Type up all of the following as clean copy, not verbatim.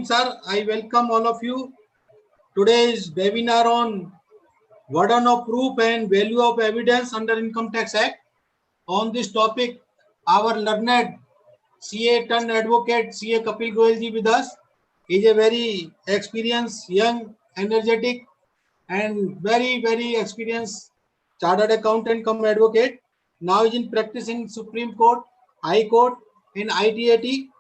Sir, I welcome all of you. Today's webinar on burden of proof and value of evidence under Income Tax Act. On this topic, our learned CA turned advocate CA Kapil Goyal ji with us. He is a very experienced, young, energetic, and very experienced chartered accountant come advocate. Now he is in practice in Supreme Court, High Court, in ITAT.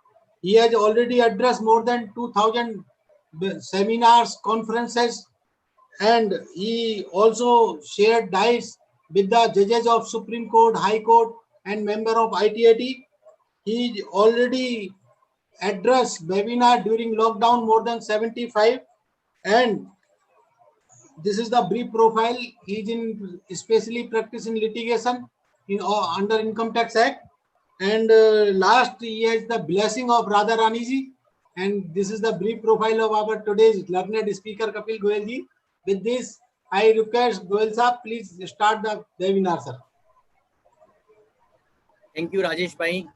He has already addressed more than 2000 seminars, conferences, and he also shared dice with the judges of Supreme Court, High Court, and member of ITAT. He already addressed webinar during lockdown more than 75, and this is the brief profile. He is in especially practice in litigation in under Income Tax Act, and last he has the blessing of Radha Rani ji. And this is the brief profile of our today's learned speaker Kapil Goyal ji. With this, I request Goyal sir, please start the webinar, sir. Thank you, Rajesh bhai.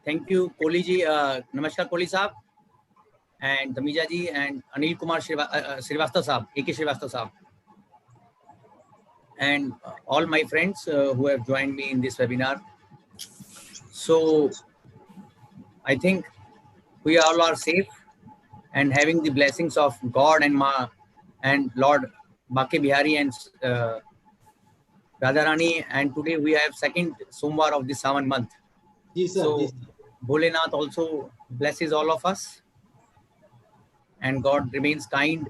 Thank you, Kohli ji. Namaskar, Kohli sahab, and Tamija ji, and Anil Kumar Srivastava sahab, A.K. Srivastava sahab, and all my friends who have joined me in this webinar. So, I think we all are safe and having the blessings of God and Ma and Lord Bake Bihari and Radharani, and today we have second Somvar of the Sawan month. Yes, sir. So Yes, Bholenath also blesses all of us, and God remains kind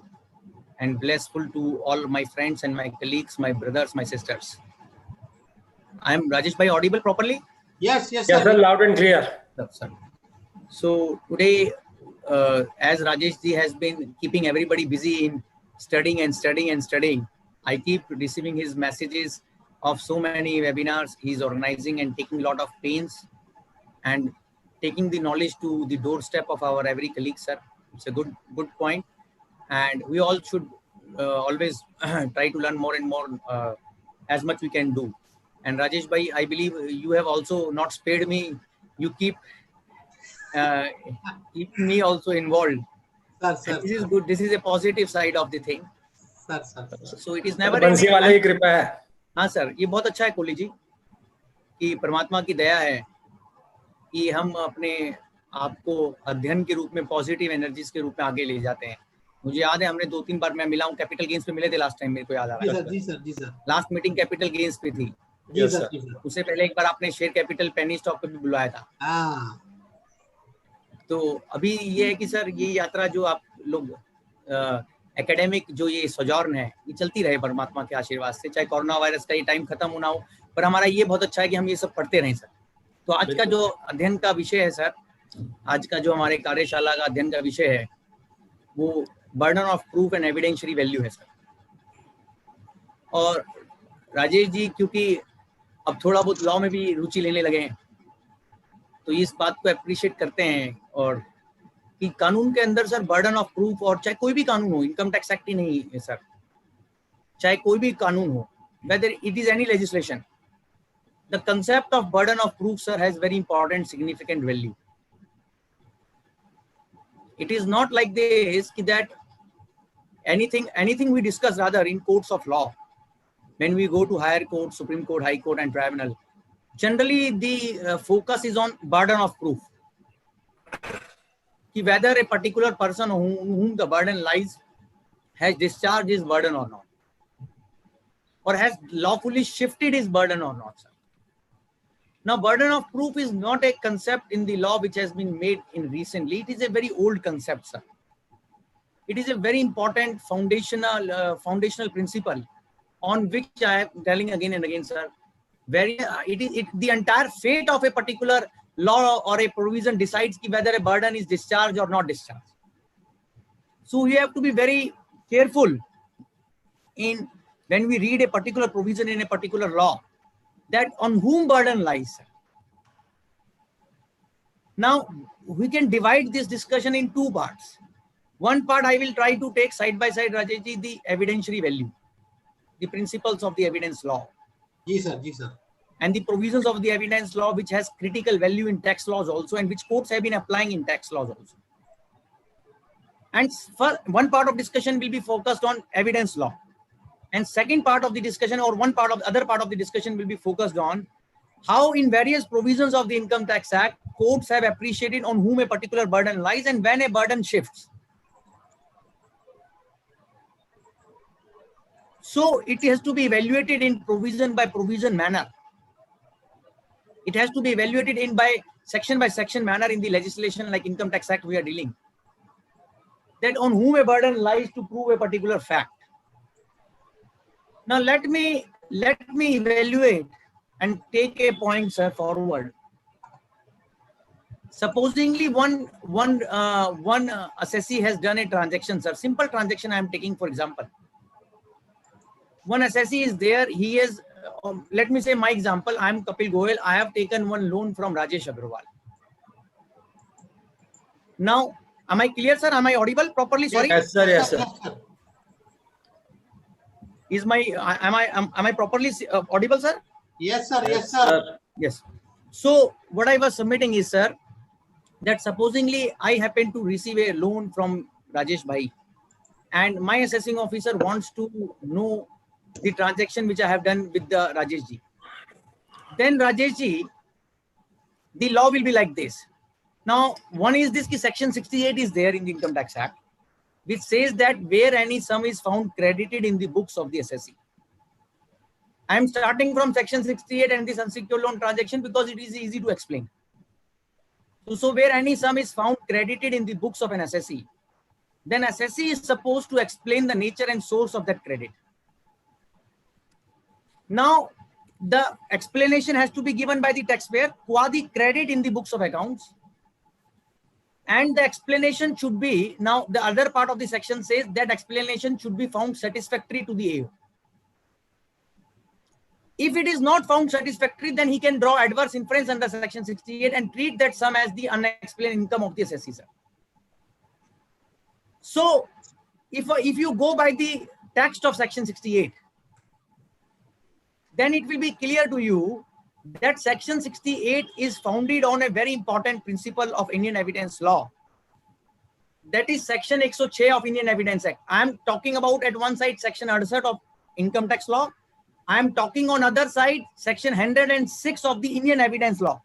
and blessful to all my friends and my colleagues, my brothers, my sisters. I am Rajesh bhai audible properly? yes, sir. Yes, sir, loud and clear. Sir. So today, as Rajesh ji has been keeping everybody busy in studying, I keep receiving his messages of so many webinars he's organizing and taking a lot of pains and taking the knowledge to the doorstep of our every colleague, sir. It's a good point, and we all should always try to learn more and more as much we can do. And Rajesh bhai, I believe you have also not spared me. You keep me also involved. Sir, This is good. This is a positive side of the thing. Sir. So it is never. बंसी वाले की कृपा है. हाँ sir, ये बहुत अच्छा है कोहली जी कि परमात्मा की दया है कि हम अपने आप को अध्ययन के रूप में पॉजिटिव एनर्जीज के रूप में आगे ले जाते हैं. मुझे याद है हमने 2-3 बार मैं मिला हूँ, कैपिटल गेन्स पे मिले थे लास्ट टाइम, मेरे को याद आ रहा है. जी sir. Last meeting capital gains पे थी. जी सर. उससे पहले एक बार आपने शेयर कैपिटल पेनी स्टॉक पे भी बुलाया था. तो अभी ये है कि सर ये यात्रा जो आप लोग एकेडमिक जो ये सोजॉर्न है, ये चलती रहे परमात्मा के आशीर्वाद से, चाहे कोरोना वायरस का ये टाइम खत्म होना हो, पर हमारा ये बहुत अच्छा है कि हम ये सब पढ़ते रहें सर. तो आज का जो अध्ययन का विषय है सर, आज का जो हमारे कार्यशाला का अध्ययन का विषय है वो burden of proof and evidentiary value है सर. और राजेश जी क्योंकि अब थोड़ा बहुत लॉ में भी रुचि लेने लगे हैं, तो इस बात को अप्रिशिएट करते हैं और कि कानून के अंदर सर बर्डन ऑफ प्रूफ, और चाहे कोई भी कानून हो, इनकम टैक्स एक्ट ही नहीं है सर, चाहे कोई भी कानून हो, whether it is any legislation, the concept of burden of proof sir has very important significant value. It is not like this that anything we discuss rather in courts of law, when we go to higher court, Supreme Court, High Court and tribunal, generally the focus is on burden of proof. Whether a particular person on whom the burden lies has discharged his burden or not, or has lawfully shifted his burden or not, sir. Now, burden of proof is not a concept in the law which has been made in recently. It is a very old concept, sir. It is a very important foundational principle on which I am telling again and again, sir. The entire fate of a particular law or a provision decides whether a burden is discharged or not discharged. So we have to be very careful when we read a particular provision in a particular law, that on whom burden lies. Now, we can divide this discussion in two parts. One part I will try to take side by side, Rajesh ji, the evidentiary value, the principles of the evidence law. Yes, sir. and the provisions of the evidence law which has critical value in tax laws also, and which courts have been applying in tax laws also. And for one part of discussion will be focused on evidence law, and second part of the discussion, or one part of the other part of the discussion, will be focused on how in various provisions of the Income Tax Act, courts have appreciated on whom a particular burden lies and when a burden shifts. So it has to be evaluated in provision by provision manner. It has to be evaluated in by section manner in the legislation like Income Tax Act we are dealing. That on whom a burden lies to prove a particular fact. Now let me evaluate and take a point, sir, forward. Supposingly one assessee has done a transaction, sir. Simple transaction I am taking for example. One assessee is there. He is, let me say my example. I am Kapil Goyal. I have taken one loan from Rajesh Agrawal. Now, am I clear, sir? Am I audible properly? Sorry. Yes, sir. Yes, sir. Is my am I properly audible, sir? Yes, sir. Yes, sir. Yes. So what I was submitting is, sir, that supposingly I happen to receive a loan from Rajesh Bhai, and my assessing officer wants to know the transaction which I have done with the Rajesh ji. Then Rajesh ji, the law will be like this. Now, one is this: section 68 is there in the Income Tax Act, which says that where any sum is found credited in the books of the assessee. I am starting from section 68 and this unsecured loan transaction because it is easy to explain. So where any sum is found credited in the books of an assessee, then assessee is supposed to explain the nature and source of that credit. Now, the explanation has to be given by the taxpayer qua the credit in the books of accounts. And the explanation should be, now the other part of the section says that explanation should be found satisfactory to the AO. If it is not found satisfactory, then he can draw adverse inference under section 68 and treat that sum as the unexplained income of the assessee. So if you go by the text of section 68, then it will be clear to you that section 68 is founded on a very important principle of Indian evidence law. That is section 106 of Indian Evidence Act. I am talking about at one side section 68 of income tax law. I am talking on other side section 106 of the Indian evidence law.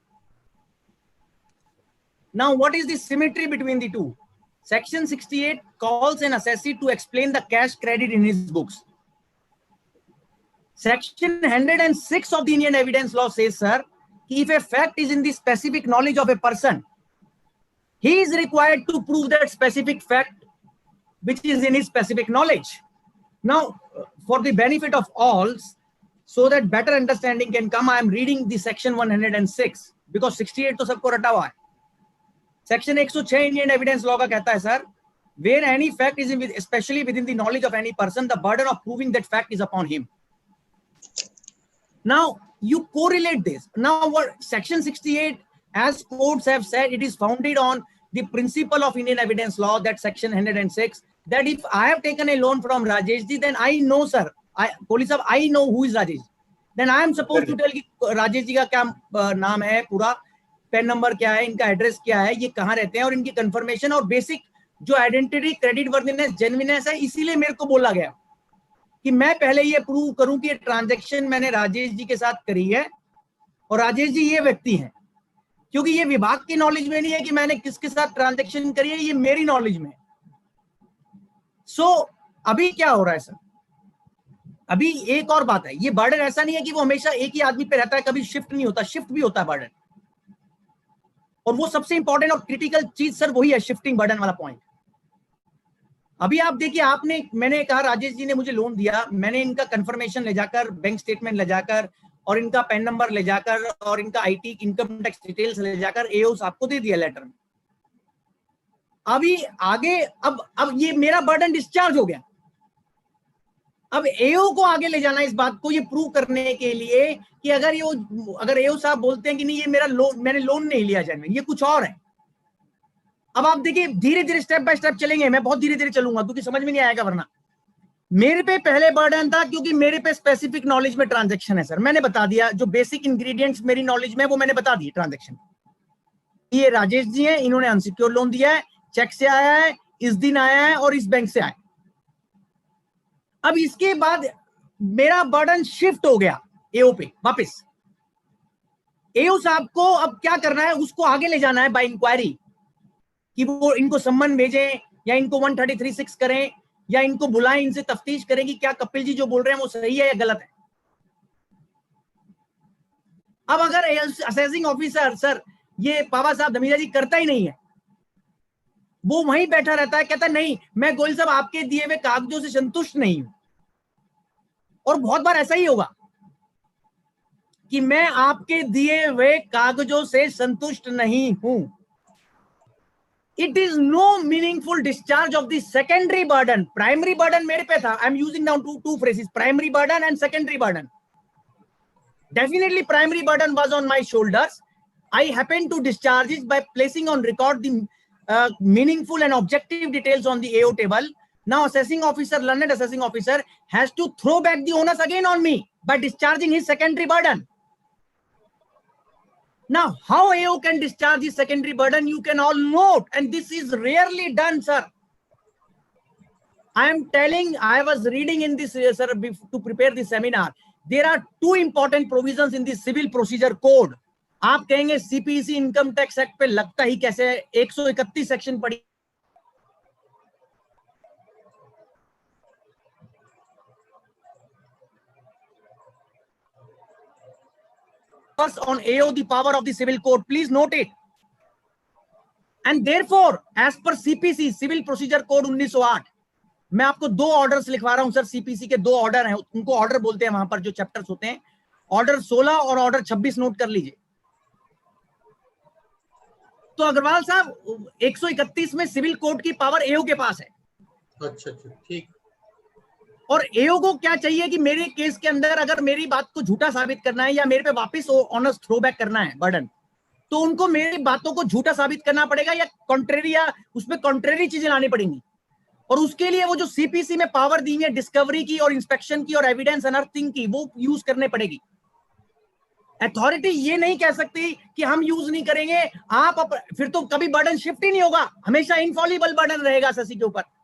Now, what is the symmetry between the two? Section 68 calls an assessee to explain the cash credit in his books. Section 106 of the Indian evidence law says, sir, if a fact is in the specific knowledge of a person, he is required to prove that specific fact which is in his specific knowledge. Now, for the benefit of all, so that better understanding can come, I am reading the section 106 because 68 to sabko rata hua hai. Section 106 Indian evidence law ka kehta hai, sir, where any fact is especially within the knowledge of any person, the burden of proving that fact is upon him. Now, you correlate this. Now, what section 68, as courts have said, it is founded on the principle of Indian evidence law, that section 106, that if I have taken a loan from Rajesh ji, then I know, sir, police sahab, I know who is Rajesh. Then I am supposed to tell कि Rajesh ji का क्या नाम है, पूरा PAN number क्या है, इनका address क्या है, ये कहाँ रहते हैं, और इनकी कंफर्मेशन और बेसिक जो आइडेंटिटी, क्रेडिट वर्दीनेस, जेन्युइननेस है, इसीलिए मेरे को बोला गया कि मैं पहले ये प्रूव करूं कि ये ट्रांजैक्शन मैंने राजेश जी के साथ करी है और राजेश जी ये व्यक्ति हैं, क्योंकि ये विभाग की नॉलेज में नहीं है कि मैंने किसके साथ ट्रांजैक्शन करी है, ये मेरी नॉलेज में है. सो अभी क्या हो रहा है सर, अभी एक और बात है, ये बर्डन ऐसा नहीं है कि वो हमेशा एक ही आदमी पे रहता है, कभी शिफ्ट नहीं होता, शिफ्ट भी होता है बर्डन. और वो सबसे इंपॉर्टेंट और क्रिटिकल चीज सर वही है, शिफ्टिंग बर्डन वाला पॉइंट. अभी आप देखिए, मैंने कहा राजेश जी ने मुझे लोन दिया, मैंने इनका कंफर्मेशन ले जाकर, बैंक स्टेटमेंट ले जाकर और इनका पैन नंबर ले जाकर और इनका आईटी इनकम टैक्स डिटेल्स ले जाकर एओ आपको दे दिया लेटर में. अभी आगे अब ये मेरा बर्डन डिस्चार्ज हो गया. अब एओ को आगे ले जाना इस बात को ये प्रूव करने के लिए कि अगर एओ साहब बोलते हैं कि नहीं ये मेरा लोन, मैंने लोन नहीं लिया जेन्युइन, ये कुछ और है. अब आप देखिए धीरे धीरे स्टेप बाय स्टेप चलेंगे, मैं बहुत धीरे धीरे चलूंगा क्योंकि समझ में नहीं आएगा वरना. मेरे पे पहले बर्डन था क्योंकि मेरे पे स्पेसिफिक नॉलेज में ट्रांजैक्शन है सर, मैंने बता दिया जो बेसिक इंग्रेडिएंट्स मेरी नॉलेज में वो मैंने बता दिए ट्रांजैक्शन। ये राजेश जी हैं, इन्होंने अनसिक्योर लोन दिया है, चेक से आया है, इस दिन आया है और इस बैंक से आया। अब इसके बाद मेरा बर्डन शिफ्ट हो गया एओ पे वापस। एओ साहब को अब क्या करना है, उसको आगे ले जाना है बाय इंक्वायरी, कि वो इनको सम्मन भेजें या इनको 133(6) करें या इनको बुलाएं, इनसे तफ्तीश करें कि क्या कपिल जी जो बोल रहे हैं वो सही है या गलत है। अब अगर असेसिंग ऑफिसर सर ये पावा साहब धमीजा जी करता ही नहीं है, वो वहीं बैठा रहता है, कहता नहीं मैं गोयल साहब आपके दिए हुए कागजों से संतुष्ट नहीं हूं, और बहुत बार ऐसा ही होगा कि मैं आपके दिए हुए कागजों से संतुष्ट नहीं हूं। It is no meaningful discharge of the secondary burden. Primary burden मेरे पे था. I'm using now two phrases: primary burden and secondary burden. Definitely, primary burden was on my shoulders. I happened to discharge it by placing on record the meaningful and objective details on the AO table. Now, assessing officer, learned assessing officer, has to throw back the onus again on me by discharging his secondary burden. Now, how AO can discharge the secondary burden, you can all note, and this is rarely done, sir. I am telling, I was reading in this, sir, to prepare this seminar. There are two important provisions in the Civil Procedure Code. आप कहेंगे CPC income tax act पे लगता ही कैसे, 131 section पढ़ी। On AO the power of the civil code, please note it. And therefore, as per CPC Civil Procedure Code 1908, मैं आपको दो orders लिखवा रहा हूं सर। सीपीसी के दो ऑर्डर हैं, उनको ऑर्डर बोलते हैं वहां पर जो चैप्टर्स होते हैं। ऑर्डर 16 और ऑर्डर 26 नोट कर लीजिए। तो अग्रवाल साहब 131 में सिविल कोर्ट की पावर एओ के पास है। अच्छा ठीक। और एओ को क्या चाहिए कि मेरे केस के अंदर अगर मेरी बात को झूठा साबित करना है या मेरे पे वापस ऑनर्स थ्रो बैक करना है बर्डन, तो उनको मेरी बातों को झूठा साबित करना पड़ेगा या कॉन्ट्रेरी, या उसमें कॉन्ट्रेरी चीजें लानी पड़ेंगी। और उसके लिए वो जो सीपीसी में पावर दी है डिस्कवरी की और इंस्पेक्शन की और एविडेंस अनअर्थिंग की, वो यूज करने पड़ेगी। अथॉरिटी ये नहीं कह सकती कि हम यूज नहीं करेंगे, फिर तो कभी बर्डन शिफ्ट ही नहीं होगा, हमेशा इनफॉलिबल बर्डन रहेगा एसएससी के ऊपर।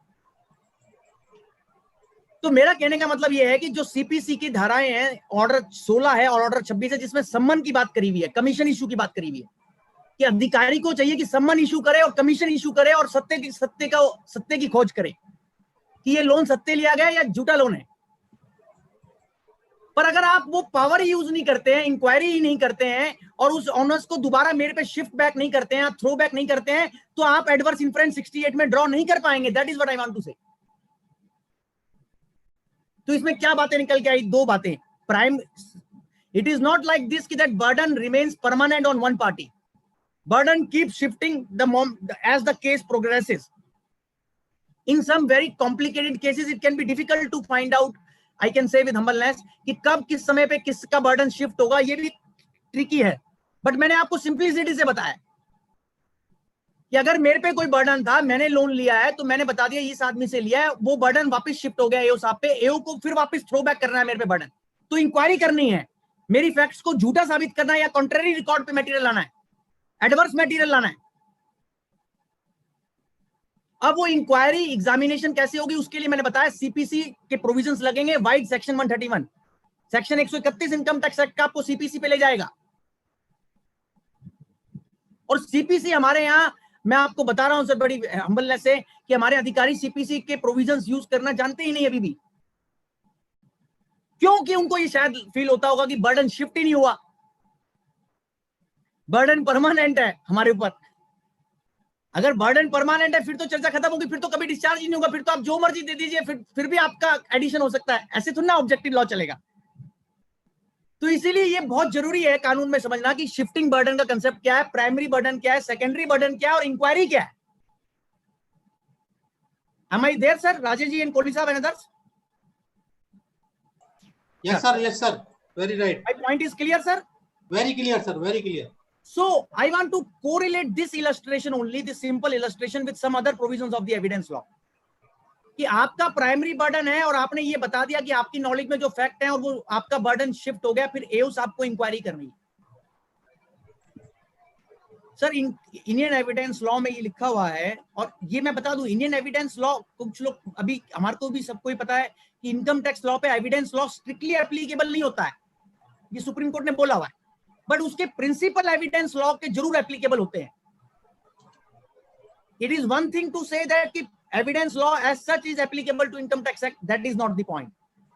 तो मेरा कहने का मतलब यह है कि जो सीपीसी की धाराएं हैं, ऑर्डर 16 है और ऑर्डर 26 है, जिसमें सम्मन की बात करी हुई है, कमीशन इशू की बात करी हुई है, कि अधिकारी को चाहिए कि सम्मन इशू करे और कमीशन इशू करे और सत्य की खोज करे कि ये लोन सत्य लिया गया या झूठा लोन है। पर अगर आप वो पावर यूज नहीं करते हैं, इंक्वायरी ही नहीं करते हैं और उस ऑनर्स को दोबारा मेरे पे शिफ्ट बैक नहीं करते हैं, थ्रो बैक नहीं करते हैं, तो आप एडवर्स इन्फ्रेंस 68 में ड्रॉ नहीं कर पाएंगे। That is what I want to say. तो इसमें क्या बातें निकल के आई? दो बातें। Prime, it is not like this कि that burden remains permanent on one party. Burden keeps shifting as the case progresses. In some very complicated cases, it can be difficult to find out. I can say with humbleness कि कब किस समय पे किसका burden shift होगा, ये भी tricky है। बट मैंने आपको सिंपलिसिटी से बताया कि अगर मेरे पे कोई बर्डन था, मैंने लोन लिया है, तो मैंने बता दिया इस आदमी से लिया है, वो बर्डन वापस शिफ्ट हो गया एओ साहब पे, एओ को फिर वापस थ्रो बैक करना है मेरे पे बर्डन। तो इंक्वायरी करनी है, मेरी फैक्ट्स को झूठा साबित करना है या कॉन्ट्रेरी रिकॉर्ड पे मटेरियल लाना है, एडवर्स मटेरियल लाना है। अब वो इंक्वायरी एग्जामिनेशन कैसे होगी, उसके लिए मैंने बताया सीपीसी के प्रोविजंस लगेंगे। Wide section 131, section 131 income tax act का आपको सीपीसी पे ले जाएगा। और सीपीसी हमारे यहां, मैं आपको बता रहा हूं सर बड़ी हम्बलनेस से, कि हमारे अधिकारी सीपीसी के प्रोविजंस यूज करना जानते ही नहीं अभी भी, क्योंकि उनको ये शायद फील होता होगा कि बर्डन शिफ्ट ही नहीं हुआ, बर्डन परमानेंट है हमारे ऊपर। अगर बर्डन परमानेंट है फिर तो चर्चा खत्म होगी, फिर तो कभी डिस्चार्ज ही नहीं होगा, फिर तो आप जो मर्जी दे दीजिए, फिर भी आपका एडिशन हो सकता है। ऐसे थोड़ा ना ऑब्जेक्टिव लॉ चलेगा। तो इसीलिए ये बहुत जरूरी है कानून में समझना कि शिफ्टिंग बर्डन का कंसेप्ट क्या है, प्राइमरी बर्डन क्या है, सेकेंडरी बर्डन क्या है और इंक्वायरी क्या है। Am I there, sir? Rajesh ji and Kohli sahab and others? Yes, sir. Very right. My point is clear, sir? Very clear, sir. Very clear. So I want to correlate this illustration only, this simple illustration, with some other provisions of the evidence law. कि आपका primary burden है और आपने ये बता दिया कि आपकी नॉलेज में जो फैक्ट है और वो आपका बर्डन शिफ्ट हो गया, फिर एओस आपको इंक्वायरी करनी है। सर इंडियन एविडेंस लॉ में ये लिखा हुआ है, और ये मैं बता दूं, इंडियन एविडेंस लॉ, कुछ लोग, अभी हमारे को भी सबको ही पता है कि इनकम टैक्स लॉ पे एविडेंस लॉ स्ट्रिक्टली एप्लीकेबल नहीं होता है, ये सुप्रीम कोर्ट ने बोला हुआ है, बट उसके प्रिंसिपल एविडेंस लॉ के जरूर एप्लीकेबल होते हैं। It is one thing to say that कि evidence law as such is applicable to income tax act. That is not the point.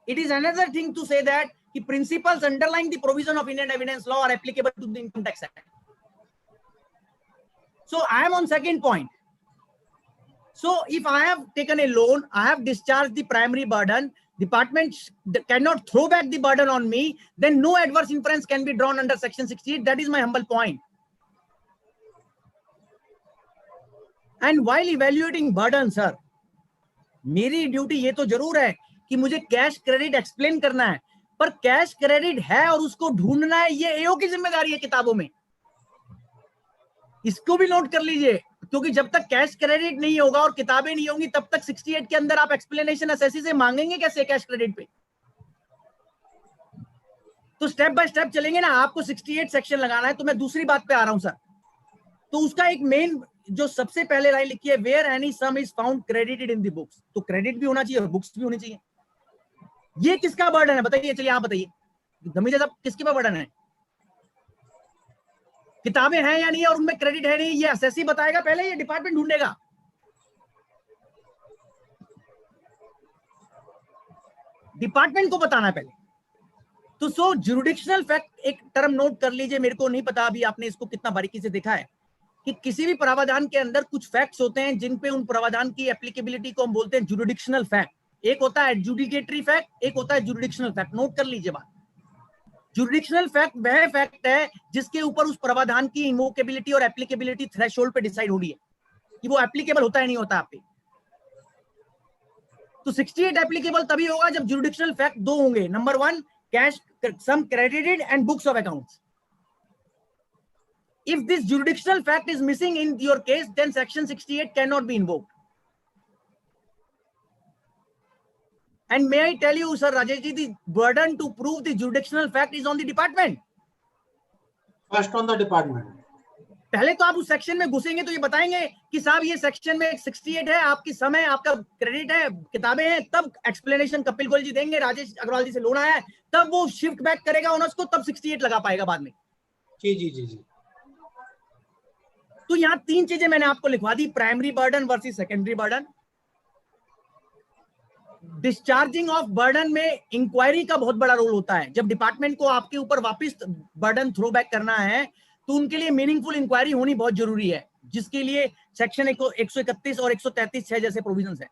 It is another thing to say that the principles underlying the provision of Indian evidence law are applicable to the income tax act. So I am on second point. So if I have taken a loan, I have discharged the primary burden, department cannot throw back the burden on me, then no adverse inference can be drawn under section 68. That is my humble point. And while evaluating burden, sir, मेरी duty ये तो जरूर है कि मुझे cash credit explain करना है, पर कैश क्रेडिट है और उसको ढूंढना है, ये एओ की जिम्मेदारी है किताबों में। इसको भी नोट कर लीजिए, क्योंकि जब तक कैश क्रेडिट नहीं होगा और किताबें नहीं होंगी, तब तक 68 के अंदर आप एक्सप्लेनेशन एसएससी से मांगेंगे कैसे कैश क्रेडिट पे? तो स्टेप बाय स्टेप चलेंगे ना। आपको 68 सेक्शन लगाना है, तो मैं दूसरी बात पे आ रहा हूं सर। तो उसका एक मेन जो सबसे पहले लाइन लिखी है, where any sum is found credited in the books, तो क्रेडिट भी होना चाहिए और बुक्स भी होनी चाहिए। ये किसका बर्डन है बताइए? चलिए आप बताइए, धमीजा साहब, किसके पे बर्डन है? किताबें हैं या नहीं है और उनमें क्रेडिट है नहीं, ये एसएससी बताएगा पहले, ये डिपार्टमेंट ढूंढेगा? डिपार्टमेंट को बताना है पहले। तो सो ज्यूरिडिक्शनल फैक्ट एक टर्म नोट कर लीजिए, मेरे को नहीं पता अभी आपने इसको कितना बारीकी से देखा है, कि किसी भी प्रावधान के अंदर कुछ फैक्ट्स होते हैं जिन पे उन प्रावधान की एप्लीकेबिलिटी को हम बोलते हैं ज्यूरिडिक्शनल फैक्ट। एक होता है एडजुडिकेटरी फैक्ट, एक होता है ज्यूरिडिक्शनल फैक्ट। नोट कर लीजिए बात। ज्यूरिडिक्शनल फैक्ट वह फैक्ट है जिसके ऊपर उस प्रावधान की इन्वोकेबिलिटी और एप्लीकेबिलिटी थ्रेशोल्ड पे डिसाइड हो रही है कि वो एप्लीकेबल होता है नहीं होता आप पे। तो 68 एप्लीकेबल तभी होगा जब ज्यूरिडिक्शनल फैक्ट दो होंगे। नंबर 1, cash sum credited and books of accounts. If this jurisdictional fact is missing in your case, then section 68 cannot be invoked. And may I tell you, sir, Rajesh ji, the burden to prove the jurisdictional fact is on the department. First on the department. पहले तो आप उस section में घुसेंगे तो ये बताएंगे कि साहब ये सेक्शन में 68 है, आपकी समय, आपका क्रेडिट है, किताबें हैं, तब एक्सप्लेनेशन कपिल गोयल जी देंगे, राजेश अग्रवाल जी से लोन आया है, तब वो शिफ्ट बैक करेगा ऑनर्स को, तब 68 लगा पाएगा बाद में। जी जी जी जी। तो यहां 3 चीजें मैंने आपको लिखवा दी, primary burden versus secondary burden. Discharging of burden में इंक्वायरी का बहुत बड़ा रोल होता है। जब डिपार्टमेंट को आपके ऊपर वापस बर्डन थ्रो बैक करना है तो उनके लिए मीनिंगफुल इंक्वायरी होनी बहुत जरूरी है, जिसके लिए सेक्शन 131 और 133 जैसे प्रोविजंस है।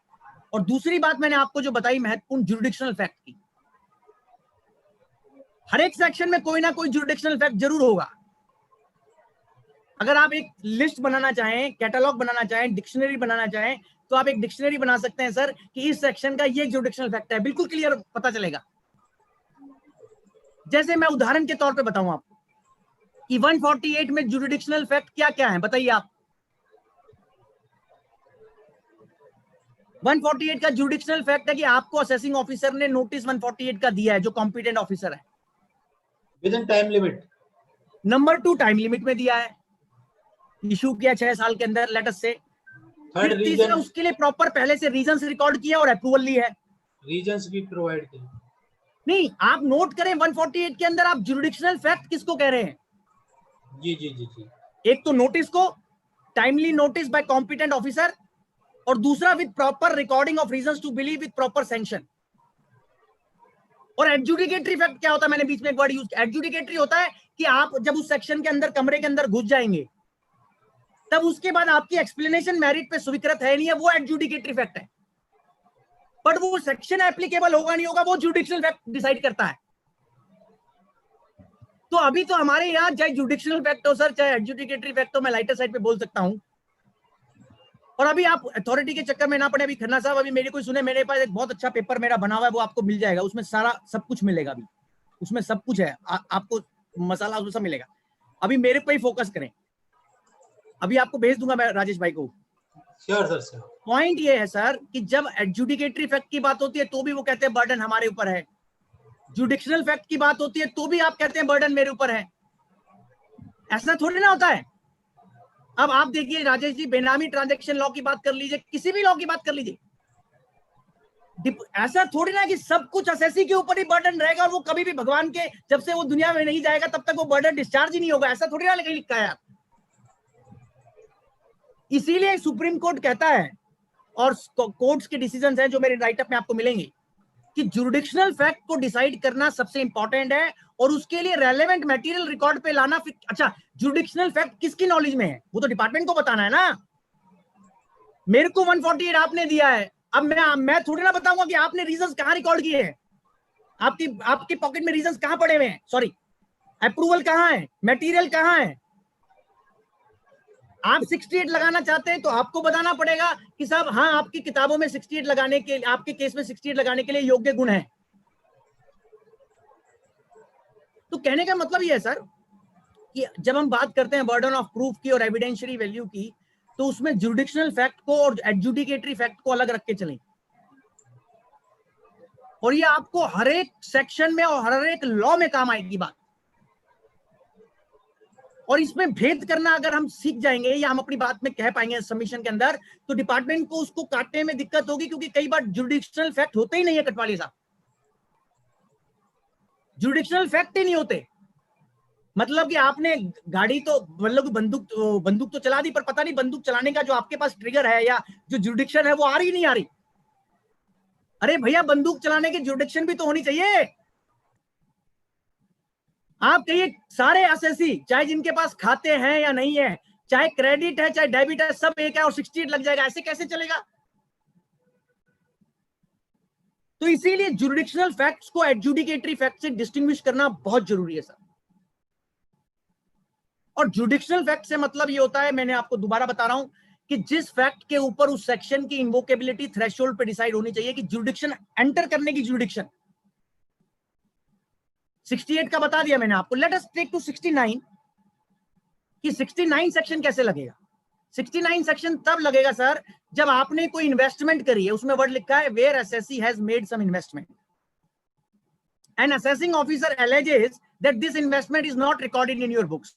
और दूसरी बात मैंने आपको जो बताई महत्वपूर्ण, ज्यूरिडिक्शनल फैक्ट की। हर एक सेक्शन में कोई ना कोई ज्यूरिडिक्शनल फैक्ट जरूर होगा। अगर आप एक लिस्ट बनाना चाहें, कैटलॉग बनाना चाहें, डिक्शनरी बनाना चाहें, तो आप एक डिक्शनरी बना सकते हैं सर कि इस सेक्शन का ये ज्यूरिडिक्शनल फैक्ट है, बिल्कुल क्लियर पता चलेगा। जैसे मैं उदाहरण के तौर पे बताऊं आपको कि 148 में ज्यूरिडिक्शनल फैक्ट क्या क्या है, बताइए आप। 148 का ज्यूरिडिक्शनल फैक्ट है कि आपको असेसिंग ऑफिसर ने नोटिस 148 का दिया है, जो कॉम्पिटेंट ऑफिसर है, with in time limit. Number 2, time limit में दिया है, इशू किया 6 साल के अंदर, लेट अस से। फिर तीसरा, उसके लिए प्रॉपर पहले से रीजंस रिकॉर्ड किया और अप्रूवल ली है, रीजंस भी प्रोवाइड किए। नहीं, आप नोट करें 148 के अंदर आप ज्यूरिडिक्शनल फैक्ट किसको कह रहे हैं? जी जी जी जी। एक तो नोटिस को, timely notice by competent officer, और दूसरा with proper recording of reasons to believe with proper sanction. और एडजुडिकेटरी फैक्ट क्या होता है? मैंने बीच में एक वर्ड यूज किया, एडजुडिकेटरी होता है कि आप जब उस सेक्शन के अंदर, कमरे के अंदर घुस जाएंगे, तब उसके बाद आपकी एक्सप्लेनेशन मेरिट पे स्वीकृत है नहीं है, वो एडजुडिकेटरी फैक्ट है। बट वो सेक्शन एप्लीकेबल होगा नहीं होगा, वो जुडिक्शनल फैक्ट डिसाइड करता है। तो अभी तो हमारे यहां चाहे जुडिक्शनल फैक्ट हो सर, चाहे एडजुडिकेटरी फैक्ट हो, मैं लाइटर साइड पे बोल सकता हूं। और अभी आप अथॉरिटी के चक्कर में ना पड़े। अभी खन्ना साहब, अभी मेरी कोई सुने, मेरे पास एक बहुत अच्छा पेपर मेरा बना हुआ है, वो आपको मिल जाएगा, उसमें सारा सब कुछ मिलेगा। अभी उसमें सब कुछ है, आपको मसाला उसमें सब मिलेगा। अभी मेरे पे ही फोकस करें। अभी आपको भेज दूंगा मैं राजेश भाई को, श्योर सर, श्योर। पॉइंट ये है सर कि जब एडजुडिकेटरी फैक्ट की बात होती है तो भी वो कहते हैं बर्डन हमारे ऊपर है, जुडिक्शनल फैक्ट की बात होती है तो भी आप कहते हैं बर्डन मेरे ऊपर है। ऐसा थोड़ी ना होता है। अब आप देखिए राजेश जी, बेनामी ट्रांजैक्शन लॉ की बात कर लीजिए, किसी भी लॉ की बात कर लीजिए, ऐसा थोड़ी ना कि सब कुछ असेसी के ऊपर ही बर्डन रहेगा और वो कभी भी भगवान के जब से वो दुनिया में नहीं जाएगा तब तक वो बर्डन डिस्चार्ज ही नहीं होगा, ऐसा थोड़ी ना कहीं लिखा है। इसीलिए सुप्रीम कोर्ट कहता है और कोर्ट्स के डिसीजंस हैं जो मेरे राइटअप में आपको मिलेंगे कि जुरिडिक्शनल फैक्ट को डिसाइड करना सबसे इंपॉर्टेंट है और उसके लिए रेलेवेंट मटेरियल रिकॉर्ड पे लाना। अच्छा, जुरिडिक्शनल फैक्ट किसकी नॉलेज में है वो तो डिपार्टमेंट को बताना है ना। मेरे को 148 आपने दिया है, अब मैं थोड़ी ना बताऊंगा कि आपने रीजंस कहां रिकॉर्ड किए हैं, आपकी पॉकेट में रीजंस कहां पड़े हुए हैं, सॉरी अप्रूवल कहां है, मटेरियल कहां है। आप 68 लगाना चाहते हैं तो आपको बताना पड़ेगा कि साहब हाँ आपकी किताबों में 68 लगाने के, आपके केस में 68 लगाने के लिए योग्य गुण है। तो कहने का मतलब ये है सर कि जब हम बात करते हैं बर्डन ऑफ प्रूफ की और एविडेंशियरी वैल्यू की, तो उसमें जुडिक्शनल फैक्ट को और एडजुडिकेटरी फैक्ट को अलग रख के चलें। और ये आपको हर एक सेक्शन में और हर एक लॉ में काम आएगी बात। और इसमें भेद करना अगर हम सीख जाएंगे या हम अपनी बात में कह पाएंगे सबमिशन के अंदर, तो डिपार्टमेंट को उसको काटने में दिक्कत होगी, क्योंकि कई बार जुडिक्शनल फैक्ट होते ही नहीं है कटवाली साहब, जुडिक्शनल फैक्ट ही नहीं होते। मतलब कि आपने गाड़ी तो मतलब बंदूक तो चला दी, पर पता नहीं बंदूक चलाने का जो आपके पास ट्रिगर है या जो जुडिक्शन है वो आ रही नहीं आ रही। अरे भैया, बंदूक चलाने की जुडिक्शन भी तो होनी चाहिए। आप कहिए सारे एसएससी, चाहे जिनके पास खाते हैं या नहीं है, चाहे क्रेडिट है चाहे डेबिट है, सब एक है और 68 लग जाएगा, ऐसे कैसे चलेगा। तो इसीलिए जुरिडिक्शनल फैक्ट्स को एडजुडिकेटरी फैक्ट से डिस्टिंग्विश करना बहुत जरूरी है सर। और जुडिक्शनल फैक्ट से मतलब ये होता है, मैंने आपको दोबारा बता रहा हूं, कि जिस फैक्ट के ऊपर उस सेक्शन की इन्वोकेबिलिटी थ्रेशोल्ड पे डिसाइड होनी चाहिए कि जुरिडिक्शन एंटर करने की जुरिडिक्शन। 68 का बता दिया मैंने आपको। लेट अस टेक टू 69 कि 69 सेक्शन कैसे लगेगा। 69 सेक्शन तब लगेगा सर जब आपने कोई इन्वेस्टमेंट करी है, उसमें वर्ड लिखा है where SSC has made some investment and assessing officer alleges that this investment is not recorded in your books.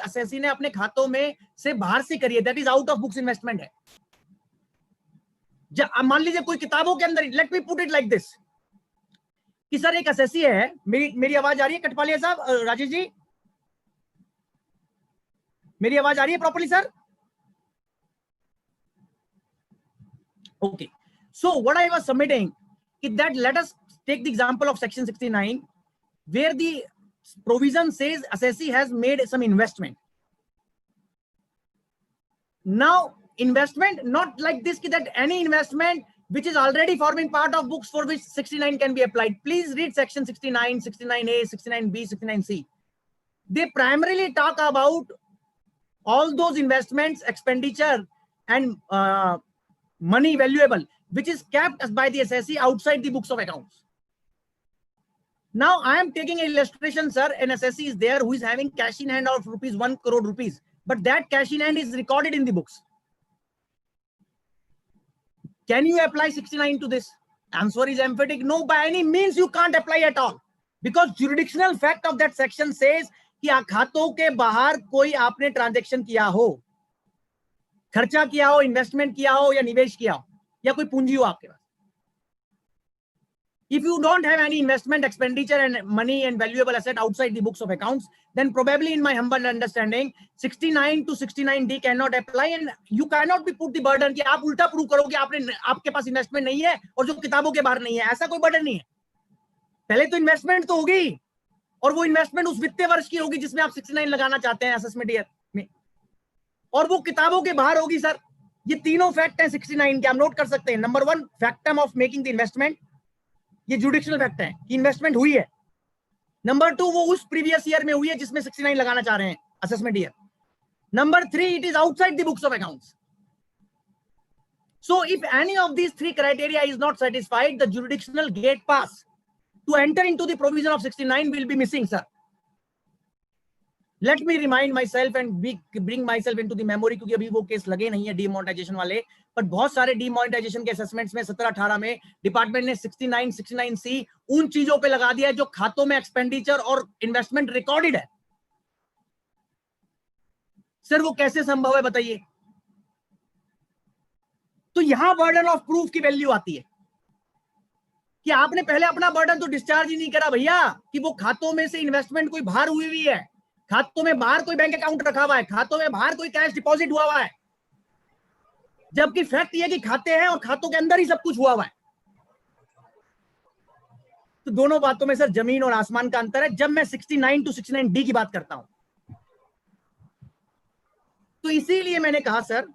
Assessee ने अपने खातों में से बाहर से करी है, that is out of books investment है। मान लीजिए कोई किताबों के अंदर, let me put it like this कि सर एक असेसी है, मेरी आवाज आ रही है कटपालिया साहब, राजेश जी मेरी आवाज आ रही है properly sir? Okay, so what I was submitting कि that let us take the example of section 69 where the provision says assessee has made some investment. Now investment not like this that any investment which is already forming part of books for which 69 can be applied. Please read section 69, 69A, 69B, 69C. They primarily talk about all those investments, expenditure and money valuable which is kept by the assessee outside the books of accounts. Now I am taking an illustration, sir. An assessee is there who is having cash in hand of ₹1 crore, but that cash in hand is recorded in the books. Can you apply 69 to this? Answer is emphatic no. By any means you can't apply at all, because jurisdictional fact of that section says कि खातों के बाहर कोई आपने transaction किया हो, खर्चा किया हो, इन्वेस्टमेंट किया हो या निवेश किया हो या कोई पूंजी हो आपके पास. If you don't have any investment, expenditure and money and valuable asset outside the books of accounts, then probably in my humble understanding 69 to 69D cannot apply and you cannot be put the burden कि आप उल्टा prove करो कि आपके पास investment नहीं है और जो किताबों के बाहर नहीं है. ऐसा कोई बर्डन नहीं है. पहले तो इन्वेस्टमेंट तो होगी और वो इन्वेस्टमेंट उस वित्तीय वर्ष की होगी जिसमें आप 69 लगाना चाहते हैं असेसमेंट ईयर में, और वो किताबों के बाहर होगी. सर ये तीनों फैक्ट हैं 69 के, आप नोट कर सकते हैं. Number 1 factum of making the investment, ये जुडिक्शनल फैक्ट है कि इन्वेस्टमेंट हुई है. नंबर 2 वो उस प्रीवियस ईयर में हुई है जिसमें 69 लगाना चाह रहे हैं assessment year. Number 3 it is outside the books of accounts. So if any of these 3 criteria is not satisfied, the jurisdictional gate pass to enter into the provision of 69 will be missing, sir. Let me remind myself and bring myself into the memory, क्योंकि अभी वो case लगे नहीं है demonetisation वाले, पर बहुत सारे डिमोनेटाइजेशन के असेसमेंट्स में 17-18 में डिपार्टमेंट ने 69C उन चीजों पे लगा दिया है जो खातों में एक्सपेंडिचर और इन्वेस्टमेंट रिकॉर्डेड है। सर वो कैसे संभव है बताइए? तो यहां बर्डन ऑफ प्रूफ की वैल्यू आती है कि आपने पहले अपना बर्डन तो डिस्चार्ज ही नहीं करा भैया, कि वो खातों में से इन्वेस्टमेंट कोई बाहर हुई हुई है, खातों में बाहर कोई बैंक अकाउंट रखा हुआ है, खातों में बाहर कोई कैश डिपॉजिट हुआ हुआ है, जबकि फैक्ट ये कि खाते हैं और खातों के अंदर ही सब कुछ हुआ हुआ है। तो दोनों बातों में सर जमीन और आसमान का अंतर है जब मैं 69 to 69D की बात करता हूं। तो इसीलिए मैंने कहा सर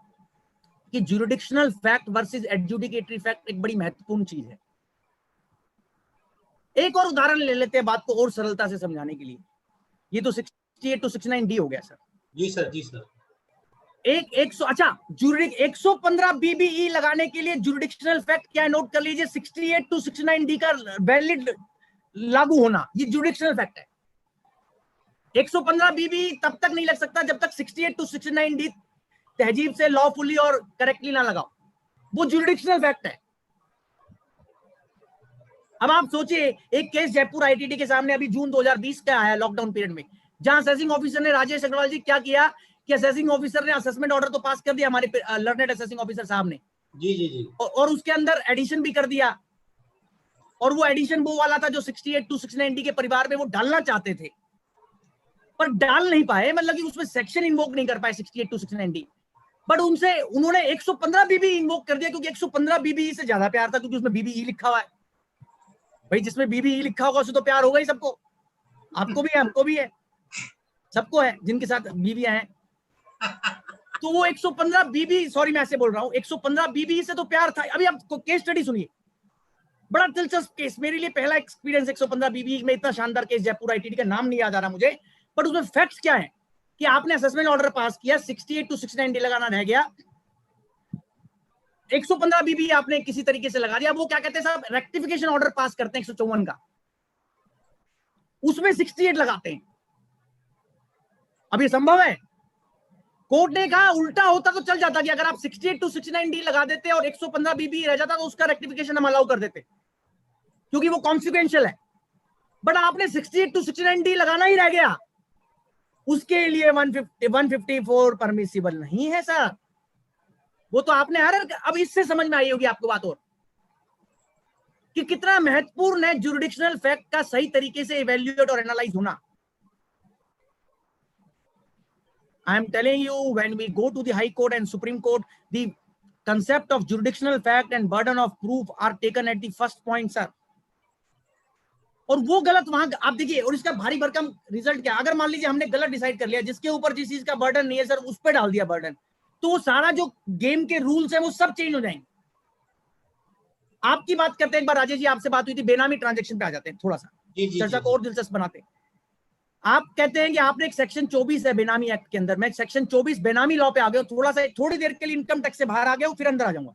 कि ज्यूरिडिक्शनल फैक्ट वर्सेस एडजुडिकेटरी फैक्ट एक बड़ी महत्वपूर्ण चीज है। एक और उदाहरण ले लेते हैं बात को और सरलता से समझाने के लिए। ये तो 68 to 69D हो गया सर। जी सर, जी सर। अच्छा, 115 BBE लगाने के लिए ज्यूरिडिक्शनल फैक्ट क्या है नोट कर लीजिए, 68 to 69D का वैलिड लागू होना, ये ज्यूरिडिक्शनल फैक्ट है। 115 BBE तब तक नहीं लग सकता जब तक 68 to 69D तहजीब से लॉफुली और करेक्टली ना लगाओ, वो ज्यूरिडिक्शनल फैक्ट है। अब आप सोचिए, एक केस जयपुर ITT के सामने अभी जून 2020 का आया लॉकडाउन पीरियड में, जहां असेसिंग ऑफिसर ने, राजेश अग्रवाल जी, क्या किया कि असेसिंग ऑफिसर ने असेसमेंट ऑर्डर तो पास कर दिया हमारे लर्नेड असेसिंग ऑफिसर साहब ने, जी जी जी, और उसके अंदर एडिशन भी कर दिया, और वो एडिशन वो वाला था जो 68 to 69D के परिवार में वो डालना चाहते थे पर डाल नहीं पाए, मतलब कि उसमें सेक्शन इन्वोक नहीं कर पाए 68 to 69D, बट उन्होंने 115 BBE इन्वोक कर दिया, क्योंकि 115 BBE से ज्यादा प्यार था, क्योंकि उसमें BBE लिखा हुआ है। भाई जिसमें BBE लिखा होगा उससे तो प्यार होगा ही सबको, आपको भी है, हमको भी है, सबको है जिनके साथ बीबियां हैं। तो वो 115 BBE, सॉरी मैं ऐसे बोल रहा हूं, 115 BBE से तो प्यार था। अभी आप केस स्टडी सुनिए, बड़ा दिलचस्प केस, मेरे लिए पहला एक्सपीरियंस 115 BBE में, इतना शानदार केस जयपुर ITT का नाम नहीं याद आ रहा मुझे, बट उसमें फैक्ट्स क्या है कि आपने असेसमेंट ऑर्डर पास किया, 68 to 69D लगाना रह गया, 115 BBE आपने किसी तरीके से लगा दिया। वो क्या कहते हैं साहब, रेक्टिफिकेशन ऑर्डर पास करते हैं 154 का, उसमें 68 लगाते हैं। अब ये संभव है? कोर्ट ने कहा उल्टा होता तो चल जाता कि अगर आप 68 to 69D लगा देते और 115 BBE रह जाता तो उसका रेक्टिफिकेशन हम अलाउ कर देते, क्योंकि वो कॉन्सिक्वेंशियल है। बट आपने 68 to 69D लगाना ही रह गया, उसके लिए 154 परमिसिबल नहीं है सर, वो तो आपने अब इससे समझ में आई होगी आपको बात और कि कितना महत्वपूर्ण है ज्यूरिडिक्शनल फैक्ट का सही तरीके से इवैल्यूएट और एनालाइज होना। I am telling you, when we go to the High Court and Supreme Court, the concept of jurisdictional fact and burden of proof are taken at the first point, sir. और वो गलत वहां आप देखिए, और इसका भारी भरकम रिजल्ट क्या, अगर मान लीजिए हमने गलत डिसाइड कर लिया, जिसके ऊपर जिस चीज का बर्डन नहीं है सर उस पर डाल दिया बर्डन, तो वो सारा जो गेम के रूल्स है वो सब चेंज हो जाएंगे। आपकी बात करते हैं, एक बार राजेश जी आपसे बात हुई थी, बेनामी ट्रांजेक्शन पे आ जाते हैं, थोड़ा सा चर्चा को और दिलचस्प बनाते हैं। आप कहते हैं कि आपने एक सेक्शन 24 है बेनामी एक्ट के अंदर, मैं सेक्शन 24 बेनामी लॉ पे आ गया, थोड़ी देर के लिए इनकम टैक्स से बाहर आ गया, फिर अंदर आ जाऊंगा।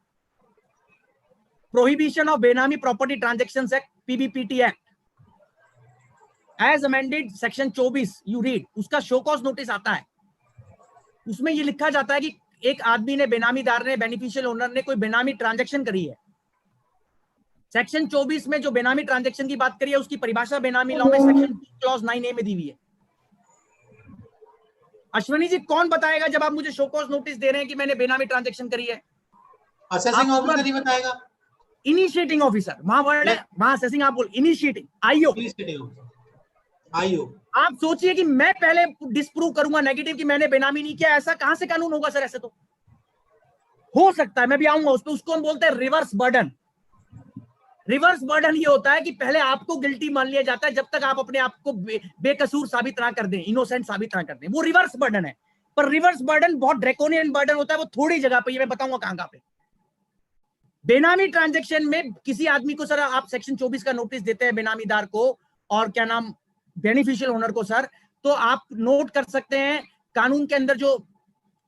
Prohibition of benami property transactions act, PBPT act as amended, section 24 you read, उसका शो कॉज नोटिस आता है, उसमें ये लिखा जाता है कि एक आदमी ने, बेनामीदार ने, बेनिफिशियल ओनर ने कोई बेनामी ट्रांजेक्शन करी है। सेक्शन 24 में जो बेनामी ट्रांजैक्शन की बात करी है उसकी परिभाषा बेनामी लॉ में सेक्शन क्लॉज 9A में दी हुई है। अश्विनी जी कौन बताएगा जब आप मुझे शो कॉज नोटिस दे रहे हैं कि मैंने बेनामी ट्रांजैक्शन करी है? असेसिंग ऑफिसर ही बताएगा। इनिशिएटिंग ऑफिसर, वहां वर्ड है, वहां असेसिंग आप बोल, इनिशिएटिंग आईओ। आप सोचिए कि मैं पहले डिस्प्रूव करूंगा नेगेटिव कि मैंने बेनामी नहीं किया, ऐसा कहां से कानून होगा सर? ऐसे तो हो सकता है, मैं भी आऊंगा उस पर, उसको हम बोलते हैं रिवर्स बर्डन। रिवर्स बर्डन ये होता है कि पहले आपको गिल्टी मान लिया जाता है जब तक आप अपने आप को बेकसूर साबित ना कर दें, इनोसेंट साबित ना कर दें, वो रिवर्स बर्डन है। पर रिवर्स बर्डन बहुत ड्रैकोनियन बर्डन होता है, वो थोड़ी जगह पे, मैं बताऊंगा कहां पे। बेनामी ट्रांजैक्शन में किसी आदमी को सर आप सेक्शन 24 का नोटिस देते हैं बेनामीदार को और क्या नाम बेनिफिशियल ओनर को सर, तो आप नोट कर सकते हैं कानून के अंदर जो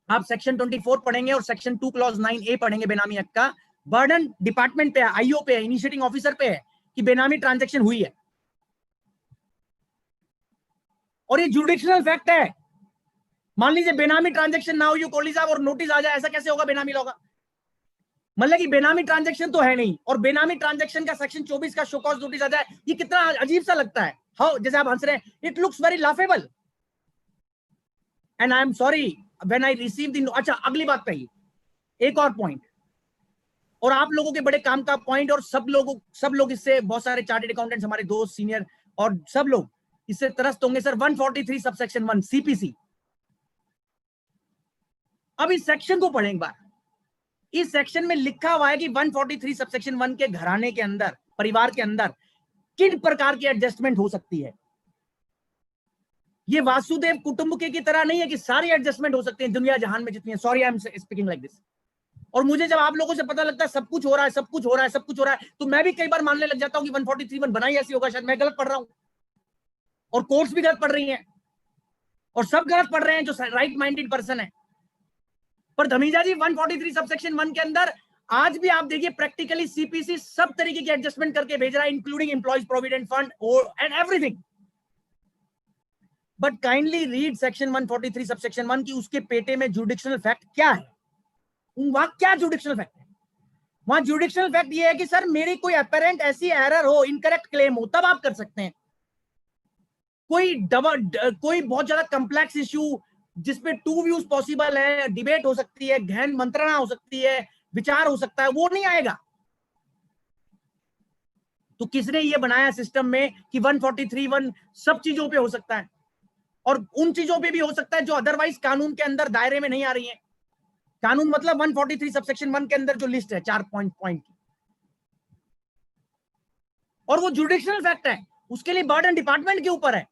आप सेक्शन 24 पढ़ेंगे और सेक्शन 2 क्लॉज 9A पढ़ेंगे बेनामी एक्ट का, बर्डन डिपार्टमेंट पे है, आईओ पे है, इनिशिएटिंग ऑफिसर पे है कि बेनामी ट्रांजैक्शन हुई है। और ये जुडिशनल फैक्ट है। मान लीजिए बेनामी ट्रांजैक्शन ना हो यू कोहली साहब और नोटिस आ जाए, ऐसा कैसे होगा बेनामी लॉ का? मतलब कि बेनामी ट्रांजैक्शन तो है नहीं और बेनामी ट्रांजैक्शन का सेक्शन 24 का शो कॉज नोटिस आ जाए, ये कितना अजीब सा लगता है। हाउ, जैसे आप हंस रहे हैं, it looks very laughable and I am sorry when I receive the. अच्छा, अगली बात कही, एक और पॉइंट, और आप लोगों के बड़े काम का पॉइंट, और सब लोग इससे, बहुत सारे चार्टर्ड अकाउंटेंट्स हमारे दोस्त सीनियर और सब लोग इससे त्रस्त होंगे सर। 143 subsection 1 CPC. अब इस सेक्शन को पढ़ें एक बार। इस सेक्शन में लिखा हुआ है कि 143 सबसेक्शन 1 के घराने के अंदर, परिवार के अंदर किन प्रकार की एडजस्टमेंट हो सकती है। ये वासुदेव कुटुंबके की तरह नहीं है कि सारी एडजस्टमेंट हो सकती है दुनिया जहान में जितनी है। Sorry I am speaking like this. और मुझे जब आप लोगों से पता लगता है सब कुछ हो रहा है, सब कुछ हो रहा है, सब कुछ हो रहा है, तो मैं भी कई बार मानने लग जाता हूं कि 143 बनाई ऐसी होगा, शायद मैं गलत पढ़ रहा हूं और कोर्ट्स भी गलत पढ़ रही हैं और सब गलत पढ़ रहे हैं जो राइट माइंडेड पर्सन है। पर धमीजा जी 143 सबसेक्शन 1 के अंदर आज भी आप देखिए प्रैक्टिकली सीपीसी सब तरीके की एडजस्टमेंट करके भेज रहा है, including employees provident fund and everything. But kindly read section 143 subsection 1 की उसके पेटे में जुडिक्शनल फैक्ट क्या है। वहां क्या जुडिक्शनल फैक्ट है? वहां जुडिक्शनल फैक्ट ये है कि सर मेरी कोई अपरेंट ऐसी एरर हो, इनकरेक्ट क्लेम हो, तब आप कर सकते हैं। कोई बहुत ज्यादा कंप्लेक्स इश्यू जिसपे टू व्यूज पॉसिबल है, डिबेट हो सकती है, गहन मंत्रणा हो सकती है, विचार हो सकता है, वो नहीं आएगा। तो किसने ये बनाया सिस्टम में कि 143(1) सब चीजों पे हो सकता है और उन चीजों पे भी हो सकता है जो अदरवाइज कानून के अंदर दायरे में नहीं आ रही है। कानून मतलब 143 सबसेक्शन 1 के अंदर जो लिस्ट है 4 पॉइंट की, और वो जुडिशनल फैक्ट है, उसके लिए बर्डन डिपार्टमेंट के ऊपर है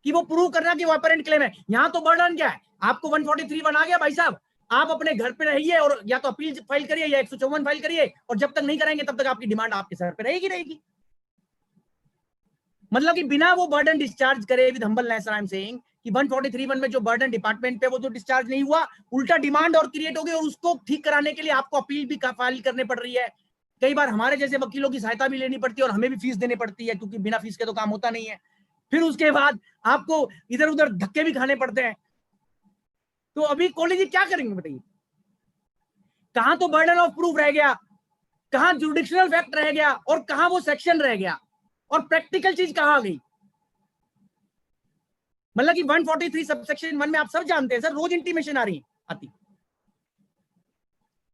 कि वो प्रूव करना कि वो अपरेंट क्लेम है। यहां तो बर्डन क्या है, आपको 143 आ गया भाई साहब, आप अपने घर पे रहिए और या तो अपील फाइल करिए या 154 फाइल करिए, और जब तक नहीं करेंगे तब तक आपकी डिमांड आपके सर पे रहेगी। मतलब कि बिना वो बर्डन डिस्चार्ज करे, with humbleness I am saying कि 143(1) में जो बर्डन डिपार्टमेंट पे वो जो डिस्चार्ज नहीं हुआ, उल्टा डिमांड और क्रिएट हो गई और उसको ठीक कराने के लिए आपको अपील भी फाइल करने पड़ रही है। कई बार हमारे जैसे वकीलों की सहायता भी लेनी पड़ती है और हमें भी फीस देनी पड़ती है, क्योंकि बिना फीस के तो काम होता नहीं है। फिर उसके बाद आपको इधर उधर धक्के भी खाने पड़ते हैं। तो अभी कोहली जी क्या करेंगे बताइए? कहां तो बर्डन ऑफ प्रूफ रह गया, कहां जुडिशनल फैक्ट रह गया, और कहां वो सेक्शन रह गया, और प्रैक्टिकल चीज कहां आ गई? मतलब कि 143 सबसेक्शन 1 में आप सब जानते हैं सर, रोज इंटीमेशन आ रही आती।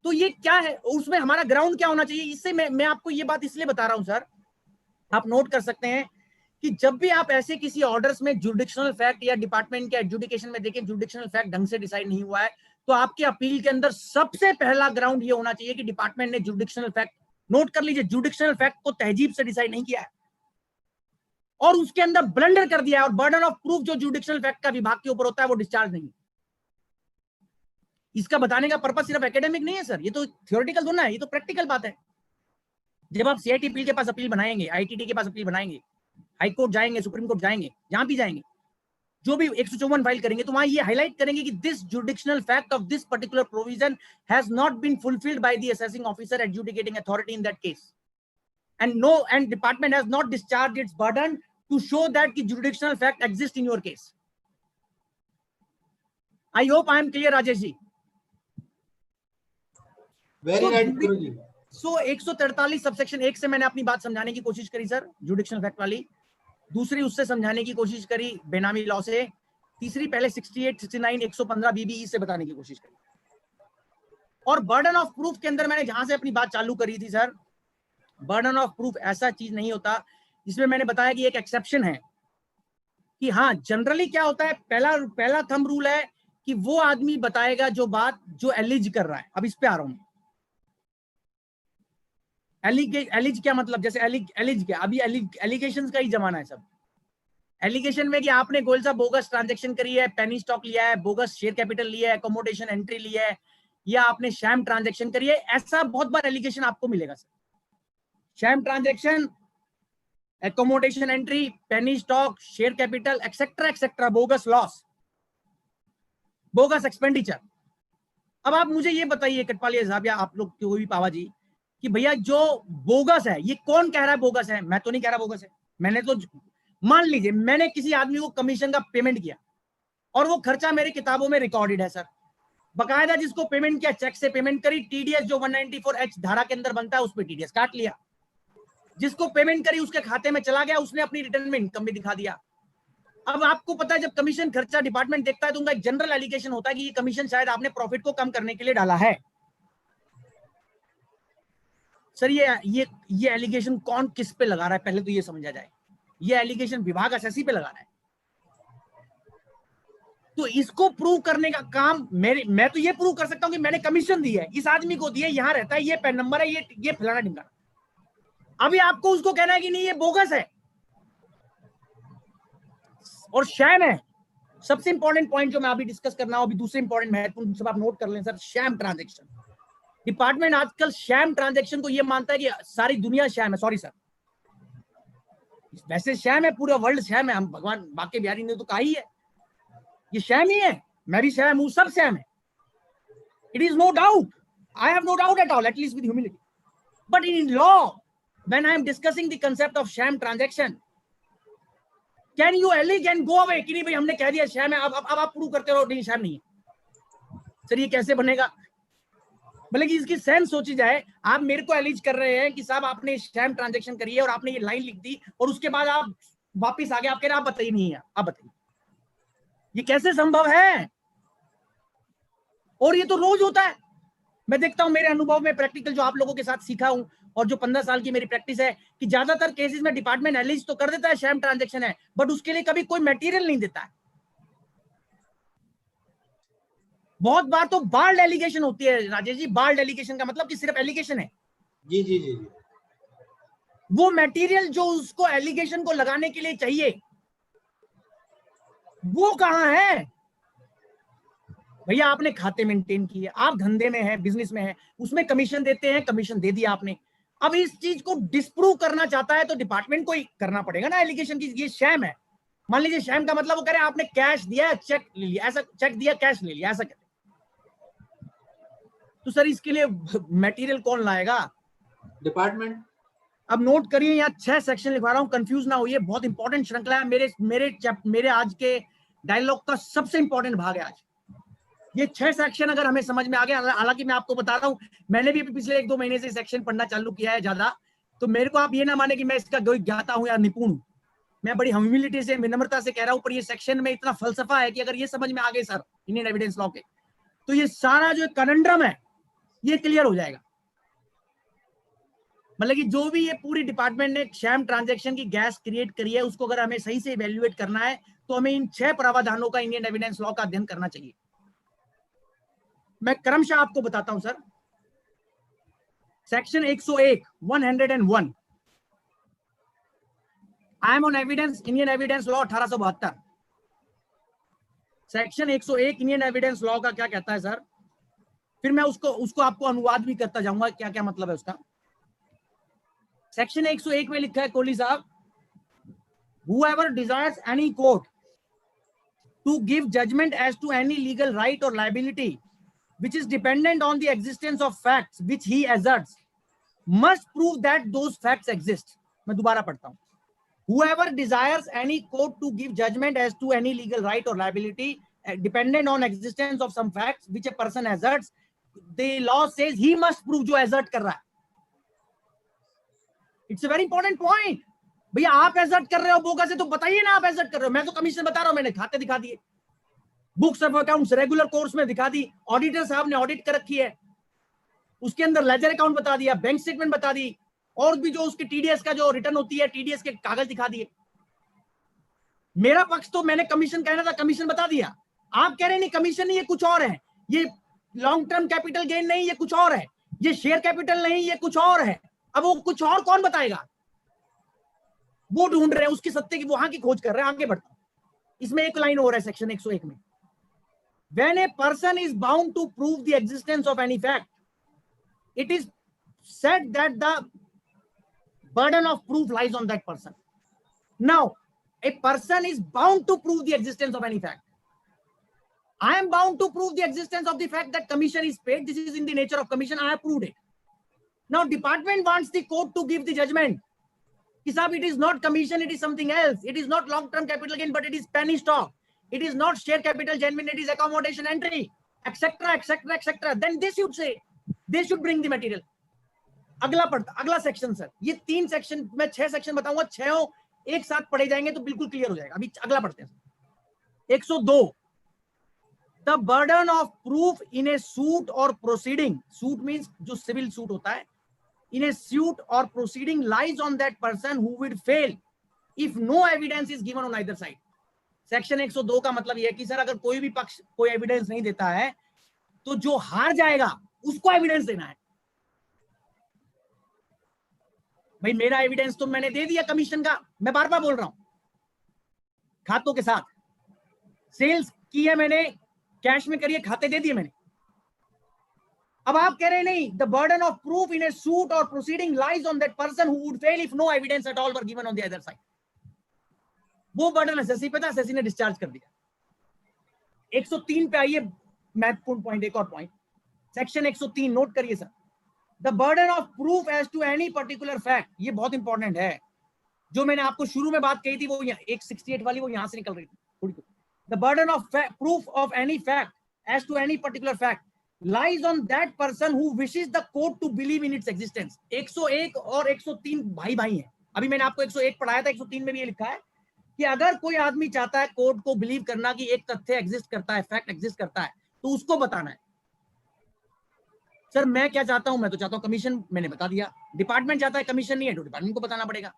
तो ये क्या है, उसमें हमारा ग्राउंड क्या होना चाहिए? इससे मैं आपको ये बात इसलिए बता रहा हूं सर, आप नोट कर सकते हैं कि जब भी आप ऐसे किसी ऑर्डर्स में जुडिशनल फैक्ट या डिपार्टमेंट के एडजुडिकेशन में देखें जुडिशनल फैक्ट ढंग से डिसाइड नहीं हुआ है, तो आपके अपील के अंदर सबसे पहला ग्राउंड ये होना चाहिए कि डिपार्टमेंट ने जुडिशनल फैक्ट, नोट कर लीजिए, जुडिशनल फैक्ट को तहजीब से डिसाइड नहीं किया है और उसके अंदर ब्लंडर कर दिया है, और बर्डन ऑफ प्रूफ जो जुडिशनल फैक्ट का विभाग के ऊपर होता है वो डिस्चार्ज नहीं। इसका बताने का पर्पस सिर्फ एकेडमिक नहीं है सर, ये तो थियोरेटिकल थोड़ा है, ये तो प्रैक्टिकल बात है। जब आप सीआईटी अपील के पास अपील बनाएंगे, आईटीटी के पास अपील बनाएंगे, हाई कोर्ट जाएंगे, सुप्रीम कोर्ट जाएंगे, जहां भी जाएंगे, जो भी 154 फाइल करेंगे, तो वहां ये हाईलाइट करेंगे कि this judicial fact of this particular provision has not been fulfilled by the assessing officer adjudicating authority in that case, and department has not discharged its burden to show that की judicial fact exist in your case. I hope I am clear Rajesh ji. Very right guruji. So 143 subsection 1 से मैंने अपनी बात समझाने की कोशिश करी sir, jurisdictional fact वाली। दूसरी उससे समझाने की कोशिश करी बेनामी लॉ से। तीसरी पहले 68, 69, 115 बीबीई से बताने की कोशिश करी। और बर्डन ऑफ प्रूफ के अंदर मैंने जहां से अपनी बात चालू करी थी सर, बर्डन ऑफ प्रूफ ऐसा चीज नहीं होता, जिसमें मैंने बताया कि एक एक्सेप्शन है कि हाँ जनरली क्या होता है, पहला थंब रूल है कि वो आदमी बताएगा जो बात जो एलिज कर रहा है। अब इस पे आ रहा हूं, एलिज क्या मतलब, जैसे एलिज क्या, अभी एलिगेशंस का ही जमाना है सब। एलिगेशन में कि आपने गोयल साहब बोगस ट्रांजैक्शन करी है, पेनी स्टॉक लिया है, बोगस शेयर कैपिटल लिया है, अकोमोडेशन एंट्री लिया है, या आपने शैम ट्रांजैक्शन करी है, ऐसा बहुत बार एलिगेशन आपको मिलेगा sir. Sham transaction, accommodation entry, penny stock, share capital, etcetera etcetera, bogus loss, bogus expenditure. अब आप मुझे ये बताइए कटपालिया साहब या आप लोग कोई भी पावा जी, कि भैया जो बोगस है ये कौन कह रहा है बोगस है? मैं तो नहीं कह रहा बोगस है, मैंने तो मान लीजिए मैंने किसी आदमी को कमीशन का पेमेंट किया और वो खर्चा मेरी किताबों में रिकॉर्डेड है सर, बकायदा जिसको पेमेंट किया चेक से पेमेंट करी, टीडीएस जो 194H धारा के अंदर बनता है उस पर टीडीएस काट लिया, जिसको पेमेंट करी उसके खाते में चला गया, उसने अपनी रिटर्न में इनकम भी दिखा दिया। अब आपको पता है जब कमीशन खर्चा डिपार्टमेंट देखता है तो उनका एक जनरल एलिगेशन होता है कि ये कमीशन शायद आपने प्रॉफिट को कम करने के लिए डाला है। सर ये एलिगेशन कौन किस पे लगा रहा है, पहले तो ये समझा जाए। ये एलिगेशन विभाग एसएससी पे लगा रहा है, तो इसको प्रूव करने का काम मैं तो ये प्रूव कर सकता हूं कि मैंने कमीशन दी है, इस आदमी को दी है, यहां रहता है, ये पैन नंबर है, ये फलाना ढिमकाना। अभी आपको उसको कहना है कि नहीं ये बोगस है और शैम है। सबसे इंपॉर्टेंट पॉइंट जो मैं अभी डिस्कस करना हूं, अभी दूसरे इंपॉर्टेंट महत्वपूर्ण सब आप नोट कर लें सर, शैम ट्रांजैक्शन। डिपार्टमेंट आजकल शैम ट्रांजैक्शन को ये मानता है कि सारी दुनिया शैम है। सॉरी सर, वैसे शैम है, पूरा वर्ल्ड शैम है, हम भगवान बाके बिहारी ने तो कहा ही है ये शैम ही है, मैं भी शैम हूं, सब शैम है। It is no doubt, I have no doubt at all, at least with humility. But in law when I am discussing the concept of sham transaction, can you allege and go away कि नहीं भाई हमने कह दिया sham है, अब आप prove करते रहो नहीं शैम नहीं है। सर ये कैसे बनेगा? भले कि इसकी सेंस सोची जाए, आप मेरे को एलिज कर रहे हैं कि साहब आपने शैम ट्रांजैक्शन करी है और आपने ये लाइन लिख दी और उसके बाद आप वापिस आ गए, आप कह रहे आप बताइए नहीं है, आप बताइए ये कैसे संभव है? और ये तो रोज होता है, मैं देखता हूं मेरे अनुभव में, प्रैक्टिकल जो आप लोगों के साथ सीखा हूं और जो 15 साल की मेरी प्रैक्टिस है कि ज्यादातर केसेस में डिपार्टमेंट एलिज तो कर देता है शैम ट्रांजैक्शन है, बट उसके लिए कभी कोई मटेरियल नहीं देता है। बहुत बार तो बाल्ड एलिगेशन होती है राजेश जी। बाल्ड एलिगेशन का मतलब कि सिर्फ एलिगेशन है। जी जी जी, वो मटेरियल जो उसको एलिगेशन को लगाने के लिए चाहिए वो कहां है? भैया आपने खाते मेंटेन किए, आप धंधे में हैं, बिजनेस में हैं, उसमें कमीशन देते हैं, कमीशन दे दिया आपने। अब इस चीज को डिस्प्रूव करना चाहता है तो डिपार्टमेंट को ही करना पड़ेगा ना एलिगेशन की ये शैम है। मान लीजिए शैम का मतलब वो कह रहे हैं आपने कैश दिया, चेक ले लिया, ऐसा चेक दिया कैश ले लिया, ऐसा कहते तो सर इसके लिए मटेरियल कौन लाएगा? डिपार्टमेंट। अब नोट करिए, यहाँ 6 सेक्शन लिखवा रहा हूं, कंफ्यूज ना होइए, बहुत इंपॉर्टेंट श्रृंखला है, मेरे आज के डायलॉग का सबसे इंपॉर्टेंट भाग है आज। ये 6 सेक्शन अगर हमें समझ में आ गया, हालांकि मैं आपको बता रहा हूं मैंने भी पिछले 1-2 महीने से सेक्शन पढ़ना चालू किया है ज्यादा, तो मेरे को आप ये ना माने कि मैं इसका ज्ञाता हूं या निपुण हूं, मैं बड़ी ह्यूमिलिटी से, विनम्रता से कह रहा हूं, पर ये सेक्शन में इतना फलसफा है कि अगर ये समझ में आ गए सर इंडियन एविडेंस लॉ के, तो ये सारा जो कनंड्रम है ये क्लियर हो जाएगा। मतलब कि जो भी ये पूरी डिपार्टमेंट ने शैम ट्रांजैक्शन की गैस क्रिएट करी है उसको अगर हमें सही से इवेल्युएट करना है तो हमें इन 6 प्रावधानों का इंडियन एविडेंस लॉ का अध्ययन करना चाहिए। मैं क्रमशः आपको बताता हूं sir. Section 101 101 I am on evidence, Indian evidence law 1872। Section 101 Indian evidence law का क्या कहता है सर? फिर मैं उसको आपको अनुवाद भी करता जाऊंगा क्या क्या मतलब है उसका। सेक्शन 101 में लिखा है कोहली साहब, whoever desires any court to give judgment as to any legal right or liability which is dependent on the existence of facts which he asserts must prove that those facts exist। मैं दोबारा पढ़ता हूं, whoever desires any court to give judgment as to any legal right or liability dependent on existence of some facts which a person asserts, the law says he must prove, जो assert कर रहा है। It's a very important point. भैया आप assert कर रहे हो bogus है तो बताइए ना आप एजर्ट कर रहे हो, मैं तो कमीशन बता रहा हूं, मैंने खाते दिखा दिए, books of accounts regular course में दिखा दी, ऑडिटर साहब ने ऑडिट कर रखी है, उसके अंदर लेजर अकाउंट बता दिया, बैंक स्टेटमेंट बता दी, और भी जो उसके टीडीएस का जो रिटर्न होती है टीडीएस के कागज दिखा दिए। मेरा पक्ष तो मैंने कमीशन कहना था, कमीशन बता दिया। आप कह रहे नहीं कमीशन नहीं, ये कुछ और है, ये लॉन्ग टर्म कैपिटल गेन नहीं, ये कुछ और है, ये शेयर कैपिटल नहीं, ये कुछ और है। अब वो कुछ और कौन बताएगा? वो ढूंढ रहे हैं उसकी सत्य की, वहां की खोज कर रहे हैं। आगे बढ़ता हूं, इसमें एक लाइन हो रहा है सेक्शन 101 में, when a person is bound to prove the existence of any fact, it is said that the burden of proof lies on that person. Now, a person is bound to prove the existence of any fact. I am bound to prove the existence of the fact that commission is paid. This is in the nature of commission. I have proved it. Now, department wants the court to give the judgment. कि साहब it is not commission, it is something else, it is not long term capital gain, but it is penny stock, it is not share capital genuine, it is accommodation entry, etc etc etc, then this should say they should bring the material. अगला section sir, ये 3 section, मैं 6 section बताऊंगा, 6 एक साथ पढ़े जाएंगे तो बिल्कुल क्लियर हो जाएगा. अभी अगला पढ़ते हैं. 102, the burden of proof in a suit or proceeding, suit means जो सिविल सूट होता है, in a suit or proceeding lies on that person who would fail if no evidence is given on either side. Section 102 का मतलब यह है कि sir अगर कोई भी पक्ष कोई एविडेंस नहीं देता है तो जो हार जाएगा उसको एविडेंस देना है. भाई मेरा एविडेंस तो मैंने दे दिया कमीशन का, मैं बार बार बोल रहा हूं, खातों के साथ सेल्स की है मैंने, कैश में करिए, खाते दे दिए मैंने. अब आप कह रहे हैं नहीं, the burden of proof in a suit और proceeding lies on that person who would fail if no evidence at all were given on the other side. वो बर्डन एसएससी पे था, एसएससी ने डिस्चार्ज कर दिया. 103 पे आइए, महत्वपूर्ण पॉइंट, एक और पॉइंट, सेक्शन 103 नोट करिए sir. The burden of proof as to any particular fact, ये बहुत इंपॉर्टेंट है. जो मैंने आपको शुरू में बात कही थी वो 168 वाली, वो यहां से निकल रही थी. The burden of proof of any fact as to any particular fact lies on that person who wishes the court to believe in its existence. 101 और 103 भाई भाई हैं. अभी मैंने आपको 101 पढ़ाया था, 103 में भी ये लिखा है कि अगर कोई आदमी चाहता है कोर्ट को बिलीव करना कि एक तथ्य एग्जिस्ट करता है, फैक्ट एग्जिस्ट करता है, तो उसको बताना है. सर मैं क्या चाहता हूं, मैं तो चाहता हूं कमीशन, मैंने बता दिया. डिपार्टमेंट चाहता है कमीशन नहीं है तो डिपार्टमेंट को बताना पड़ेगा.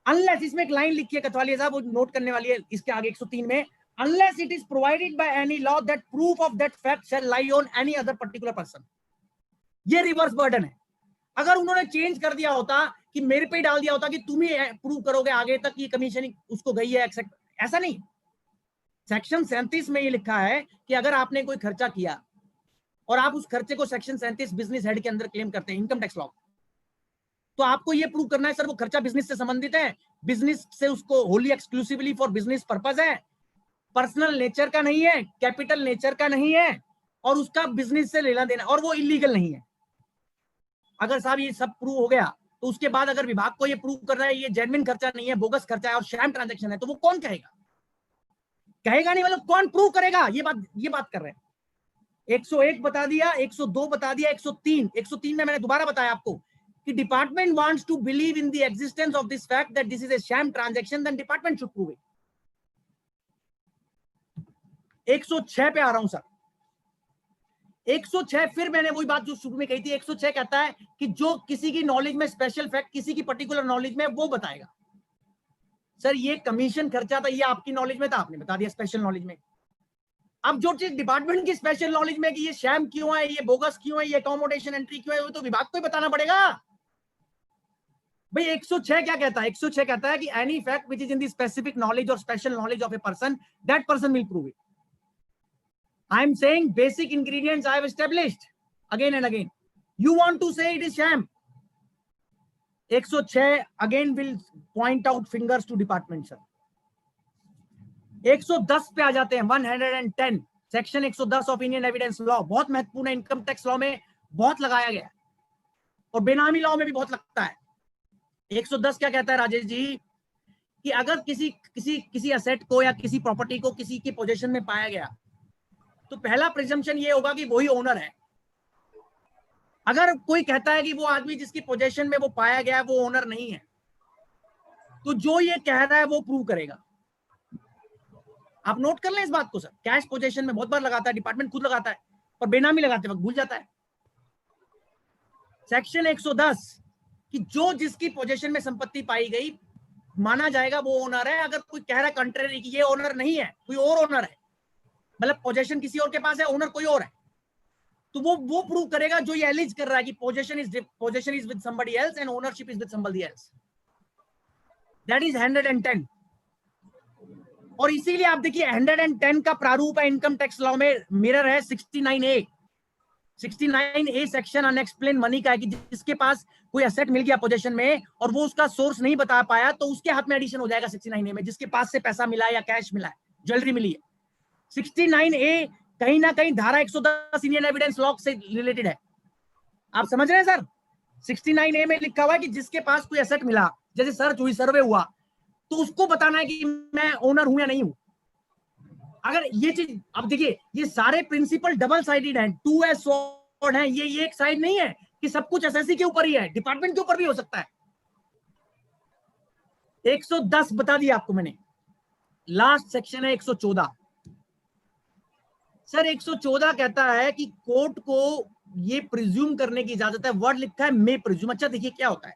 अनलेस, इसमें एक लाइन लिखी है कथवालिया साहब, वो नोट करने वाली है इसके आगे 103 में, unless it is provided by any law that proof of that fact shall lie on any other particular person. ये रिवर्स बर्डन है. अगर उन्होंने चेंज कर दिया होता कि मेरे पे ही डाल दिया होता कि तुम ही प्रूव करोगे आगे तक कि कमीशन उसको गई है, एक्सेप्ट, ऐसा नहीं. सेक्शन 37 में ये लिखा है कि अगर आपने कोई खर्चा किया और आप उस खर्चे को सेक्शन 37 बिजनेस हेड के अंदर क्लेम करते हैं, इनकम टैक्स लॉ, तो आपको ये प्रूव करना है सर वो खर्चा बिजनेस से संबंधित है, बिजनेस से उसको Holi exclusively for business purpose है, पर्सनल नेचर का नहीं है, कैपिटल नेचर का नहीं है, और उसका बिजनेस से लेना देना, और वो इलीगल नहीं है. अगर साहब ये सब प्रूव हो गया तो उसके बाद अगर विभाग को ये प्रूव कर रहा है ये जेन्युइन खर्चा नहीं है, बोगस खर्चा है और शैम ट्रांजैक्शन है, तो वो कौन कहेगा? कहेगा नहीं, मतलब कौन प्रूव करेगा? ये बात कर रहे हैं. 101 बता दिया, 102 बता दिया, 103 में मैंने दोबारा बताया आपको कि department wants to believe in the existence of this fact that this is a sham transaction, then department should prove it. 106 पे आ रहा हूं सर. 106 फिर मैंने वही बात जो शुरू में कही थी, 106 कहता है कि जो किसी की नॉलेज में स्पेशल फैक्ट, किसी की पर्टिकुलर नॉलेज में, वो बताएगा. सर ये कमीशन खर्चा था, ये आपकी नॉलेज में था, आपने बता दिया स्पेशल नॉलेज में. अब जो चीज डिपार्टमेंट की स्पेशल नॉलेज में कि ये शैम क्यों है, ये बोगस क्यों है, ये अकोमोडेशन एंट्री क्यों है, वो तो विभाग को ही बताना पड़ेगा. भाई 106 क्या कहता है? 106 कहता है कि any fact which is in the specific knowledge और special knowledge of a person, that person will prove it. I am saying basic ingredients I have established again and again. You want to say it is sham? 106 again will point out fingers to department sir. 110 पे आ जाते हैं. 110 section 110 of Indian evidence law बहुत महत्वपूर्ण है. Income tax law में बहुत लगाया गया और बेनामी लॉ में भी बहुत लगता है. 110 क्या कहता है राजेश जी कि अगर किसी एसेट को या किसी प्रॉपर्टी को किसी की पोजीशन में पाया गया तो पहला प्रिजम्पशन ये होगा कि वही ओनर है. अगर कोई कहता है कि वो आदमी जिसकी पोजीशन में वो पाया गया है वो ओनर नहीं है, तो जो ये कह रहा है वो प्रूव करेगा. आप नोट कर लें इस बात को सर. कैश पोजीशन में बहुत बार लगाता है, डिपार्टमेंट खुद लगाता है, और बेनामी लगाते वक्त भूल जाता है. सेक्शन 110 कि जो जिसकी पोजीशन में संपत्ति पाई गई माना जाएगा वो ओनर है. अगर कोई कह रहा है कंट्रेरी कि ये ओनर नहीं है, कोई और ओनर है, मतलब पोजीशन किसी और के पास है, ओनर कोई और है, तो वो प्रूव करेगा जो ये एलिज कर रहा है कि position is with somebody else and ownership is with somebody else. That is 110. और इसीलिए आप देखिए 110 का प्रारूप है इनकम टैक्स लॉ में, मिरर है 69A. 69A section unexplained money का है कि जिसके पास कोई एसेट मिल गया पोजीशन में और वो उसका सोर्स नहीं बता पाया तो उसके हाथ में एडिशन हो जाएगा 69A में. जिसके पास से पैसा मिला या कैश मिला है, ज्वेलरी मिली है. 69A कहीं ना कहीं धारा 110 इंडियन एविडेंस लॉ से रिलेटेड है. आप समझ रहे हैं सर? 69A में लिखा हुआ है कि जिसके पास कोई एसेट मिला जैसे सर्च हुई, सर्वे हुआ, तो उसको बताना है कि मैं ओनर हूं या नहीं हूं। अगर ये चीज, अब देखिए ये सारे प्रिंसिपल डबल साइडेड हैं, टू एज स्वॉर्ड है, ये एक साइड नहीं है कि सब कुछ एसएससी के ऊपर ही है, डिपार्टमेंट के ऊपर भी हो सकता है। 110 बता दिया आपको मैंने, लास्ट सेक्शन है 114। सर 114 कहता है कि कोर्ट को ये प्रिज्यूम करने की इजाजत है, वर्ड लिखा है मे प्रिज्यूम। अच्छा देखिए क्या होता है,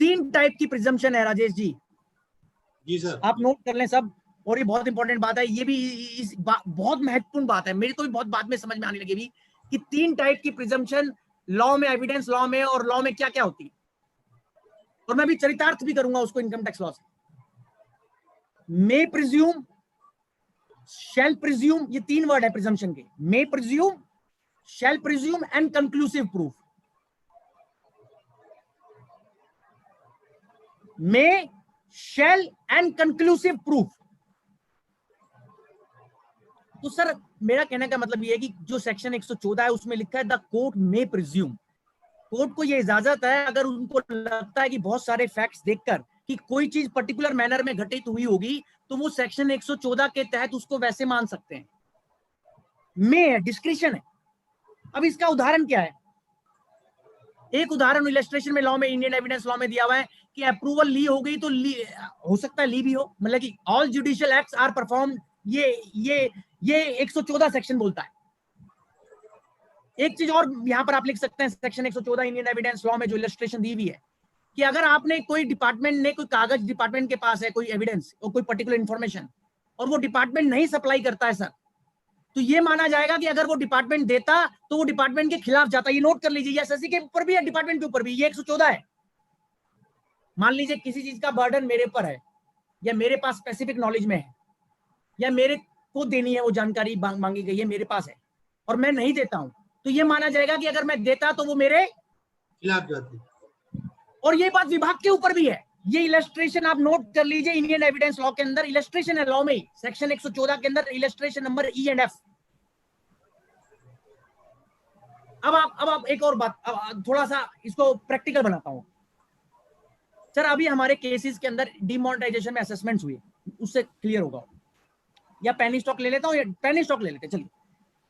3 टाइप की प्रिजम्पशन है राजेश जी। जी सर। आप नोट कर लें सब, और ये बहुत इंपॉर्टेंट बात है, ये भी बहुत महत्वपूर्ण बात है, मेरे को भी बहुत बाद में समझ में आने लगी भी कि 3 टाइप की प्रिजम्पशन लॉ में, एविडेंस लॉ में और लॉ में क्या क्या होती है, और मैं भी चरितार्थ भी करूंगा उसको इनकम टैक्स लॉ से। मे प्रिज्यूम, शैल प्रिज्यूम, ये 3 वर्ड है प्रिजम्पशन के, may presume, shall presume and conclusive proof. May, shall and conclusive proof. तो सर मेरा कहने का मतलब ये है कि जो सेक्शन 114 है उसमें लिखा है the court may presume, court को ये इजाजत है अगर उनको लगता है कि बहुत सारे फैक्ट्स देखकर कि कोई चीज पर्टिकुलर मैनर में घटित हुई होगी, तो वो सेक्शन 114 के तहत उसको वैसे मान सकते हैं। मे है, डिस्क्रिशन है। अब इसका उदाहरण क्या है, एक उदाहरण इलस्ट्रेशन में लॉ में, इंडियन एविडेंस लॉ में दिया हुआ है कि अप्रूवल ली हो गई तो ली हो सकता है, ली भी हो, मतलब कि all judicial acts are perform, ये 114 सेक्शन बोलता है। एक चीज और यहां पर आप लिख सकते हैं, सेक्शन 114 इंडियन एविडेंस लॉ में जो इलस्ट्रेशन दी हुई है कि अगर आपने कोई डिपार्टमेंट ने कोई कागज, डिपार्टमेंट के पास है कोई एविडेंस और कोई पर्टिकुलर इंफॉर्मेशन, और वो डिपार्टमेंट नहीं सप्लाई करता है सर, तो ये माना जाएगा कि अगर वो डिपार्टमेंट देता तो वो डिपार्टमेंट के खिलाफ जाता। ये नोट कर लीजिए, एसएससी के ऊपर भी है, डिपार्टमेंट के ऊपर भी, ये 114 है। मान लीजिए किसी चीज का बर्डन मेरे पर है, या मेरे पास स्पेसिफिक नॉलेज में है, या मेरे को देनी है वो जानकारी मांगी गई है, मेरे पास है और मैं नहीं देता हूं, तो ये माना जाएगा कि अगर मैं देता तो वो मेरे खिलाफ जाती। और ये बात विभाग के ऊपर भी है। ये इलस्ट्रेशन आप नोट कर लीजिए, इंडियन एविडेंस लॉ के अंदर इलस्ट्रेशन है, लॉ में ही सेक्शन 114 के अंदर illustration number E and F. अब आप एक और बात, थोड़ा सा इसको प्रैक्टिकल बनाता हूं। सर अभी हमारे केसेस के अंदर डिमोनेटाइजेशन में असेसमेंट्स हुई, उससे क्लियर होगा, या पेनी स्टॉक ले लेता हूं, या पेनी स्टॉक ले लेते, चलिए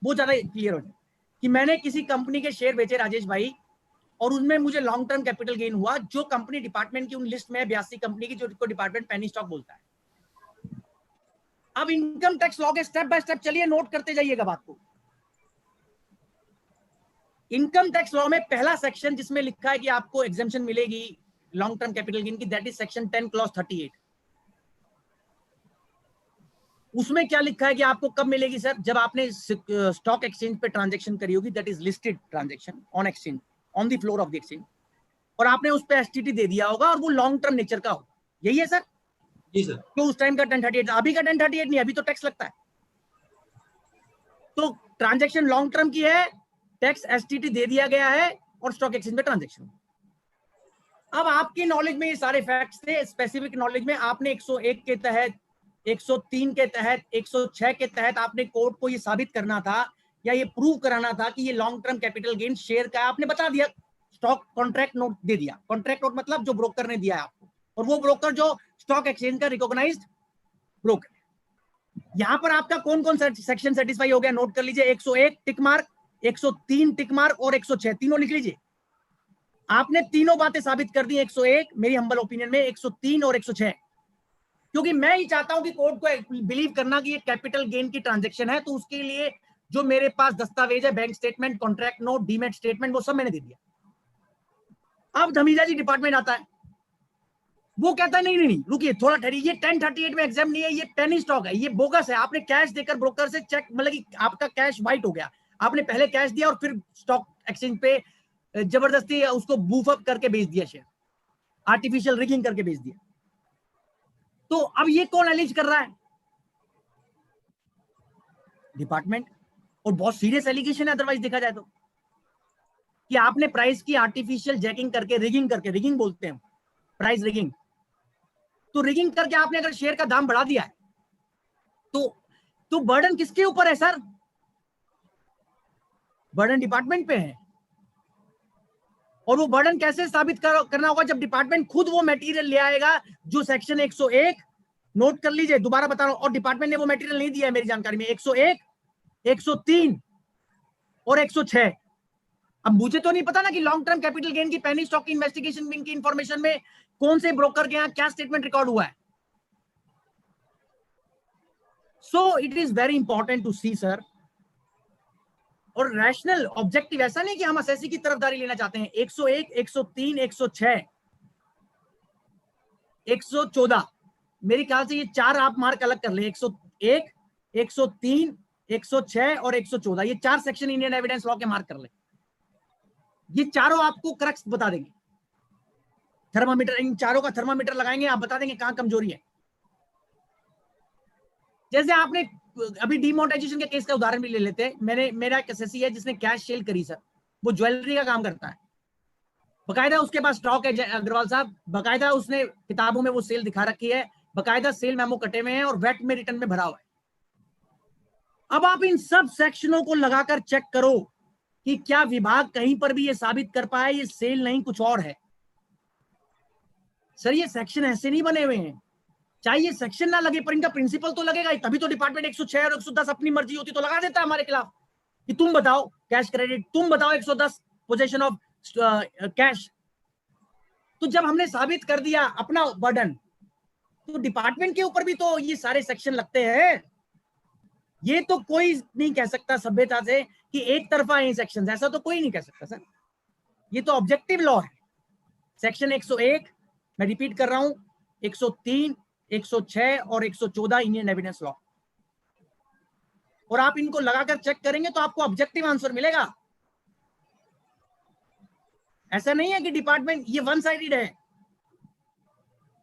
वो ज्यादा क्लियर हो जाए कि मैंने किसी कंपनी के शेयर बेचे राजेश भाई, और उसमें मुझे लॉन्ग टर्म कैपिटल गेन हुआ, जो कंपनी डिपार्टमेंट की उन लिस्ट में 82 कंपनी की, जो डिपार्टमेंट पेनी स्टॉक बोलता है। अब इनकम टैक्स लॉ के स्टेप बाय स्टेप चलिए नोट करते जाइएगा बात को। इनकम टैक्स लॉ में पहला सेक्शन जिसमें लिखा है कि आपको एग्जेम्पशन मिलेगी लॉन्ग टर्म कैपिटल गेन की, दैट इज सेक्शन 10 क्लॉज 38। उसमें क्या लिखा है कि आपको कब मिलेगी सर, जब आपने स्टॉक एक्सचेंज पे ट्रांजैक्शन करी होगी, that is listed transaction on exchange, on the floor of the exchange, और आपने उस पे एसटीटी दे दिया होगा और वो लॉन्ग टर्म नेचर का हो। यही है सर? जी सर। तो उस टाइम का 1038, अभी का 1038 नहीं, अभी तो टैक्स लगता है। तो ट्रांजैक्शन लॉन्ग टर्म की है, टैक्स एसटीटी दे दिया गया है, और स्टॉक एक्सचेंज में ट्रांजैक्शन। अब आपकी नॉलेज में ये सारे फैक्ट्स थे, स्पेसिफिक नॉलेज में आपने 101 के तहत, 103 के तहत, 106 के तहत आपने कोर्ट को ये साबित करना था या ये प्रूव कराना था कि ये long term capital gain share का, आपने बता दिया, स्टॉक कॉन्ट्रैक्ट नोट दे दिया। कॉन्ट्रैक्ट नोट मतलब जो ब्रोकर ने दिया है आपको, और वो ब्रोकर जो स्टॉक एक्सचेंज का रिकॉग्नाइज्ड ब्रोकर। यहां पर आपका कौन कौन सा सेक्शन सेटिस्फाई हो गया, नोट कर लीजिए, 101 टिक मार्क, 103 टिक मार्क और 106, तीनों लिख लीजिए। आपने तीनों बातें साबित कर दी, 101 मेरी हम्बल ओपिनियन में, 103 और 106, क्योंकि मैं ही चाहता हूं कि कोर्ट को बिलीव करना कि ये कैपिटल गेन की ट्रांजैक्शन है, तो उसके लिए जो मेरे पास दस्तावेज है, bank statement, contract note, demat statement, वो सब मैंने दे दिया। अब धमीजा जी डिपार्टमेंट आता है, वो कहता है नहीं नहीं नहीं रुकिए थोड़ा ठहरिए, ये 1038 में एग्जाम नहीं है, ये पेनी स्टॉक है, ये बोगस है, आपने कैश देकर ब्रोकर से चेक, मतलब कि आपका कैश वाइट हो गया, आपने पहले कैश दिया और फिर स्टॉक एक्सचेंज पे जबरदस्ती उसको बूफ अप करके बेच दिया शेयर, आर्टिफिशियल रिगिंग करके बेच दिया। तो अब ये कौन एलिज कर रहा है? डिपार्टमेंट। और बहुत सीरियस एलिगेशन है अदरवाइज देखा जाए तो, कि आपने प्राइस की आर्टिफिशियल जैकिंग करके, रिगिंग करके, रिगिंग बोलते हैं प्राइस रिगिंग, तो रिगिंग करके आपने अगर शेयर का दाम बढ़ा दिया है तो बर्डन किसके ऊपर है सर? बर्डन डिपार्टमेंट पे है। और वो बर्डन कैसे साबित करना होगा? जब डिपार्टमेंट खुद वो मटेरियल ले आएगा जो सेक्शन 101, नोट कर लीजिए, दोबारा बता रहा हूं, और डिपार्टमेंट ने वो मटेरियल नहीं दिया है मेरी जानकारी में, 101, 103 और 106। अब मुझे तो नहीं पता ना कि लॉन्ग टर्म कैपिटल गेन की पेनी स्टॉक की इन्वेस्टिगेशन विंग की इंफॉर्मेशन में कौन से ब्रोकर के यहां क्या स्टेटमेंट रिकॉर्ड हुआ है। So it is very important to see sir, और रैशनल ऑब्जेक्टिव ऐसा नहीं कि हम असेसी की तरफदारी लेना चाहते हैं। 101, 103, 106, 114, मेरे ख्याल से ये चार आप मार्क अलग कर ले, 101, 103, 106 और 114, ये चार सेक्शन इंडियन एविडेंस लॉ के मार्क कर ले। ये चारों आपको क्रक्स बता देंगे। थर्मामीटर, इन चारों का थर्मामीटर लगाएंगे, आप बता देंगे कहां कमजोरी है। जैसे आपने अभी डीमोनेटाइजेशन के केस का उदाहरण भी ले लेते हैं। मेरा एक एसएससी है जिसने कैश सेल करी सर, वो ज्वेलरी का काम करता है, बकायदा उसके पास स्टॉक है अग्रवाल साहब, बकायदा उसने किताबों में वो सेल दिखा रखी है, बकायदा सेल मेमो कटे हुए हैं और वेट में रिटर्न में भरा हुआ है। अब आप इन सब सेक्शनों को लगाकर चेक करो कि क्या विभाग कहीं पर भी ये साबित कर पाए ये सेल नहीं कुछ और है। सर ये सेक्शन ऐसे नहीं बने हुए हैं, चाहे ये सेक्शन ना लगे पर इनका प्रिंसिपल तो लगेगा ही, तभी तो डिपार्टमेंट 106 और 110 अपनी मर्जी होती तो लगा देता है हमारे खिलाफ कि तुम बताओ कैश क्रेडिट, तुम बताओ 110 पोजीशन ऑफ कैश। तो जब हमने साबित कर दिया अपना बर्डन, तो डिपार्टमेंट के ऊपर भी तो ये सारे सेक्शन लगते हैं। ये तो कोई नहीं कह सकता सभ्यता से कि एक तरफा है सेक्शन, ऐसा तो कोई नहीं कह सकता सर। ये तो ऑब्जेक्टिव लॉ है। सेक्शन 101, मैं रिपीट कर रहा हूं, 103, 106 और 114 इंडियन एविडेंस लॉ, और आप इनको लगाकर चेक करेंगे तो आपको ऑब्जेक्टिव आंसर मिलेगा। ऐसा नहीं है कि डिपार्टमेंट ये वन साइडेड है,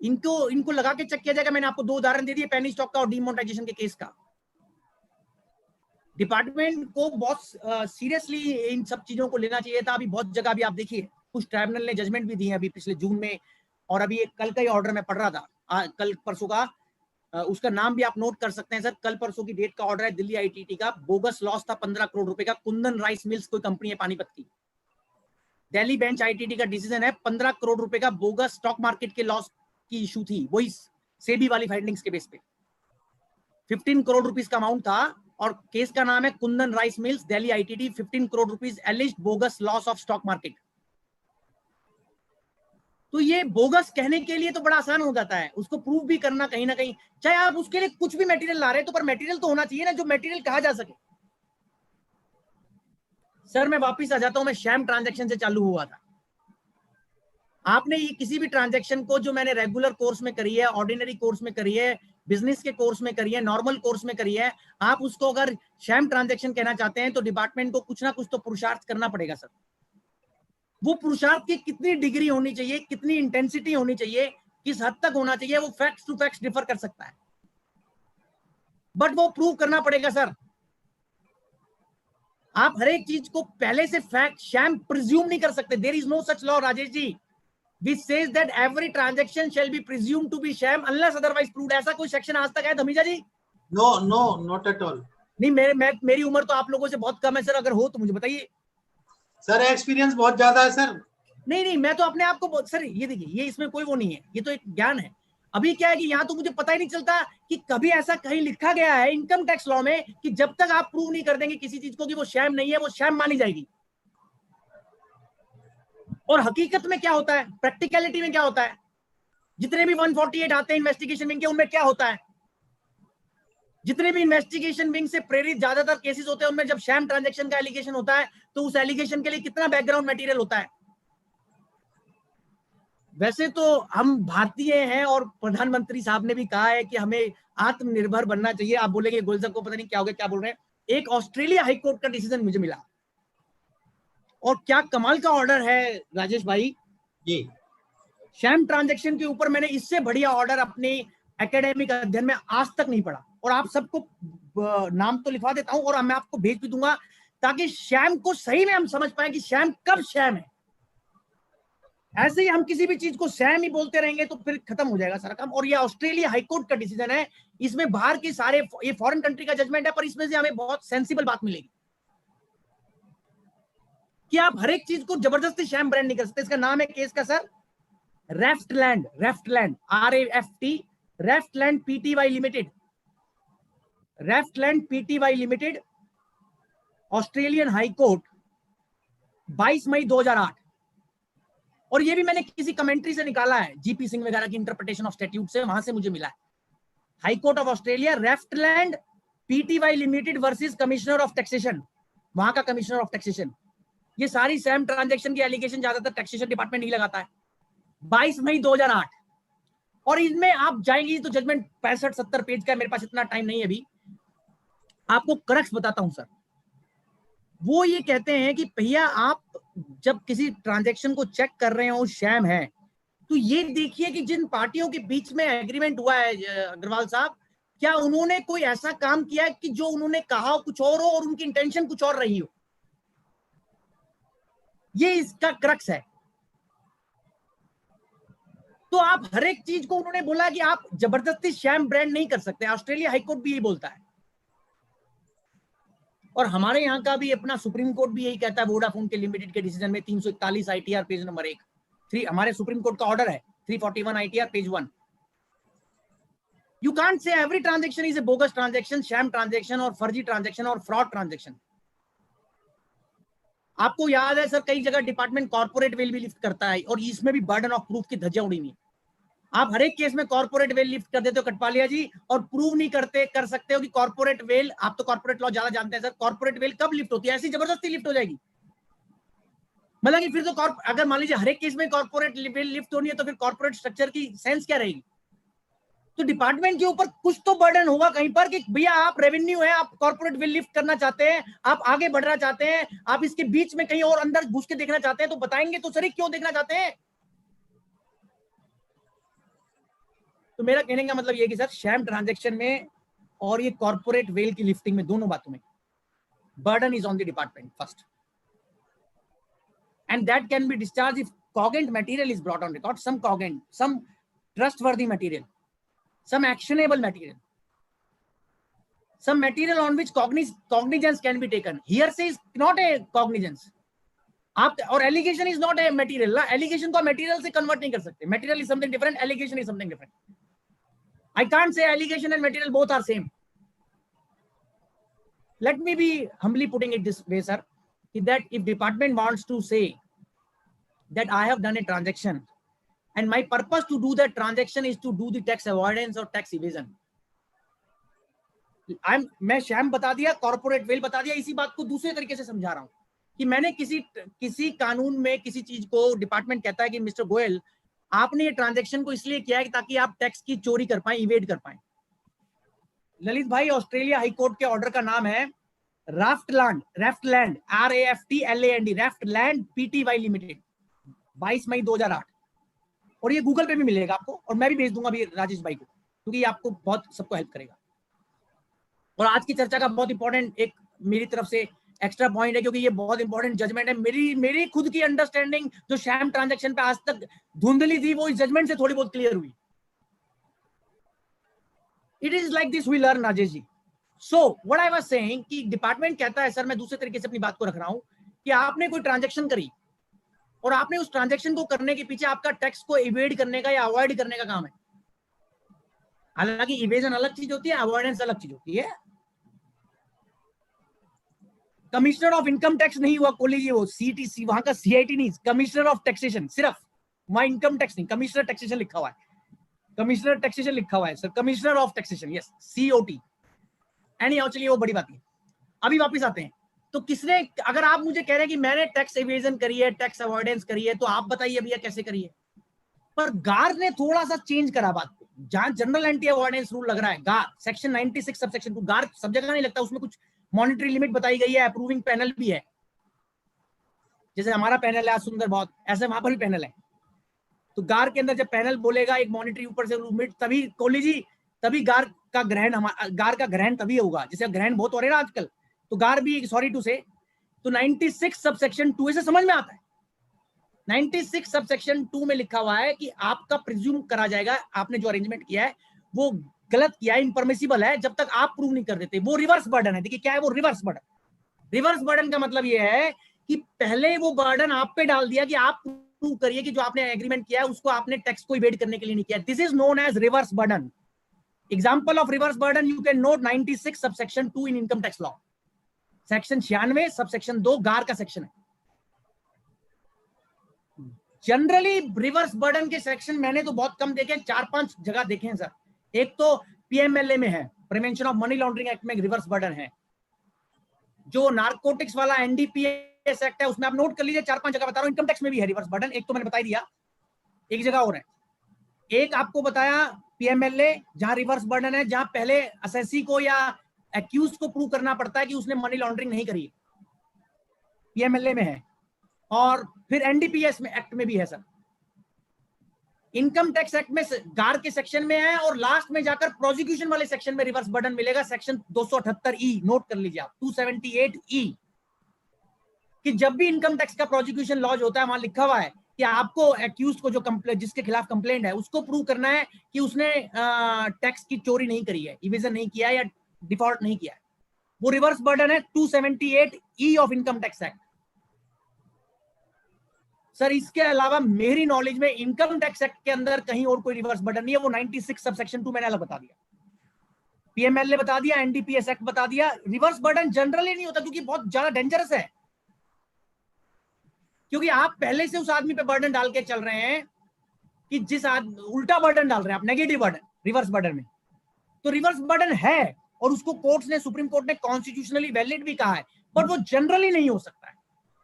इनको लगा के चेक किया जाएगा। मैंने आपको दो उदाहरण दे दिए, पेनी स्टॉक का और डीमोनेटाइजेशन के केस का। डिपार्टमेंट को बहुत सीरियसली इन सब चीजों को लेना चाहिए था। अभी बहुत जगह भी आप देखिए कुछ ट्राइब्यूनल ने जजमेंट भी दी है अभी पिछले जून में, और अभी एक कल का ही ऑर्डर मैं पढ़ रहा था, कल परसों का, उसका नाम भी आप नोट कर सकते हैं सर, कल परसों की डेट का ऑर्डर है दिल्ली आईटीटी का। बोगस लॉस था 15 करोड़ रुपए का, कुंदन राइस मिल्स कोई कंपनी है पानीपत की। दिल्ली बेंच आईटीटी का डिसीजन है, 15 करोड़ रुपए का बोगस स्टॉक मार्केट के लॉस की इशू थी, वही सेबी वाली फाइंडिंग्स के बेस पे 15 करोड़ रुपीस का अमाउंट था, और केस का नाम है Kundan rice mills Delhi ITT, 15 crore rupees एलिज्ड bogus loss of stock market. तो ये बोगस कहने के लिए तो बड़ा आसान हो जाता है, उसको प्रूव भी करना कहीं ना कहीं, चाहे आप उसके लिए कुछ भी मटेरियल ला रहे हैं तो, पर मटेरियल तो होना चाहिए ना जो मटेरियल कहा जा सके। सर मैं वापिस आ जाता हूं, मैं शैम ट्रांजैक्शन से चालू हुआ था। आपने ये किसी भी ट्रांजैक्शन को जो मैंने रेगुलर कोर्स में करी है, ऑर्डिनरी कोर्स में करी है, बिजनेस के कोर्स में करी है, नॉर्मल कोर्स में करी है, आप उसको अगर शैम ट्रांजैक्शन कहना चाहते हैं तो डिपार्टमेंट को कुछ ना कुछ तो पुरुषार्थ करना पड़ेगा सर। वो पुरुषार्थ की कितनी डिग्री होनी चाहिए, कितनी इंटेंसिटी होनी चाहिए, किस हद तक होना चाहिए, वो फैक्ट्स टू फैक्ट्स डिफर कर सकता है, बट वो प्रूव करना पड़ेगा सर। आप हर एक चीज को पहले से फैक्ट शैम प्रिज्यूम नहीं कर सकते। There is no such law Rajesh ji which says that every transaction shall be presumed to be sham unless otherwise proved। ऐसा कोई सेक्शन आज तक है धमीजा जी? No, no, not at all. नहीं, मेरी उम्र तो आप लोगों से बहुत कम है सर, अगर हो तो मुझे बताइए। सर एक्सपीरियंस बहुत ज्यादा है सर। नहीं, मैं तो अपने आप को सर, ये देखिए, ये इसमें कोई वो नहीं है, ये तो एक ज्ञान है। अभी क्या है कि यहाँ तो मुझे पता ही नहीं चलता कि कभी ऐसा कहीं लिखा गया है इनकम टैक्स लॉ में कि जब तक आप प्रूव नहीं कर देंगे किसी चीज को कि वो शैम नहीं है, वो शैम मानी जाएगी। और हकीकत में क्या होता है, प्रैक्टिकलिटी में क्या होता है, जितने भी 148 आते हैं इन्वेस्टिगेशन विंग के, उनमें क्या होता है, जितने भी इन्वेस्टिगेशन विंग से प्रेरित ज्यादातर केसेस होते हैं उनमें जब शैम ट्रांजैक्शन का एलिगेशन होता है तो उस एलिगेशन के लिए कितना बैकग्राउंड मटेरियल होता है। वैसे तो हम भारतीय हैं और प्रधानमंत्री साहब ने भी कहा है कि हमें आत्मनिर्भर बनना चाहिए। आप बोलेंगे गोलजर को पता नहीं क्या हो गया, क्या बोल रहे हैं। एक ऑस्ट्रेलिया हाईकोर्ट का डिसीजन मुझे मिला, और क्या कमाल का ऑर्डर है राजेश भाई जी। शैम ट्रांजैक्शन के ऊपर मैंने इससे बढ़िया ऑर्डर अपने एकेडमिक अध्ययन में आज तक नहीं पढ़ा, और आप सबको नाम तो लिखवा देता हूं और मैं आपको भेज भी दूंगा ताकि शैम को सही में हम समझ पाए कि शैम कब शैम है। ऐसे ही हम किसी भी चीज को शैम ही बोलते रहेंगे तो फिर खत्म हो जाएगा सारा काम। और ये ऑस्ट्रेलिया हाईकोर्ट का डिसीजन है, इसमें बाहर के सारे, ये फॉरेन कंट्री का जजमेंट है, पर इसमें से हमें बहुत सेंसिबल बात मिलेगी। कि आप हर एक चीज को जबरदस्ती शैम ब्रांड नहीं कर सकते। इसका नाम है केस का sir Raftland, Raftland RAFT, Raftland PTY limited, Raftland PTY limited, Australian high court 22 मई 2008। और ये भी मैंने किसी कमेंट्री से निकाला है, GP सिंह वगैरह की इंटरप्रिटेशन ऑफ स्टैट्यूट से, वहां से मुझे मिला है। High court of Australia, Raftland PTY limited versus commissioner of taxation, वहां का कमिश्नर ऑफ टैक्सेशन। ये सारी सैम ट्रांजैक्शन की एलिगेशन ज्यादातर टैक्सेशन डिपार्टमेंट नहीं लगाता है। 22 मई 2008। और इनमें आप जाएंगे तो जजमेंट 65-70 पेज का, मेरे पास इतना टाइम नहीं है अभी, आपको क्रक्स बताता हूं सर। वो ये कहते हैं कि भैया आप जब किसी ट्रांजैक्शन को चेक कर रहे हो शैम है, तो ये देखिए कि जिन पार्टियों के बीच में एग्रीमेंट हुआ है अग्रवाल साहब, क्या उन्होंने कोई ऐसा काम किया है कि जो उन्होंने कहा हो कुछ और हो और उनकी इंटेंशन कुछ और रही हो। ये इसका क्रक्स है। तो आप हर एक चीज को, उन्होंने बोला कि आप जबरदस्ती शैम ब्रांड नहीं कर सकते। ऑस्ट्रेलिया हाईकोर्ट भी यही बोलता है और हमारे यहाँ का भी अपना सुप्रीम कोर्ट भी यही कहता है। वोडाफोन के लिमिटेड के डिसीजन में 341 ITR पेज नंबर 1, हमारे सुप्रीम कोर्ट का ऑर्डर है 341 ITR page 1। You can't say every transaction is a bogus transaction, sham transaction और फर्जी ट्रांजैक्शन और फ्रॉड ट्रांजैक्शन। आपको याद है सर, कई जगह डिपार्टमेंट कॉर्पोरेट वेल भी लिफ्ट करता है और इसमें भी बर्डन ऑफ प्रूफ की धज्जियां उड़ी हुई। आप हर एक केस में कॉर्पोरेट वेल लिफ्ट कर देते हो कटपालिया जी, और प्रूव नहीं कर सकते हो कि कॉर्पोरेट वेल, आप तो कॉर्पोरेट लॉ ज्यादा जानते हैं सर, कॉर्पोरेट वेल कब लिफ्ट होती है? ऐसी जबरदस्ती लिफ्ट हो जाएगी। मतलब कि फिर तो अगर मान लीजिए हर एक केस में कॉर्पोरेट वेल लिफ्ट होनी है, तो फिर कॉर्पोरेट स्ट्रक्चर की सेंस क्या रहेगी? तो डिपार्टमेंट के ऊपर कुछ तो बर्डन होगा कहीं पर कि भैया आप रेवेन्यू है, आप कॉर्पोरेट वेल लिफ्ट करना चाहते हैं, आप आगे बढ़ना चाहते हैं, आप इसके बीच में कहीं और अंदर घुस के देखना चाहते हैं, तो बताएंगे तो सर क्यों देखना चाहते हैं। तो मेरा कहने का मतलब ये कि सर शैम ट्रांजैक्शन में और ये कॉर्पोरेट वेल की लिफ्टिंग में, दोनों बातों में burden is on the department first, and that can be discharge if cogent material is brought on record, some cogent, some trustworthy material, some actionable material, some material on which cognizance can be taken. Hearsay is not a cognizance. आप और allegation is not a material ना, allegation को material से convert नहीं कर सकते। Material is something different, allegation is something different. I can't say allegation and material both are same. Let me be humbly putting it this way, sir, that if department wants to say that I have done a transaction and my purpose to do that transaction is to do the tax avoidance or tax evasion, मैं sham बता दिया, corporate veil बता दिया, इसी बात को दूसरे तरीके से समझा रहा हूं कि मैंने किसी कानून में किसी चीज को, डिपार्टमेंट कहता है कि मिस्टर गोयल आपने ये ट्रांजैक्शन को इसलिए किया है ताकि आप टैक्स की चोरी कर पाए, इवेड कर पाए। ललित भाई, ऑस्ट्रेलिया हाई कोर्ट के ऑर्डर का नाम है रेफ्टलैंड, रेफ्टलैंड RAFTLAND, रेफ्टलैंड PTY लिमिटेड 22 मई 2008। और ये गूगल पे भी मिलेगा आपको, और मैं भी भेज दूंगा अभी राजेश भाई को, क्योंकि ये आपको बहुत सबको हेल्प करेगा। और आज की चर्चा का बहुत इंपॉर्टेंट एक मेरी तरफ से एक्स्ट्रा पॉइंट है, क्योंकि ये बहुत इंपॉर्टेंट जजमेंट है। मेरी खुद की अंडरस्टैंडिंग जो शैम ट्रांजैक्शन पे आज तक धुंधली थी, वो इस जजमेंट से थोड़ी बहुत क्लियर हुई। It is like this we learn, Rajesh ji. So what I was saying कि डिपार्टमेंट कहता है, सर मैं दूसरे तरीके से अपनी बात को रख रहा हूं, कि आपने कोई ट्रांजैक्शन करी और आपने उस ट्रांजैक्शन को करने के पीछे आपका टैक्स को इवेड करने का या अवॉइड करने का काम है। हालांकि इवेजन अलग चीज होती है, अवॉइडेंस अलग चीज होती है। कमिश्नर ऑफ इनकम टैक्स नहीं हुआ कोहली जी, वो CTC, वहां का CIT नहीं, कमिश्नर ऑफ टैक्सेशन, सिर्फ वहां इनकम टैक्स नहीं, कमिश्नर टैक्सेशन लिखा हुआ है, कमिश्नर टैक्सेशन लिखा हुआ है sir, commissioner of taxation, yes, COT। Any how, चलिए वो बड़ी बात है। अभी वापस आते हैं, तो किसने, अगर आप मुझे कह रहे हैं कि मैंने टैक्स एवेजन करी है, टैक्स अवॉइडेंस करी है, तो आप बताइए भैया कैसे करी है। पर गार ने थोड़ा सा चेंज करा बात को, जहां जनरल एंटी अवॉइडेंस रूल लग रहा है, गार सेक्शन 96 सब सेक्शन 2, गार सब जगह नहीं लगता, उसमें कुछ मॉनिटरी लिमिट बताई गई है, अप्रूविंग पैनल भी है, जैसे हमारा पैनल है सुंदर बहुत, ऐसे वहां पर भी पैनल है। तो गार के अंदर जब पैनल बोलेगा एक मॉनिटरी ऊपर से लिमिट, तभी कोहली जी, तभी गार का ग्रहण तभी होगा, जैसे ग्रहण बहुत हो रहे हैं ना आजकल, तो गार भी, सॉरी टू से, तो 96 सब सेक्शन 2 से समझ में आता है। 96 सब सेक्शन 2 में लिखा हुआ है कि आपका प्रिज्यूम करा जाएगा, आपने जो अरेंजमेंट किया है वो गलत किया है, इनपरमिसिबल है, जब तक आप प्रूव नहीं कर देते। वो रिवर्स बर्डन है। देखिए क्या है वो रिवर्स बर्डन। रिवर्स बर्डन का मतलब ये है कि पहले वो बर्डन आप पे डाल दिया कि आप प्रूव करिए कि जो आपने एग्रीमेंट किया है उसको आपने टैक्स को इवेड करने के लिए नहीं किया. This is known as reverse burden. Example of reverse burden you can note 96 subsection 2 in income tax law. Section 96 subsection 2 GAAR का सेक्शन है. जनरली रिवर्स बर्डन के सेक्शन मैंने तो बहुत कम देखे, 4-5 जगह देखे हैं सर. एक तो पीएमएलए में है, prevention of money laundering act में रिवर्स बर्डन है. जो नारकोटिक्स वाला एनडीपीएस एक्ट है उसमें आप नोट कर लीजिए, 4-5 जगह बता रहा हूं. इनकम टैक्स में भी है रिवर्स बर्डन. एक तो मैंने बता ही दिया, एक जगह और है. एक आपको बताया पीएमएलए, जहां रिवर्स बर्डन है, जहां पहले असेसी को या एक्यूज को प्रूव करना पड़ता है कि उसने मनी लॉन्ड्रिंग नहीं करी. पीएमएलए में है. और फिर एनडीपीएस में एक्ट में भी है सर. इनकम टैक्स एक्ट में गार के सेक्शन में है, और लास्ट में जाकर प्रोसिक्यूशन वाले सेक्शन में रिवर्स बर्डन मिलेगा. सेक्शन 278E नोट कर लीजिए आप, 278E, कि जब भी इनकम टैक्स का प्रोसिक्यूशन लॉज होता है वहां लिखा हुआ है कि आपको एक्यूज को जो जिसके खिलाफ कंप्लेंट है उसको प्रूव करना है कि उसने टैक्स की चोरी नहीं करी है, इवेजन नहीं किया है या डिफॉल्ट नहीं किया है. वो रिवर्स बर्डन है 278E of income tax act. Sir इसके अलावा मेरी नॉलेज में इनकम टैक्स एक्ट के अंदर कहीं और कोई रिवर्स बर्डन नहीं है. वो 96 सबसेक्शन 2 मैंने अलग बता दिया, पीएमएलए बता दिया, एनडीपीएस एक्ट बता दिया. रिवर्स बर्डन जनरली नहीं होता क्योंकि बहुत ज्यादा डेंजरस है, क्योंकि आप पहले से उस आदमी पे बर्डन डाल के चल रहे हैं कि जिस उल्टा बर्डन डाल रहे हैं आप, नेगेटिव बर्डन रिवर्स बर्डन में. तो रिवर्स बर्डन है और उसको कोर्ट ने, सुप्रीम कोर्ट ने कॉन्स्टिट्यूशनली वैलिड भी कहा है, बट वो जनरली नहीं हो सकता है.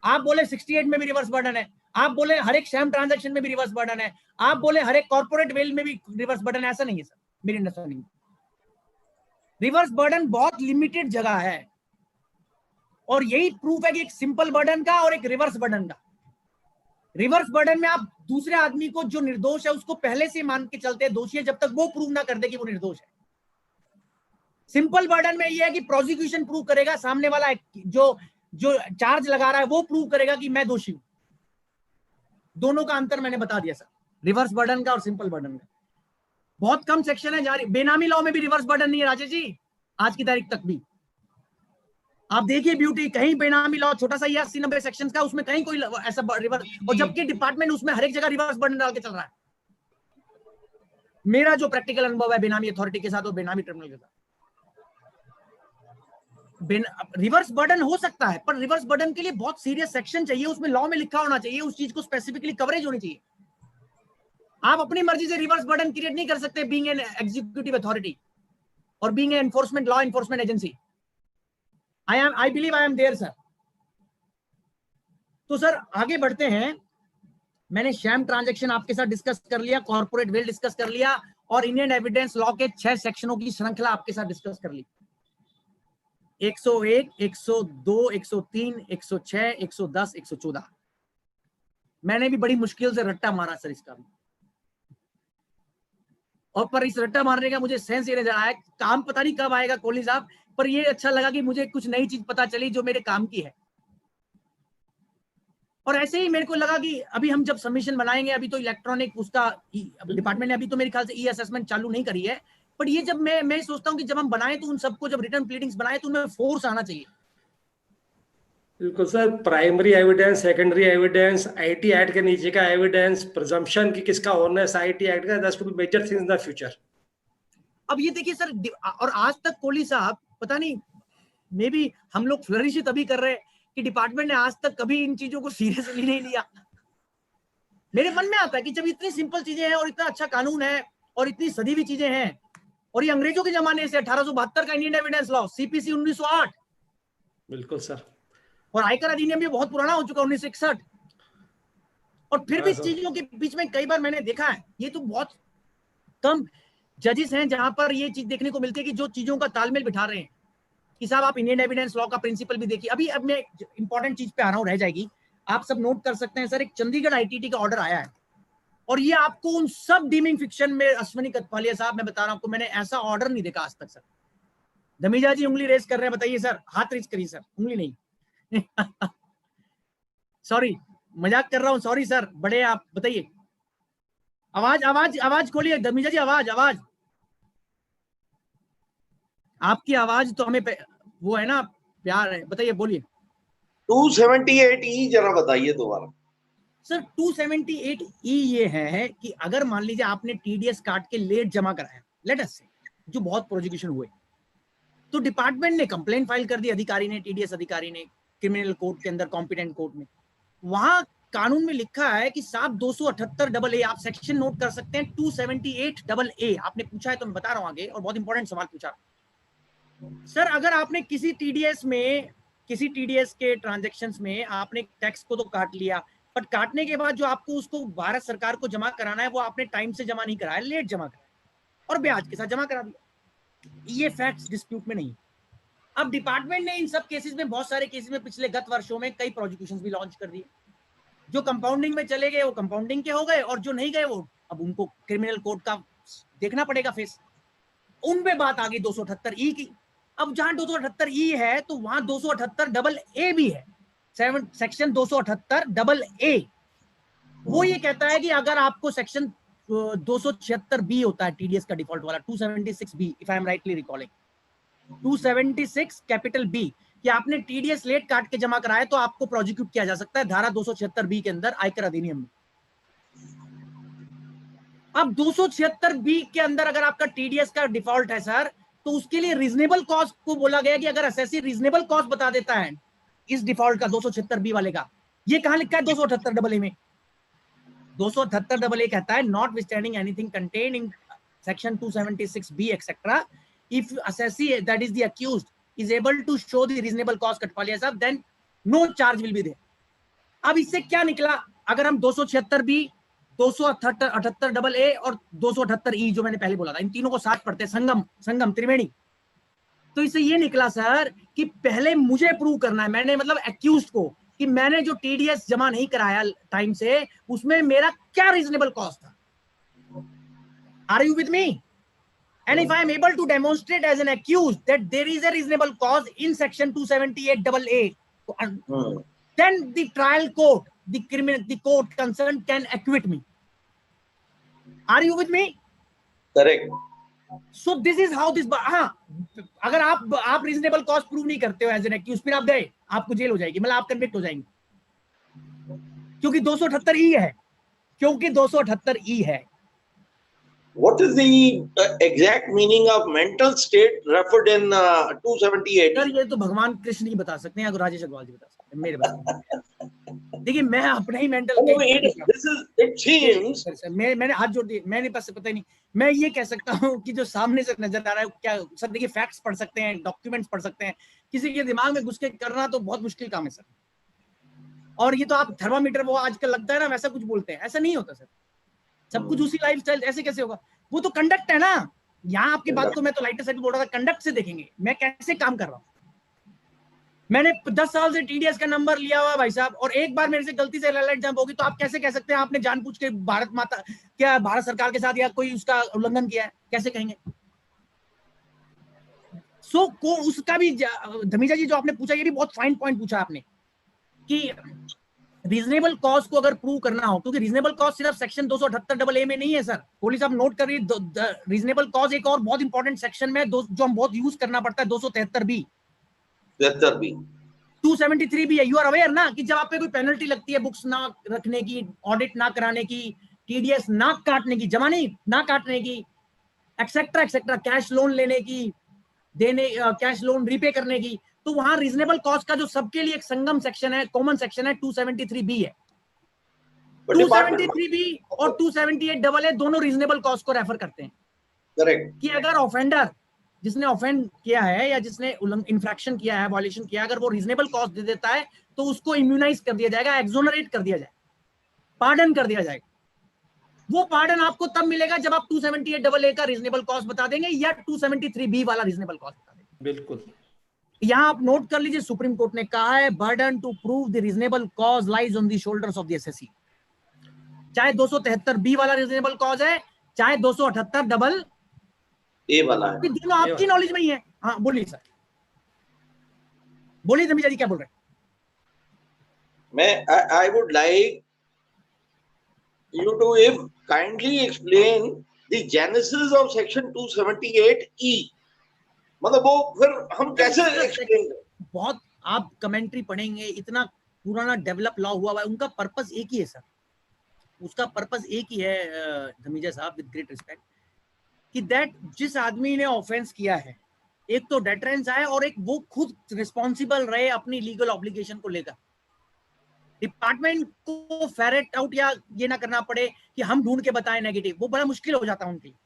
आप बोले 68 में भी रिवर्स बर्डन है, आप बोले हर एक शैम ट्रांजैक्शन में भी रिवर्स बर्डन है, आप बोले हर एक कॉर्पोरेट वेल में भी रिवर्स बर्डन, ऐसा नहीं है सर मेरी अंडरस्टैंडिंग. रिवर्स बर्डन बहुत लिमिटेड जगह है, और यही प्रूफ है कि एक सिंपल बर्डन का और एक रिवर्स बर्डन का. रिवर्स बर्डन में आप दूसरे आदमी को जो निर्दोष है उसको पहले से मान के चलते हैं दोषी है जब तक वो प्रूव ना कर दे कि वो निर्दोष है. सिंपल बर्डन में यह है कि प्रोसिक्यूशन प्रूव करेगा, सामने वाला जो चार्ज लगा रहा है वो प्रूव करेगा कि मैं दोषी हूं. दोनों का अंतर मैंने बता दिया सर, रिवर्स बर्डन का और सिंपल बर्डन का. बहुत कम सेक्शन है जहां बेनामी लॉ में भी रिवर्स बर्डन नहीं है राजेश जी, आज की तारीख तक भी. आप देखिए ब्यूटी, कहीं बेनामी लॉ छोटा सा ही 80-90 सेक्शंस का, उसमें कहीं कोई ऐसा रिवर्स, और जबकि डिपार्टमेंट उसमें हर एक जगह रिवर्स बर्डन डाल के चल रहा है. मेरा जो प्रैक्टिकल अनुभव है बेनामी अथॉरिटी के साथ और बेनामी ट्रिब्यूनल के साथ, रिवर्स बर्डन हो सकता है, पर रिवर्स बर्डन के लिए बहुत सीरियस सेक्शन चाहिए, उसमें लॉ में लिखा होना चाहिए, उस चीज को स्पेसिफिकली कवरेज होनी चाहिए. आप अपनी मर्जी से रिवर्स बर्डन क्रिएट नहीं कर सकते बीइंग एन एग्जीक्यूटिव अथॉरिटी और being an enforcement law enforcement agency. I believe I am there sir. तो सर आगे बढ़ते हैं. मैंने शैम ट्रांजैक्शन आपके साथ डिस्कस कर लिया, कॉर्पोरेट वेल डिस्कस कर लिया, और इंडियन एविडेंस लॉ के 6 सेक्शनों की श्रृंखला आपके साथ डिस्कस कर ली. 101, 102, 103, 106, 110, 114. मैंने भी बड़ी मुश्किल से रट्टा मारा सर इसका, और पर इस रट्टा मारने का मुझे सेंस ये नजर आया, काम पता नहीं कब आएगा कोहली साहब, पर ये अच्छा लगा कि मुझे कुछ नई चीज पता चली जो मेरे काम की है. और ऐसे ही मेरे को लगा कि अभी हम जब सबमिशन बनाएंगे, अभी तो इलेक्ट्रॉनिक उसका डिपार्टमेंट ने अभी तो मेरे ख्याल से ई असेसमेंट चालू नहीं करी है, बट ये जब मैं सोचता हूँ कि जब हम बनाएं तो उन सबको, जब रिटर्न प्लीडिंग्स बनाए तो उनमें फोर्स आना चाहिए. बिल्कुल sir. Primary evidence, secondary evidence, IT act के नीचे का एविडेंस, प्रिजम्पशन की किसका ऑनर्स आईटी एक्ट का, that's to be major things in the future. अब ये देखिए सर, और आज तक कोहली साहब पता नहीं, मे बी हम लोग फ्लरिश ही तभी कर रहे हैं कि डिपार्टमेंट ने आज तक कभी इन चीजों को सीरियसली नहीं लिया. मेरे मन में आता है कि जब इतनी सिंपल चीजें हैं और इतना अच्छा कानून है और इतनी सदी हुई चीजें हैं, और ये अंग्रेजों के जमाने से 1872 का इंडियन एविडेंस लॉ, सीपीसी 1908. बिल्कुल सर. और आयकर अधिनियम भी बहुत पुराना हो चुका 1961. और फिर भी चीजों के बीच में कई बार मैंने देखा है, ये तो बहुत कम जजेस हैं जहां पर ये चीज देखने को मिलती है कि जो चीजों का तालमेल बिठा रहे हैं कि साहब आप इंडियन एविडेंस लॉ का प्रिंसिपल भी देखिए. अभी अब मैं इंपॉर्टेंट चीज पे आ रहा हूं, रह जाएगी, आप सब नोट कर सकते हैं सर. एक चंडीगढ़ आईटीटी का ऑर्डर आया है, और ये आपको उन सब डीमिंग फिक्शन में, अश्वनी कथपालिया साहब मैं बता रहा हूं आपको, मैंने ऐसा ऑर्डर नहीं देखा आज तक सर. धमीजा जी उंगली रेस कर रहे हैं, बताइए सर, हाथ रेस करिए सर, उंगली नहीं. सॉरी, मजाक कर रहा हूं, सॉरी सर, बड़े आप, बताइए. आवाज आवाज आवाज खोलिए धमीजा जी, आवाज आवाज, आपकी आवाज तो हमें वो है ना, प्यार है, बताइए, बोलिए. 278E जरा बताइए दोबारा। सर 278E ये है कि अगर मान लीजिए आपने टीडीएस काट के लेट जमा कराया, लेट अस से, जो बहुत प्रोसिक्यूशन हुए, तो डिपार्टमेंट ने कंप्लेंट फाइल कर दी, अधिकारी ने, टीडीएस अधिकारी ने, क्रिमिनल कोर्ट के अंदर, कॉम्पिटेंट कोर्ट में। वहां कानून में लिखा है कि 7278AA, आप सेक्शन नोट कर सकते हैं 278AA। आपने पूछा है तो मैं बता रहा हूं आगे, और बहुत इंपॉर्टेंट सवाल पूछा सर। अगर आपने किसी टीडीएस के ट्रांजैक्शंस में आपने टैक्स को तो काट लिया, बट काटने के बाद जो आपको उसको भारत सरकार को जमा कराना है वो आपने टाइम से जमा नहीं कराया, लेट जमा कराया और ब्याज के साथ जमा करा दिया, ये फैक्ट्स डिस्प्यूट में नहीं। अब डिपार्टमेंट ने इन सब केसेस में, बहुत सारे केसेस में पिछले गत वर्षों में कई प्रोसिक्यूशंस भी लॉन्च कर दिए। जो कंपाउंडिंग में चले गए वो कंपाउंडिंग के हो गए, और जो नहीं गए वो अब उनको क्रिमिनल कोर्ट का देखना पड़ेगा फेस। उनपे बात आ गई 278E की। अब जहां 278E है तो वहां 278AA भी है, सेक्शन 278AA। वो ये कहता है कि अगर आपको सेक्शन 276B होता है टीडीएस का डिफॉल्ट वाला, 276B, if I am rightly recalling, 276 capital B, कि आपने टीडीएस लेट काट के जमा कराया तो आपको प्रोसिक्यूट किया जा सकता है धारा 276B के अंदर आयकर अधिनियम में। अब 276B के अंदर अगर आपका टीडीएस का डिफॉल्ट है सर, तो उसके लिए रीजनेबल कॉस्ट को बोला गया कि अगर असेसी रीजनेबल कॉस्ट बता देता है इस डिफॉल्ट का 276B वाले का, ये कहां लिखा है 278AA में? 278AA कहता है not withstanding anything contained in section 276B etcetera, if assessee, that is the accused, is able to show the reasonable cost, कटपालिया साहब, then no charge will be there। अब इससे क्या निकला? अगर हम 276B, 278AA और 278E जो मैंने पहले बोला था, इन तीनों को साथ पढ़ते हैं, संगम त्रिवेणी, तो इससे ये निकला सर कि पहले मुझे प्रूव करना है, मैंने मतलब एक्यूज्ड को, कि मैंने जो टीडीएस जमा नहीं कराया टाइम से, उसमें मेरा क्या रीजनेबल कॉस्ट था। Are you with me? And if I am able to demonstrate as an accused that there is a reasonable cause in section 278AA, then the trial court, the court concerned can acquit me. Are you with me? Correct. So this is how this, अगर आप reasonable cause prove नहीं करते हो as an accused, फिर आप गए, आपको jail हो जाएगी, मतलब आप कन्विक्ट हो जाएंगे, क्योंकि 278E है, क्योंकि 278E है। What is the exact meaning of mental state referred in 278? Sir ये तो भगवान कृष्ण ही बता सकते हैं, अगर राजेश अग्रवाल जी बता सकते हैं, मेरे बात। देखिए मैं अपने ही मेंटल मैंने हाथ जोड़ दिए, मैंने पास पता ही नहीं। मैं ये कह सकता हूँ कि जो सामने से नजर आ रहा है, क्या सर देखिए फैक्ट्स पढ़ सकते हैं, डॉक्यूमेंट्स पढ़ सकते हैं, किसी के दिमाग में घुस के करना तो बहुत मुश्किल काम है सर। और ये तो आप थर्मामीटर वो आजकल लगता है ना, वैसा कुछ बोलते हैं, ऐसा नहीं होता सर। सब कुछ उसी लाइफस्टाइल, ऐसे कैसे होगा? वो तो कंडक्ट है ना। यहाँ आपकी बात तो मैं तो लाइटर साइड बोल रहा था, कंडक्ट से देखेंगे मैं कैसे काम कर रहा हूँ। मैंने 10 साल से टीडीएस का नंबर लिया हुआ भाई साहब, और एक बार मेरे से गलती से लाइट जंप होगी तो आप कैसे कह सकते हैं आपने जानबूझ के भारत माता, क्या भारत सरकार के साथ या कोई उसका उल्लंघन किया है, कैसे कहेंगे? को उसका भी धमीजा जी जो आपने पूछा, ये भी बहुत फाइन पॉइंट पूछा आपने, कि रीजनेबल कॉस्ट को अगर प्रूव करना हो, क्योंकि रीजनेबल कॉस्ट सिर्फ सेक्शन 278AA में नहीं है सर, पुलिस आप नोट करिए, रीजनेबल कॉस्ट एक और बहुत इंपॉर्टेंट सेक्शन में जो हम बहुत यूज करना पड़ता है, 273B, 273B है। यू आर अवेयर ना कि जब आप पे कोई पेनल्टी लगती है, बुक्स ना रखने की, ऑडिट ना कराने की, टीडीएस ना काटने की, जमा नहीं ना काटने की, एक्सेट्रा एक्सेट्रा, कैश लोन लेने की, देने कैश लोन रीपे करने की, तो वहां रीजनेबल कॉस्ट का जो सबके लिए एक संगम सेक्शन है, कॉमन सेक्शन है, 273B है। 273B और 278AA दोनों रीजनेबल कॉस्ट को रेफर करते हैं। करेक्ट। कि अगर ऑफेंडर, जिसने ऑफेंड किया है या जिसने इन्फ्रैक्शन किया है, वायलेशन किया है, अगर वो रीजनेबल कॉस्ट दे देता है तो उसको इम्यूनाइज कर दिया जाएगा, एक्सोनरेट कर दिया जाएगा, पार्डन कर दिया जाएगा। वो पार्डन आपको तब मिलेगा जब आप 278AA का रीजनेबल कॉस्ट बता देंगे या 273B वाला रीजनेबल कॉस्ट बता देंगे। बिल्कुल। यहां आप नोट कर लीजिए, सुप्रीम कोर्ट ने कहा है burden to prove the reasonable cause lies on the shoulders of the SSC. चाहे 273B वाला रीजनेबल कॉज है, चाहे 278AA वाला है, दोनों आपकी नॉलेज में ही है। हाँ बोलिए सर, बोलिए धमीजा जी क्या बोल रहे हैं? मैं I would like you to if kindly explain the genesis of section 278E, मतलब वो फिर हम कैसे एक्सप्लेन? बहुत आप कमेंट्री पढ़ेंगे, इतना पुराना डेवलप लॉ हुआ है, उनका पर्पस एक ही है सर, उसका पर्पस एक ही है धमीजा साहब, विद ग्रेट रिस्पेक्ट, कि दैट जिस आदमी ने ऑफेंस किया है, एक तो डेटरेंस आए और एक वो खुद रिस्पॉन्सिबल रहे अपनी लीगल ऑब्लिगेशन को लेकर। डिपार्टमेंट को फेरेट आउट या ये ना करना पड़े कि हम ढूंढ के बताएं नेगेटिव, वो बड़ा मुश्किल हो जाता है उनके लिए।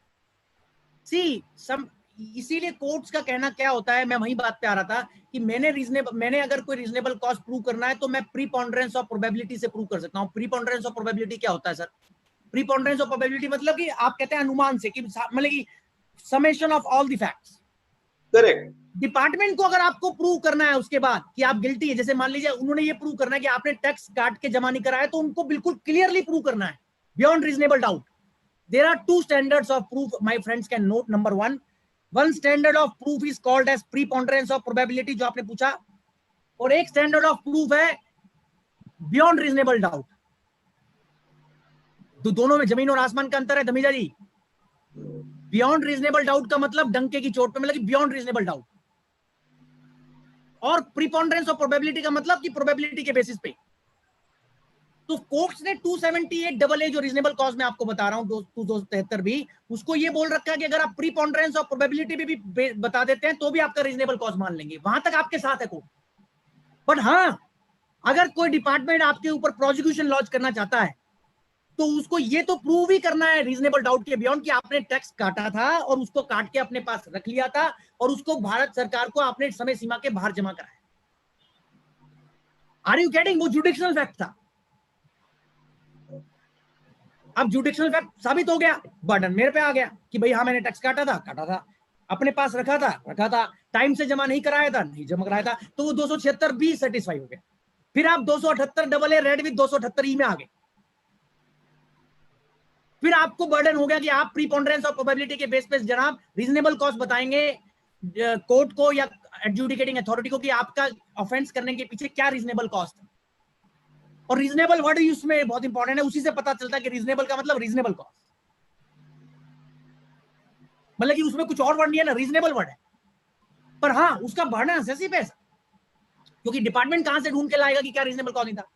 सी सम, इसीलिए कोर्ट्स का कहना क्या होता है, मैं वही बात पे आ रहा था कि मैंने अगर कोई रीजनेबल कॉस्ट प्रूव करना है तो मैं प्रीपोंडरेंस ऑफ प्रोबेबिलिटी से प्रूव कर सकता हूं। प्रीपोंडरेंस ऑफ प्रोबेबिलिटी क्या होता है सर? प्रीपोंडरेंस ऑफ प्रोबेबिलिटी मतलब कि आप कहते हैं अनुमान से, कि मतलब कि summation of all the facts. Correct. Department को अगर आपको प्रूव करना है उसके बाद कि आप गिल्टी है, जैसे मान लीजिए उन्होंने ये प्रूव करना है कि आपने टैक्स काट के जमा नहीं कराया, तो उनको बिल्कुल क्लियरली प्रूव करना है beyond reasonable doubt. There are two standards of proof, my friends can note. Number one standard of proof is called as preponderance of probability, जो आपने पूछा, और एक standard of proof है beyond reasonable doubt। तो दोनों में जमीन और आसमान का अंतर है धमीजा जी। बियॉन्ड रीजनेबल डाउट का मतलब डंके की चोट पे, मतलब कि बियॉन्ड रीजनेबल डाउट, और प्रीपोंडरेंस ऑफ प्रोबेबिलिटी का मतलब कि प्रोबेबिलिटी के बेसिस पे। तो कोर्ट्स ने 278AA जो रीजनेबल कॉज में आपको बता रहा हूं 273 भी, उसको ये बोल रखा है कि अगर आप प्रीपोंडरेंस ऑफ प्रोबेबिलिटी भी बता देते हैं तो भी आपका रीजनेबल कॉज मान लेंगे, वहां तक आपके साथ है कोर्ट। बट हाँ, अगर कोई डिपार्टमेंट आपके ऊपर प्रोसिक्यूशन लॉन्च करना चाहता है तो उसको ये तो प्रूव ही करना है रीजनेबल डाउट के बियॉन्ड कि आपने टैक्स काटा था और उसको काट के अपने पास रख लिया था और उसको भारत सरकार को आपने समय सीमा के बाहर जमा कराया। Are you getting? वो जुडिक्शनल फैक्ट था। अब जुडिक्शनल फैक्ट साबित हो गया, बर्डन मेरे पे आ गया कि भाई हाँ मैंने टैक्स काटा था, अपने पास रखा था, टाइम से जमा नहीं कराया था, नहीं जमा कराया था, तो वो 276 भी सेटिस्फाई हो गया। फिर आप 278 रेड विद 278 में आ गए। फिर आपको बर्डन हो गया कि आप प्रीपोंडरेंस ऑफ प्रोबेबिलिटी के बेस पे जनाब रीजनेबल कॉस्ट बताएंगे कोर्ट को या एडजुडिकेटिंग अथॉरिटी को कि आपका ऑफेंस करने के पीछे क्या रीजनेबल कॉस्ट है। और रीजनेबल वर्ड उसमें बहुत इंपॉर्टेंट है, उसी से पता चलता है कि रीजनेबल का मतलब रीजनेबल कॉस्ट, मतलब कि उसमें कुछ और वर्ड नहीं है ना, रीजनेबल वर्ड है। पर हाँ, उसका बढ़ना नेसेसरी पे है, क्योंकि डिपार्टमेंट कहां से ढूंढ के लाएगा कि क्या रीजनेबल कॉस्ट नहीं था।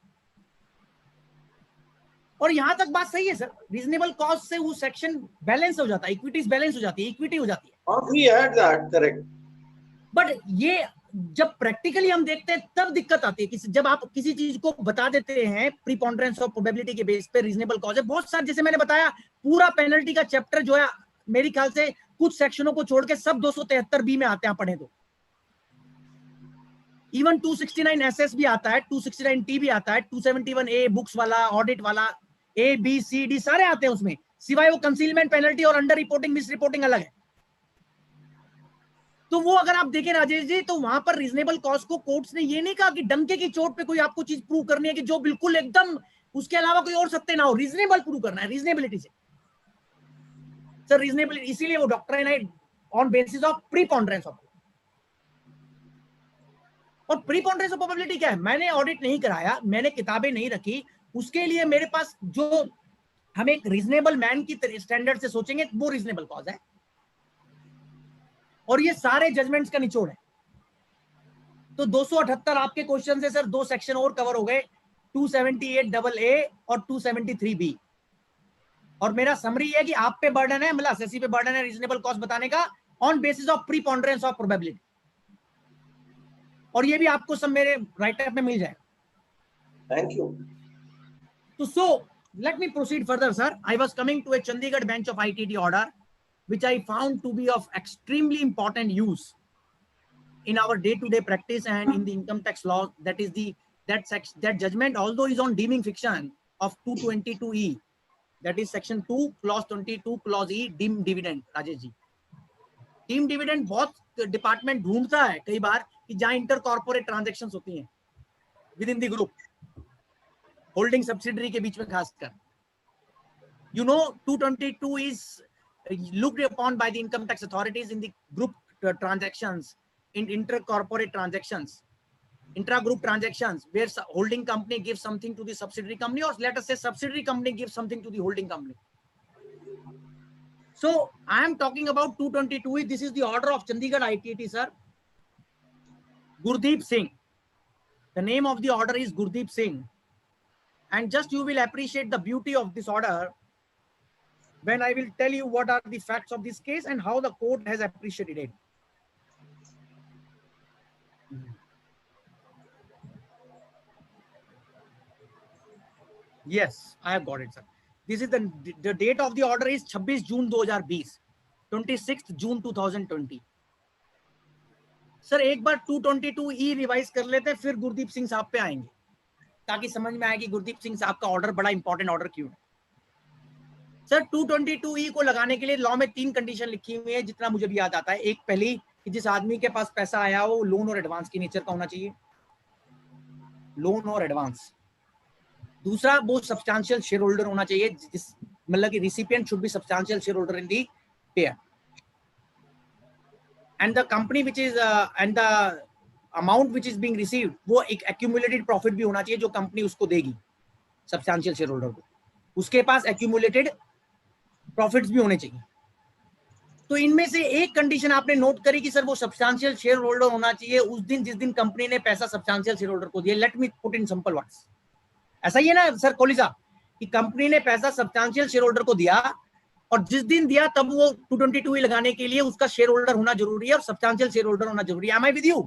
और यहां तक बात सही है सर, रीजनेबल कॉस्ट से वो सेक्शन बैलेंस हो जाता है, इक्विटीज बैलेंस हो जाती है, इक्विटी हो जाती है। We had that, correct. But ये जब प्रैक्टिकली हम देखते हैं तब दिक्कत आती है कि जब आप किसी चीज को बता देते हैं प्रीपोंडरेंस ऑफ प्रोबेबिलिटी के बेस पे रीजनेबल कॉज है। बहुत सारे, जैसे मैंने बताया, पूरा पेनल्टी का चैप्टर जो है मेरे ख्याल से कुछ सेक्शनों को छोड़ के सब 273 बी में आते हैं पढ़े तो। इवन 269 एसएस भी आता है, 269 टी भी आता है, 271 ए बुक्स वाला, ऑडिट वाला, ए बी सी डी सारे आते हैं उसमें, सिवाय वो कंसीलमेंट पेनल्टी और अंडर रिपोर्टिंग मिस रिपोर्टिंग अलग है। तो वो अगर आप देखें राजेश जी, तो वहां पर रीजनेबल कॉस्ट को कोर्ट्स ने ये नहीं कहा कि डंके की चोट पे कोई आपको चीज प्रूव करनी है कि जो बिल्कुल एकदम उसके अलावा कोई और सत्य ना हो, रीजनेबल प्रूव करना है रीजनेबिलिटी से सर, रीजनेबिलिटी। इसीलिए वो डॉक्ट्रिन है on basis of preponderance of. और प्रीपोंडरेंस ऑफ प्रोबेबिलिटी क्या है? मैंने ऑडिट नहीं कराया, मैंने किताबें नहीं रखी, उसके लिए मेरे पास जो हम एक रीजनेबल मैन की स्टैंडर्ड से सोचेंगे वो रीजनेबल कॉज है। और ये सारे जजमेंट्स का निचोड़ है। तो 278 आपके क्वेश्चन से सर 2 सेक्शन और कवर हो गए, 278AA और 273B। और मेरा समरी है कि आप पे बर्डन है, मतलब एसएससी पे बर्डन है रीजनेबल कॉस्ट बताने का on basis of preponderance of probability. और ये भी आपको सब मेरे राइटअप में मिल जाएगा। Thank you. So let me proceed further, sir. I was coming to a Chandigarh bench of ITT order, which I found to be of extremely important use in our day-to-day practice and in the income tax law. That is that judgment, although is on deeming fiction of 222E, that is section 2 clause 22 clause E, deemed dividend. Rajesh ji, deem dividend बहुत department ढूंढता है कई बार कि जहां inter corporate transactions होती हैं with in the group, holding subsidiary के बीच में खासकर। You know, 222 is looked upon by the income tax authorities in the group transactions, in inter-corporate transactions, intra-group transactions, where holding company gives something to the subsidiary company, or let us say subsidiary company gives something to the holding company. So I am talking about 222. This is the order of Chandigarh ITT, sir. Gurdeep Singh. The name of the order is Gurdeep Singh. And just you will appreciate the beauty of this order when I will tell you what are the facts of this case and how the court has appreciated it. Yes, I have got it, sir. This is the date of the order is 26 June 2020, 26th June 2020. Sir एक बार 222E revise कर लेते हैं, फिर गुरदीप सिंह साहब पे आएंगे ताकि समझ में आए कि गुरदीप सिंह साहब का ऑर्डर बड़ा इंपॉर्टेंट ऑर्डर क्यों है. सर 222E को लगाने के लिए लॉ में 3 कंडीशन लिखी हुई है जितना मुझे भी याद आता है. एक पहली कि जिस आदमी के पास पैसा आया वो लोन और एडवांस की नेचर का होना चाहिए, लोन और एडवांस. दूसरा वो सब्सटैंशियल शेयर होल्डर होना चाहिए, जिस मतलब कि recipient should be substantial share holder in the pair. And the company which is and the amount which is being received वो एक accumulated profit भी होना चाहिए जो कंपनी उसको देगी सब्सटैंशियल शेयर होल्डर को, उसके पास accumulated profits भी होने चाहिए. तो इनमें से एक कंडीशन आपने नोट करी कि सर वो सब्सटैंशियल शेयर होल्डर होना चाहिए उस दिन जिस दिन कंपनी ने पैसा सब्सटैंशियल शेयर होल्डर को दिया. Let me put in simple words. ऐसा ही है ना सर कोहली साहब कि कंपनी ने पैसा सब्सटैंशियल शेयर होल्डर को दिया और जिस दिन दिया तब वो 222E लगाने के लिए उसका शेयर होल्डर होना जरूरी है और सब्सटैंशियल शेयर होल्डर होना जरूरी है. Am I with you?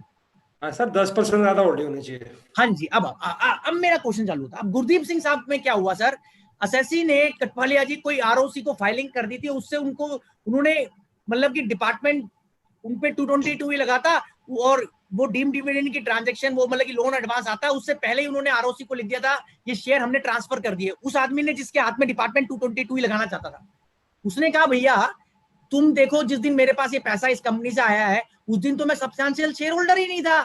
हाँ सर 10% ज्यादा होल्डिंग होनी चाहिए. हाँ जी. अब मेरा क्वेश्चन चालू था. अब गुरदीप सिंह साहब में क्या हुआ सर, असेसी ने कटवालिया जी कोई आरओसी को फाइलिंग कर दी थी, उससे उन्होंने मतलब कि डिपार्टमेंट उन पे 222E लगाता और वो डीम डिविडेंड की ट्रांजैक्शन वो मतलब कि लोन एडवांस आता है उससे पहले ही उन्होंने आरओसी को लिख दिया था ये शेयर हमने ट्रांसफर कर दिए. उस आदमी ने जिसके हाथ में डिपार्टमेंट 222E लगाना चाहता था उसने कहा भैया तुम देखो जिस दिन मेरे पास ये पैसा इस कंपनी से आया है उस दिन तो मैं सब्सटैंशियल शेयर होल्डर ही नहीं था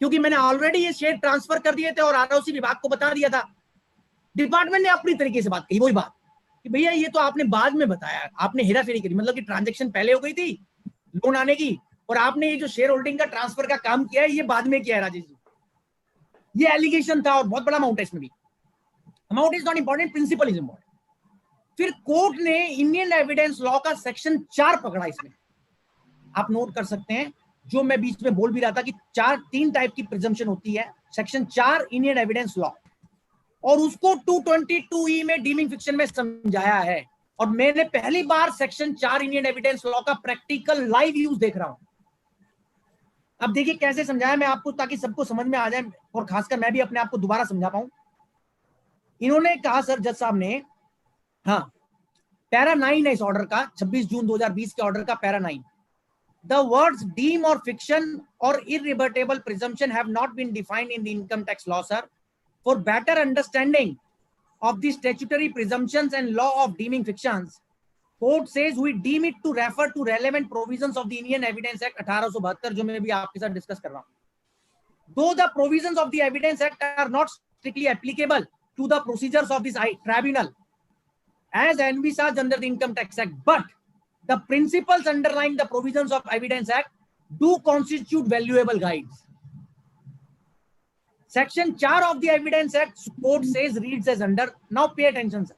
क्योंकि मैंने ऑलरेडी ये शेयर ट्रांसफर कर दिए थे और आरओसी विभाग को बता दिया था. डिपार्टमेंट ने अपनी तरीके से बात कही, वही बात कि भैया ये तो आपने बाद में बताया, आपने हेराफेरी करी, मतलब कि ट्रांजैक्शन पहले हो गई थी लोन आने की और आपने ये जो शेयर होल्डिंग का ट्रांसफर का काम किया है ये बाद में किया है राजेश जी. ये एलिगेशन था और बहुत बड़ा अमाउंट है इसमें भी. Amount is not important, principal is important. फिर कोर्ट ने इंडियन एविडेंस लॉ का सेक्शन 4 पकड़ा. इसमें आप नोट कर सकते हैं जो मैं बीच में बोल भी रहा था कि 3 टाइप की प्रिजम्पशन होती है. सेक्शन 4 इंडियन एविडेंस लॉ और उसको 222E में डीमिंग फिक्शन में समझाया है और मैंने पहली बार सेक्शन 4 इंडियन एविडेंस लॉ का प्रैक्टिकल लाइव यूज देख रहा हूं. अब देखिए कैसे समझाया मैं आपको ताकि सबको समझ में आ जाए और खासकर मैं भी अपने आप को दोबारा समझा पाऊं. इन्होंने कहा सर जज साहब ने, हाँ पैरा 9 है इस ऑर्डर का, 26 जून 2020 के ऑर्डर का पैरा 9. द वर्ड्स डीम और फिक्शन और irrebuttable presumption have not been defined in the income tax law sir. For better understanding of the statutory presumptions and law of deeming fictions, court says we deem it to refer to relevant provisions of the Indian Evidence Act 1872 जो मैं भी आपके साथ discuss कर रहा हूं. Though the provisions of the Evidence Act are not strictly applicable to the procedures of this tribunal as envisaged under the Income Tax Act, but the principles underlying the provisions of Evidence Act do constitute valuable guides. Section 4 of the Evidence Act court says reads as under. Now pay attention sir.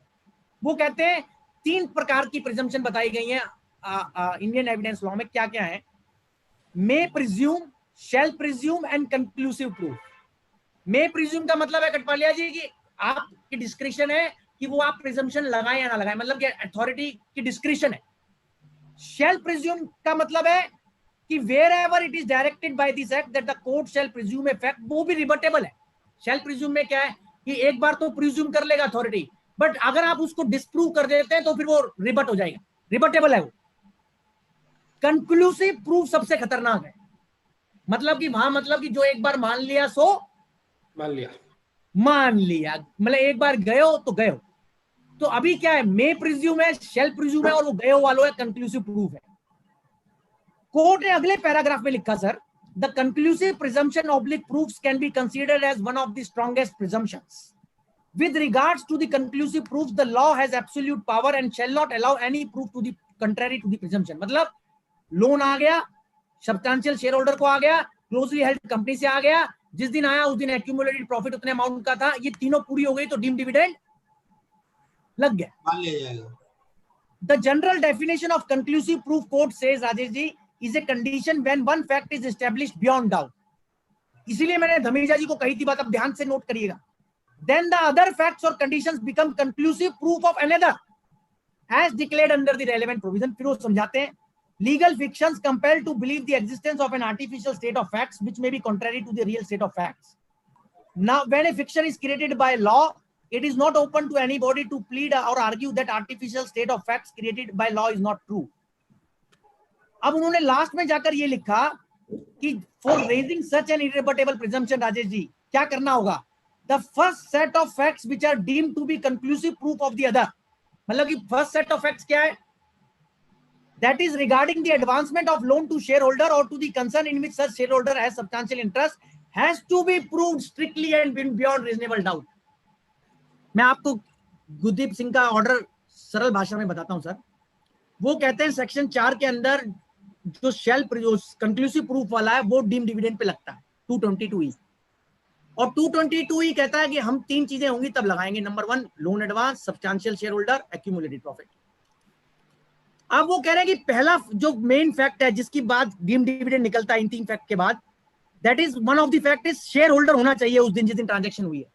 वो कहते हैं 3 प्रकार की presumption बताई गई हैं Indian evidence law में. क्या क्या है? मे presume, shall presume and conclusive proof. May presume का मतलब है कटपालिया जी कि आपकी डिस्क्रिप्शन है कि वो आप प्रिजम्पशन लगाएं या ना लगाएं, मतलब कि अथॉरिटी की डिस्क्रिप्शन है. शैल प्रिज्यूम का मतलब है कि wherever it is directed by this act that the court shall presume a fact, वो भी रिबर्टेबल है. shall presume में क्या है कि एक बार तो प्रिज्यूम कर लेगा अथॉरिटी, बट अगर आप उसको डिस्प्रूव कर देते हैं तो फिर वो रिबर्ट हो जाएगा, रिबर्टेबल है वो. कंक्लूसिव प्रूफ सबसे खतरनाक है, मतलब कि वहां मतलब कि जो एक बार मान लिया सो मान लिया, मतलब एक बार गए हो तो गए हो. तो अभी क्या है, मे प्रिज्यूम है, shall प्रिज्यूम है और वो गए हो वालों है कंक्लूसिव प्रूफ है. कोर्ट ने अगले पैराग्राफ में लिखा sir, the conclusive presumption oblique proofs can be considered as one of the strongest presumptions. With regards to the conclusive proof the law has absolute power and shall not allow any proof to the contrary to the presumption. मतलब loan आ गया, substantial share holder को आ गया, closely held company से आ गया, जिस दिन आया उस दिन एक्यूमुलेटेड प्रॉफिट उतने अमाउंट का था, ये तीनों पूरी हो गई तो डीम डिविडेंड लग गया, मान लिया जाएगा. The general definition of conclusive proof court says Rajesh ji is a condition when one fact is established beyond doubt. इसीलिए मैंने धमीजा जी को कही थी बात, अब ध्यान से नोट करिएगा. Then the other facts or conditions become conclusive proof of another as declared under the relevant provision. फिर वो समझाते हैं, legal fictions compelled to believe the existence of an artificial state of facts which may be contrary to the real state of facts. Now, when a fiction is created by law, it is not open to anybody to plead or argue that artificial state of facts created by law is not true. अब उन्होंने last में जाकर ये लिखा कि for raising such an irrebuttable presumption, Rajesh ji क्या करना होगा? The first set of facts which are deemed to be conclusive proof of the other. मतलब कि first set of facts क्या है? That is regarding the advancement of loan to shareholder or to the concern in which such shareholder has substantial interest has to be proved strictly and beyond reasonable doubt. मैं आपको गुरदीप सिंह का order सरल भाषा में बताता हूं सर. वो कहते हैं सेक्शन 4 के अंदर जो कंक्लूसिव प्रूफ वाला है वो डीम डिविडेंड पे लगता है 222E. और 222E कहता है कि हम 3 चीजें होंगी तब लगाएंगे. Number 1 loan advance, substantial share holder, accumulated profit. अब वो कह रहे हैं कि पहला जो मेन फैक्ट है जिसकी बाद डीम डिविडेंड निकलता है इन 3 फैक्ट के बाद, that is one of the fact is share holder होना चाहिए उस दिन जिस दिन ट्रांजैक्शन हुई है.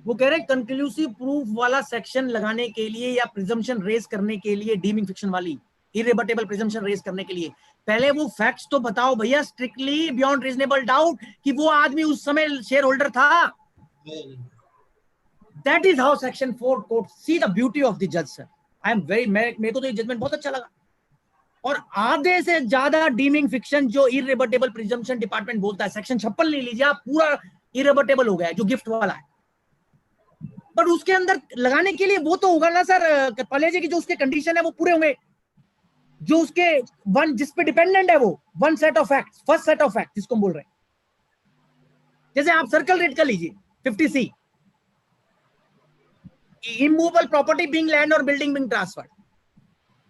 वो कह रहे हैं कंक्लूसिव प्रूफ वाला सेक्शन लगाने के लिए या प्रिजम्पशन रेज करने के लिए, डीमिंग फिक्शन वाली इरेबटेबल प्रिजम्पशन रेज करने के लिए पहले वो फैक्ट्स तो बताओ भैया स्ट्रिक्टली बियॉन्ड रीजनेबल डाउट कि वो आदमी उस समय शेयर होल्डर था. That is how section 4 court see the beauty of the जज सर. आई एम वेरी, मेरे को तो ये जजमेंट बहुत अच्छा लगा. और आधे से ज्यादा डीमिंग फिक्शन जो इरेबटेबल प्रिजम्पशन डिपार्टमेंट बोलता है, सेक्शन 56 ले लीजिए आप, पूरा इरेबटेबल हो गया है जो गिफ्ट वाला है. बट उसके अंदर लगाने के लिए वो तो होगा ना सर पहले जी की जो उसके कंडीशन है वो पूरे होंगे, जो उसके वन जिस पे डिपेंडेंट है वो one set of facts, first set of fact जिसको हम बोल रहे हैं. जैसे आप सर्कल रेट कर लीजिए 50C, immovable property being land और बिल्डिंग बीइंग ट्रांसफर्ड.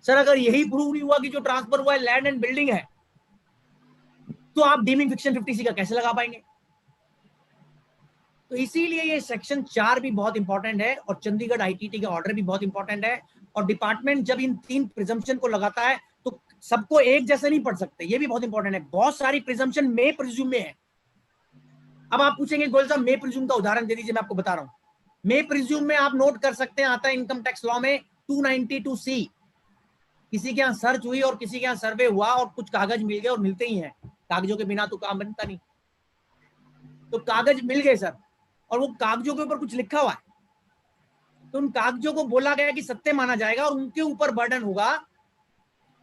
सर अगर यही प्रूव नहीं हुआ कि जो ट्रांसफर हुआ है लैंड एंड बिल्डिंग है, तो आप डीमिंग फिक्शन 50C का कैसे लगा पाएंगे? तो इसीलिए ये सेक्शन 4 भी बहुत इंपॉर्टेंट है और चंडीगढ़ आईटीटी का ऑर्डर भी बहुत इंपॉर्टेंट है. और डिपार्टमेंट जब इन 3 प्रिजम्पशन को लगाता है तो सबको एक जैसे नहीं पढ़ सकते, ये भी बहुत इंपॉर्टेंट है. बहुत सारी प्रिजम्पशन मे प्रिज्यूम में है. अब आप पूछेंगे गोयल साहब मे प्रिज्यूम का उदाहरण दे दीजिए. मैं आपको बता रहा हूं, मे प्रिज्यूम में आप नोट कर सकते हैं, आता है इनकम टैक्स लॉ में 292C. किसी के यहाँ सर्च हुई और किसी के यहाँ सर्वे हुआ और कुछ कागज मिल गए, और मिलते ही हैं, कागजों के बिना तो काम बनता नहीं. तो कागज मिल गए सर, और वो कागजों के ऊपर कुछ लिखा हुआ है, तो उन कागजों को बोला गया कि सत्य माना जाएगा और उनके ऊपर बर्डन होगा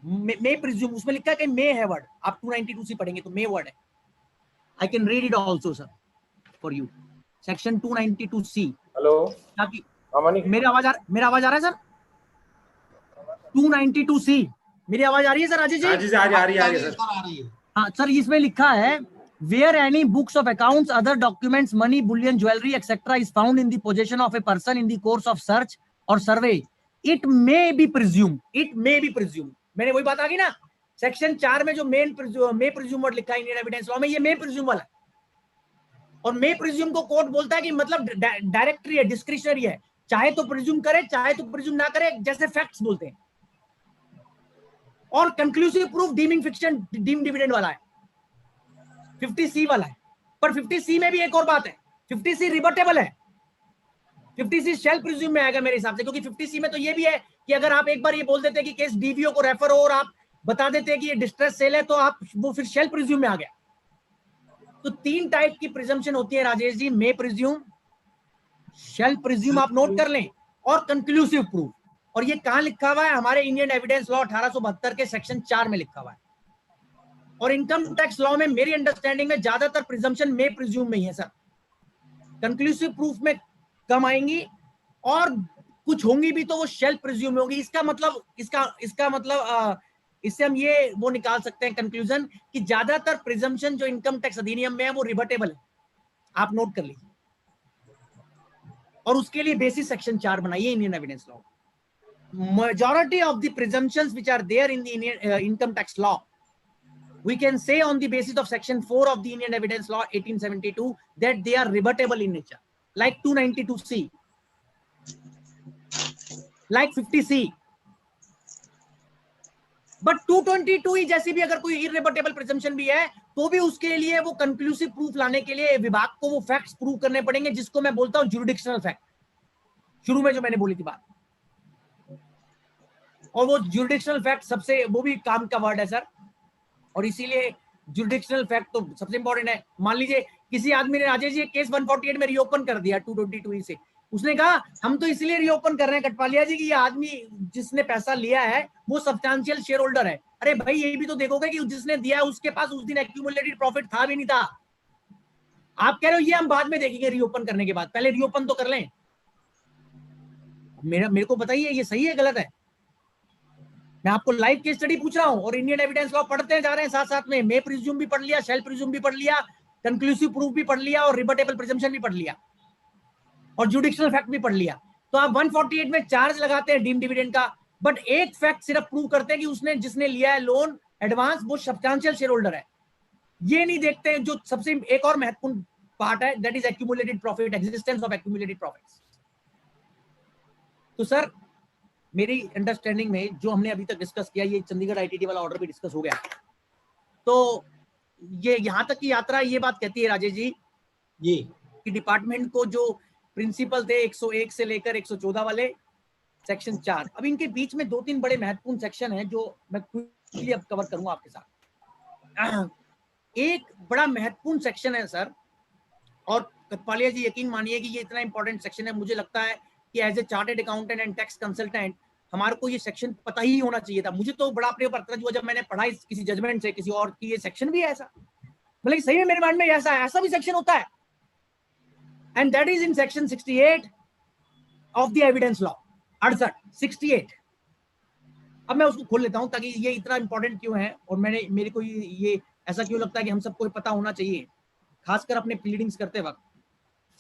मे प्रिज्यूम. उसमें लिखा है कि मे है वर्ड, आप 292C पढ़ेंगे तो मे वर्ड है. I can read it also sir for you. Section 292C. Hello, मेरा आवाज आ रहा है सर? 292C मेरी आवाज आ रही है सर? राजेश जी आ रही है सर. हाँ सर, इसमें लिखा है where any books of accounts, other documents, money, bullion, jewelry, etc. is found in the possession of a person in the course of search or survey, it may be presumed. It may be presumed. मैंने वही बात आ गई ना, section 4 में जो मे presume word लिखा है Indian evidence law में, ये मे प्रिज्यूम वाला है. और मे प्रिज्यूम को कोर्ट बोलता है कि मतलब डायरेक्टरी है, डिस्क्रिशनरी है, चाहे तो प्रिज्यूम करे चाहे तो प्रिज्यूम ना करे, जैसे फैक्ट्स बोलते हैं. और conclusive proof deeming fiction deem dividend वाला है, 50C वाला है. पर 50C में भी एक और बात है, 50C रिबटेबल है. 50C शेल प्रिज्यूम में आएगा मेरे हिसाब से, क्योंकि 50C में तो ये भी है कि अगर आप एक बार ये बोल देते कि केस डीवीओ को रेफर हो और आप बता देते कि ये डिस्ट्रेस सेल है, तो आप वो फिर शेल प्रिज्यूम में आ गया. तो 3 टाइप की प्रिजम्पशन होती है राजेश जी, मे प्रिज्यूम, शेल प्रिज्यूम आप नोट कर लें, और कंक्लूसिव प्रूफ. और ये कहां लिखा हुआ है? हमारे इंडियन एविडेंस लॉ 1872 के सेक्शन 4 में लिखा हुआ है. और इनकम टैक्स लॉ में मेरी अंडरस्टैंडिंग में ज्यादातर प्रिजम्पशन मे प्रिज्यूम में ही है सर. कंक्लूसिव प्रूफ में कम आएंगी, और कुछ होंगी भी तो वो शेल प्रिज्यूम होगी. इसका मतलब इससे हम ये वो निकाल सकते हैं कंक्लूजन कि ज्यादातर प्रिजम्पशन जो इनकम टैक्स अधिनियम में है वो रिबटेबल है. आप नोट कर लीजिए. और उसके लिए बेसिस सेक्शन 4 बनाइए Indian evidence law. Majority of the presumptions which are there in the Indian income tax law, we can say on the basis of section 4 of the Indian evidence law 1872 that they are rebuttable in nature, like 292C, like 50C. But 222 ही जैसी भी अगर कोई इररिबटेबल presumption भी है तो भी उसके लिए वो कंक्लूसिव प्रूफ लाने के लिए विभाग को वो फैक्ट्स प्रूव करने पड़ेंगे, जिसको मैं बोलता हूं ज्यूरिडिक्शनल फैक्ट, शुरू में जो मैंने बोली थी बात। और वो ज्यूरिडिक्शनल फैक्ट सबसे, वो भी काम का वर्ड है सर, और इसीलिए ज्यूरिडिक्शनल फैक्ट तो सबसे इंपॉर्टेंट है। मान लीजिए किसी आदमी ने राजेश जी केस 148 में रीओपन कर दिया 222 से, उसने कहा हम तो इसलिए रीओपन कर रहे हैं कटपालिया जी कि ये आदमी जिसने पैसा लिया है वो सब्सटैंशियल शेयर होल्डर है। अरे भाई ये भी तो देखोगे कि जिसने दिया है उसके पास उस दिन एक्यूमुलेटेड प्रॉफिट था भी नहीं था। आप कह रहे हो ये हम बाद में देखेंगे रीओपन करने के बाद, पहले रीओपन तो कर लें। मेरे को बताइए ये सही है गलत है? मैं आपको लाइव केस स्टडी पूछ रहा हूं और इंडियन एविडेंस लॉ पढ़ते जा रहे हैं साथ साथ में। मे प्रिज्यूम भी पढ़ लिया, शेल प्रिज्यूम भी पढ़ लिया, कंक्लूसिव प्रूफ भी पढ़ लिया और रिबटेबल प्रिजम्पशन भी पढ़ लिया और जुडिक्शनल फैक्ट भी पढ़ लिया। तो आप 148 में चार्ज लगाते हैं डीम डिविडेंड का, बट एक फैक्ट सिर्फ प्रूव करते हैं कि उसने जिसने लिया है लोन एडवांस वो सब्सटैंशियल शेयर होल्डर है। ये नहीं देखते हैं जो सबसे एक और महत्वपूर्ण पार्ट है, that is accumulated profit, existence of accumulated profits. तो सर मेरी अंडरस्टैंडिंग में जो हमने अभी तक डिस्कस किया, ये चंडीगढ़ आईटीटी वाला ऑर्डर भी डिस्कस हो गया, तो ये यहां तक की यात्रा ये बात कहती है राजेश जी कि डिपार्टमेंट को जो प्रिंसिपल थे 101 से लेकर 114 वाले सेक्शन 4, अब इनके बीच में 2-3 बड़े महत्वपूर्ण सेक्शन हैं जो मैं क्विकली अब कवर करूंगा आपके साथ। एक बड़ा महत्वपूर्ण सेक्शन है सर, और कटपालिया जी यकीन मानिए कि ये इतना इंपॉर्टेंट सेक्शन है, मुझे लगता है कि as a chartered accountant and tax consultant हमारे को ये सेक्शन पता ही होना चाहिए था। मुझे तो बड़ा अपने ऊपर अतरज हुआ जब मैंने पढ़ा किसी जजमेंट से किसी और की ये सेक्शन भी है ऐसा, मतलब सही में मेरे माइंड में ऐसा भी सेक्शन होता है, and that is in section 68 of the evidence law, 68। अब मैं उसको खोल लेता हूं ताकि ये इतना इंपॉर्टेंट क्यों है और मेरे को ये ऐसा क्यों लगता है कि हम सबको पता होना चाहिए, खासकर अपने प्लीडिंग्स करते वक्त।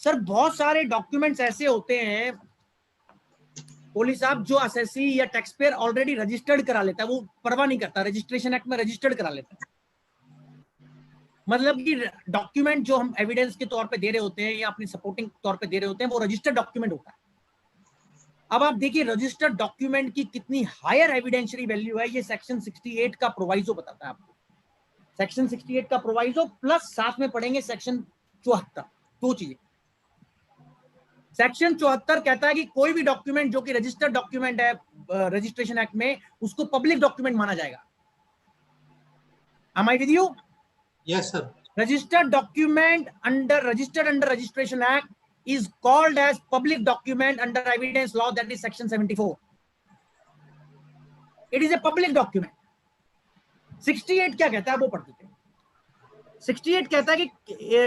सर बहुत सारे डॉक्यूमेंट्स ऐसे होते हैं पुलिस साहब जो असेसी या टैक्स पेयर ऑलरेडी रजिस्टर्ड करा लेता है, वो परवाह नहीं करता, रजिस्ट्रेशन एक्ट में रजिस्टर्ड करा लेता है। मतलब कि डॉक्यूमेंट जो हम एविडेंस के तौर पे दे रहे होते हैं या अपनी सपोर्टिंग तौर पे दे रहे होते हैं वो रजिस्टर्ड डॉक्यूमेंट होता है। अब आप देखिए रजिस्टर्ड डॉक्यूमेंट की कितनी हायर एविडेंशियरी वैल्यू है, ये सेक्शन 68 का प्रोवाइजो बताता है आपको। सेक्शन 68 का प्रोवाइजो प्लस साथ में पढ़ेंगे सेक्शन 74, दो चीजें। सेक्शन 74 कहता है कि कोई भी डॉक्यूमेंट जो कि रजिस्टर्ड डॉक्यूमेंट है रजिस्ट्रेशन एक्ट में, उसको पब्लिक डॉक्यूमेंट माना जाएगा। Am I with you? Yes, sir. Registered document registered under Registration Act is called as public document under evidence law, that is section 74. It is a public document. 68 क्या कहता है वो पढ़ देते हैं। 68 कहता है कि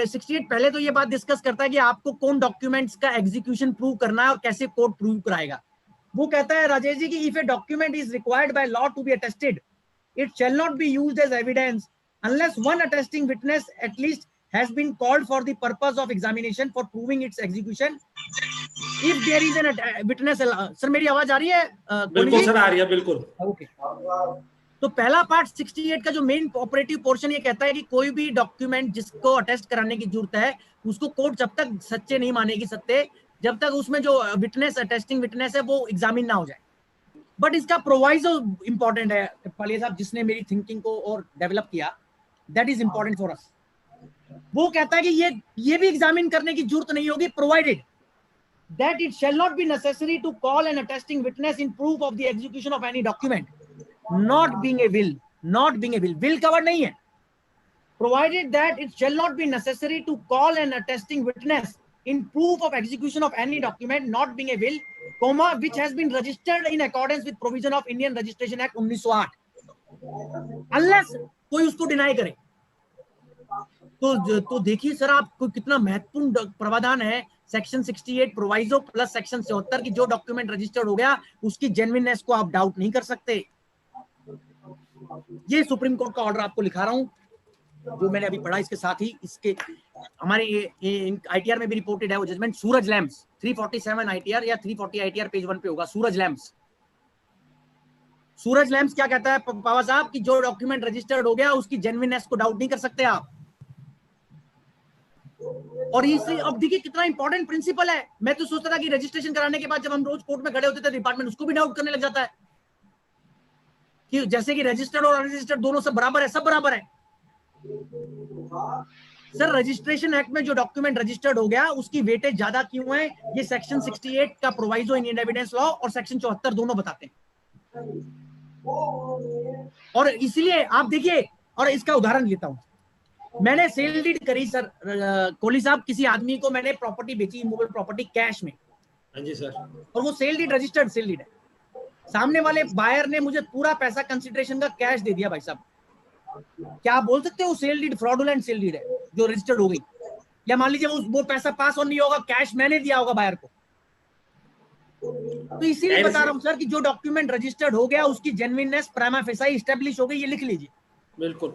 68 पहले तो ये बात डिस्कस करता है कि आपको कौन डॉक्यूमेंट्स का एग्जीक्यूशन प्रूव करना है और कैसे कोर्ट प्रूव कराएगा। वो कहता है राजेश जी कि if a document is required by law to be attested, it shall not be used as evidence unless one attesting witness at least has been called for the purpose of examination for proving its execution. If there is an witness, sir मेरी आवाज आ रही है? बिल्कुल sir आ रही है, बिल्कुल। Okay. तो पहला पार्ट 68 का जो मेन ऑपरेटिव पोर्शन ये कहता है कि कोई भी डॉक्यूमेंट जिसको अटेस्ट कराने की जरूरत है उसको कोर्ट जब तक सच्चे नहीं मानेगी सत्य, जब तक उसमें जो विटनेस अटेस्टिंग विटनेस है वो एग्जामिन ना हो जाए। बट इसका प्रोवाइजो इंपॉर्टेंट है पालिया साहब, जिसने मेरी थिंकिंग को और डेवलप किया, that is important for us. वो कहता है कि ये भी एग्जामिन करने की जरूरत नहीं होगी, provided that it shall not be necessary to call an attesting witness in proof of the execution of any document not being a will, not being a will, will cover नहीं है। Provided that it shall not be necessary to call an attesting witness in proof of execution of any document not being a will, comma, which has been registered in accordance with provision of Indian Registration Act 1908, unless कोई उसको deny करे। तो देखिए sir आपको कितना महत्वपूर्ण प्रावधान है सेक्शन 68 प्रोवाइजो प्लस सेक्शन 74 की, जो डॉक्यूमेंट रजिस्टर्ड हो गया उसकी जेन्युइननेस को आप डाउट नहीं कर सकते। ये सुप्रीम कोर्ट का ऑर्डर आपको लिखा रहा हूं जो मैंने अभी पढ़ा, इसके साथ ही इसके हमारे आईटीआर में भी रिपोर्टेड है वो जजमेंट सूरज लैम्प्स 347 आईटीआर या 340 आईटीआर पेज 1 पे होगा। सूरज लैम्प्स क्या कहता है पावा साहब कि जो डॉक्यूमेंट रजिस्टर्ड हो गया उसकी जेन्युइननेस को डाउट नहीं कर सकते आप। और इसे अब देखिए कितना इंपॉर्टेंट प्रिंसिपल है। मैं तो सोचता था कि रजिस्ट्रेशन कराने के बाद जब हम रोज कोर्ट में खड़े होते थे डिपार्टमेंट उसको भी डाउट करने लग जाता है। कि जैसे कि रजिस्टर्ड और अनरजिस्टर्ड दोनों सब बराबर है, सब बराबर है। सर रजिस्ट्रेशन एक्ट में जो डॉक्यूमेंट रजिस्टर्ड हो गया उसकी वेटेज ज्यादा क्यों है? ये सेक्शन 68 का प्रोवाइजो इंडियन एविडेंस लॉ और सेक्शन 74 दोनों बताते हैं। और इसलिए आप देखिए, और इसका उदाहरण लेता हूं, मैंने सेल डीड करी सर, कोहली साहब, किसी आदमी को मैंने प्रॉपर्टी बेची, इमूवेबल प्रॉपर्टी कैश में। हाँ जी सर। और वो sale deed registered sale deed है। सामने वाले बायर ने मुझे पूरा पैसा कंसिडरेशन का कैश दे दिया भाई साहब, क्या आप बोल सकते हो sale deed fraudulent sale deed है जो रजिस्टर्ड हो गई? या मान लीजिए वो पैसा पास ऑन नहीं होगा, कैश मैंने दिया होगा बायर को। तो इसीलिए बता रहा हूं सर कि जो डॉक्यूमेंट रजिस्टर्ड हो गया उसकी जेन्युइननेस प्राइमा फेसाई एस्टेब्लिश हो गई, ये लिख लीजिए। बिल्कुल।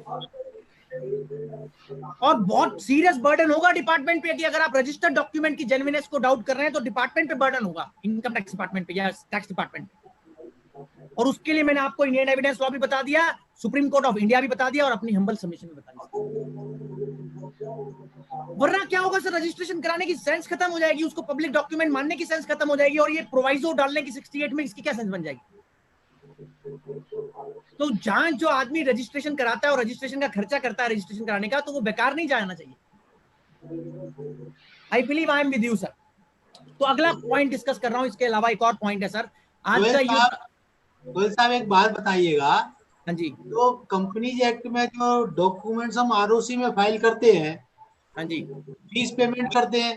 और बहुत सीरियस बर्डन होगा डिपार्टमेंट पे कि अगर आप रजिस्टर्ड डॉक्यूमेंट की जेन्युइननेस को डाउट कर रहे हैं तो डिपार्टमेंट पे बर्डन होगा, इनकम टैक्स डिपार्टमेंट पे या टैक्स डिपार्टमेंट पे। और उसके लिए मैंने आपको इंडियन एविडेंस लॉ भी बता दिया, सुप्रीम कोर्ट ऑफ इंडिया भी बता दिया और अपनी हम्बल सबमिशन भी बता दिया। वरना क्या होगा सर, रजिस्ट्रेशन कराने की सेंस खत्म हो जाएगी, उसको पब्लिक डॉक्यूमेंट मानने की सेंस खत्म हो जाएगी, और ये प्रोवाइजो डालने की 68 में इसकी क्या सेंस बन जाएगी? तो जहां जो आदमी रजिस्ट्रेशन कराता है और रजिस्ट्रेशन का खर्चा करता है रजिस्ट्रेशन कराने का, तो वो बेकार नहीं जाना चाहिए। आई believe I am with you sir. तो अगला पॉइंट डिस्कस कर रहा हूं, इसके अलावा एक और पॉइंट है सर आज का युग। गोयल साहब एक बात बताइएगा, हाँ जी, तो कंपनीज एक्ट में जो डॉक्यूमेंट्स हम आरओसी में फाइल करते हैं, हाँ जी, फीस पेमेंट करते हैं,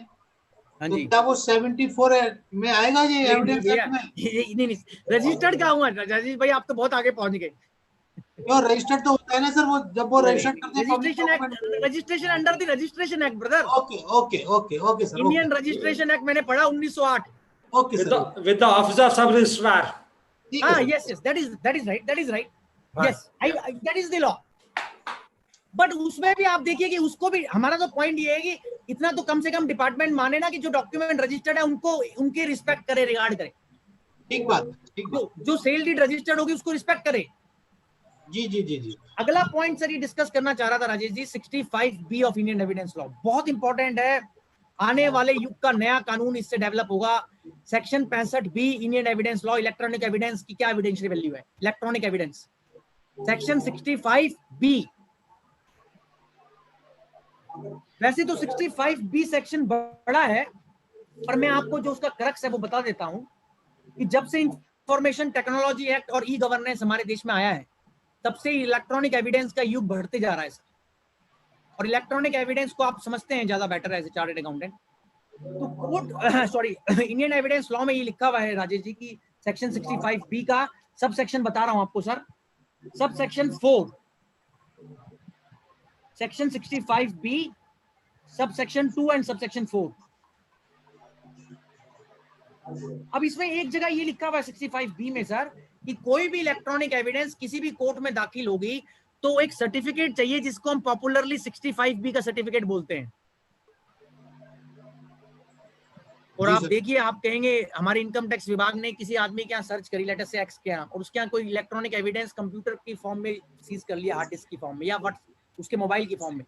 हाँ तो जी, क्या वो 74 में आएगा ये एविडेंस एक्ट में? नहीं रजिस्टर्ड क्या हुआ राजेश भाई, आप तो बहुत आगे पहुंच गए। क्यों रजिस्टर्ड तो होता है ना सर, वो जब वो रजिस्टर्ड करते हैं public registration act, document. Registration under the registration act brother. Okay okay okay okay sir, Indian registration act मैंने पढ़ा 1908। Okay sir, with the office of sub registrar. ठीक है हाँ, sir. yes, that is right, हाँ, yes, that is the law। But उसमें भी आप देखिए कि उसको भी, हमारा तो पॉइंट ये है कि इतना तो कम से कम डिपार्टमेंट माने ना कि जो डॉक्यूमेंट रजिस्टर्ड है उनको, उनकी रिस्पेक्ट करे, रिगार्ड करे। ठीक बात, ठीक बात। जो सेल डीड रजिस्टर्ड होगी उसको रिस्पेक्ट करे। जी जी जी जी। अगला पॉइंट सर ये डिस्कस करना चाह रहा था Rajesh ji, 65B of Indian evidence law बहुत इंपॉर्टेंट है। आने वाले युग का नया कानून इससे डेवलप होगा। Section 65B Indian evidence law, electronic evidence की क्या एविडेंशियल वैल्यू है, इलेक्ट्रॉनिक एविडेंस। सेक्शन 65B, वैसे तो 65B सेक्शन बड़ा है, और मैं आपको जो उसका क्रक्स है वो बता देता हूं कि जब से इंफॉर्मेशन टेक्नोलॉजी एक्ट और ई गवर्नेंस हमारे देश में आया है, तब से इलेक्ट्रॉनिक एविडेंस का युग बढ़ते जा रहा है सर। और इलेक्ट्रॉनिक एविडेंस को आप समझते हैं ज्यादा better as a chartered accountant. तो court sorry Indian evidence law में ये लिखा हुआ है राजेश जी की सेक्शन 65B का सब सेक्शन बता रहा हूं आपको sir. Sub section 4, section 65B sub section 2 and sub section 4। अब इसमें एक जगह ये लिखा हुआ है 65B में सर कि कोई भी इलेक्ट्रॉनिक एविडेंस किसी भी कोर्ट में दाखिल होगी तो एक सर्टिफिकेट चाहिए जिसको हम पॉपुलरली 65B का सर्टिफिकेट बोलते हैं। और आप देखिए, आप कहेंगे हमारे इनकम टैक्स विभाग ने किसी आदमी के यहाँ सर्च करी, लेटर से एक्स के यहाँ, और उसके यहाँ कोई इलेक्ट्रॉनिक एविडेंस कंप्यूटर की फॉर्म में सीज कर लिया, हार्ड डिस्क की फॉर्म में या उसके मोबाइल की फॉर्म में।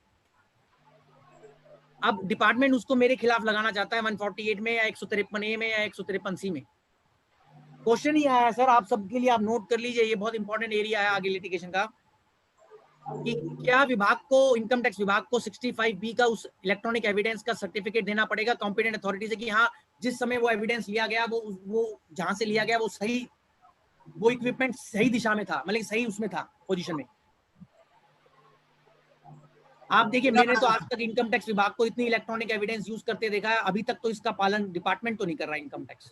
अब डिपार्टमेंट उसको मेरे खिलाफ लगाना चाहता है 148 में या 153A में या 153C में। क्वेश्चन ही आया सर आप सबके लिए, आप नोट कर लीजिए, ये बहुत इंपॉर्टेंट एरिया है आगे लिटिगेशन का, कि क्या विभाग को, इनकम टैक्स विभाग को 65B का उस इलेक्ट्रॉनिक एविडेंस का सर्टिफिकेट देना पड़ेगा कॉम्पिटेंट अथॉरिटी से कि हाँ जिस समय वो एविडेंस लिया गया वो जहां से लिया गया वो सही, वो इक्विपमेंट सही दिशा में था, मतलब सही उसमें था पोजीशन में। आप देखिए, मैंने तो आज तक इनकम टैक्स विभाग को इतनी इलेक्ट्रॉनिक एविडेंस यूज करते देखा है, अभी तक तो इसका पालन डिपार्टमेंट तो नहीं कर रहा इनकम टैक्स।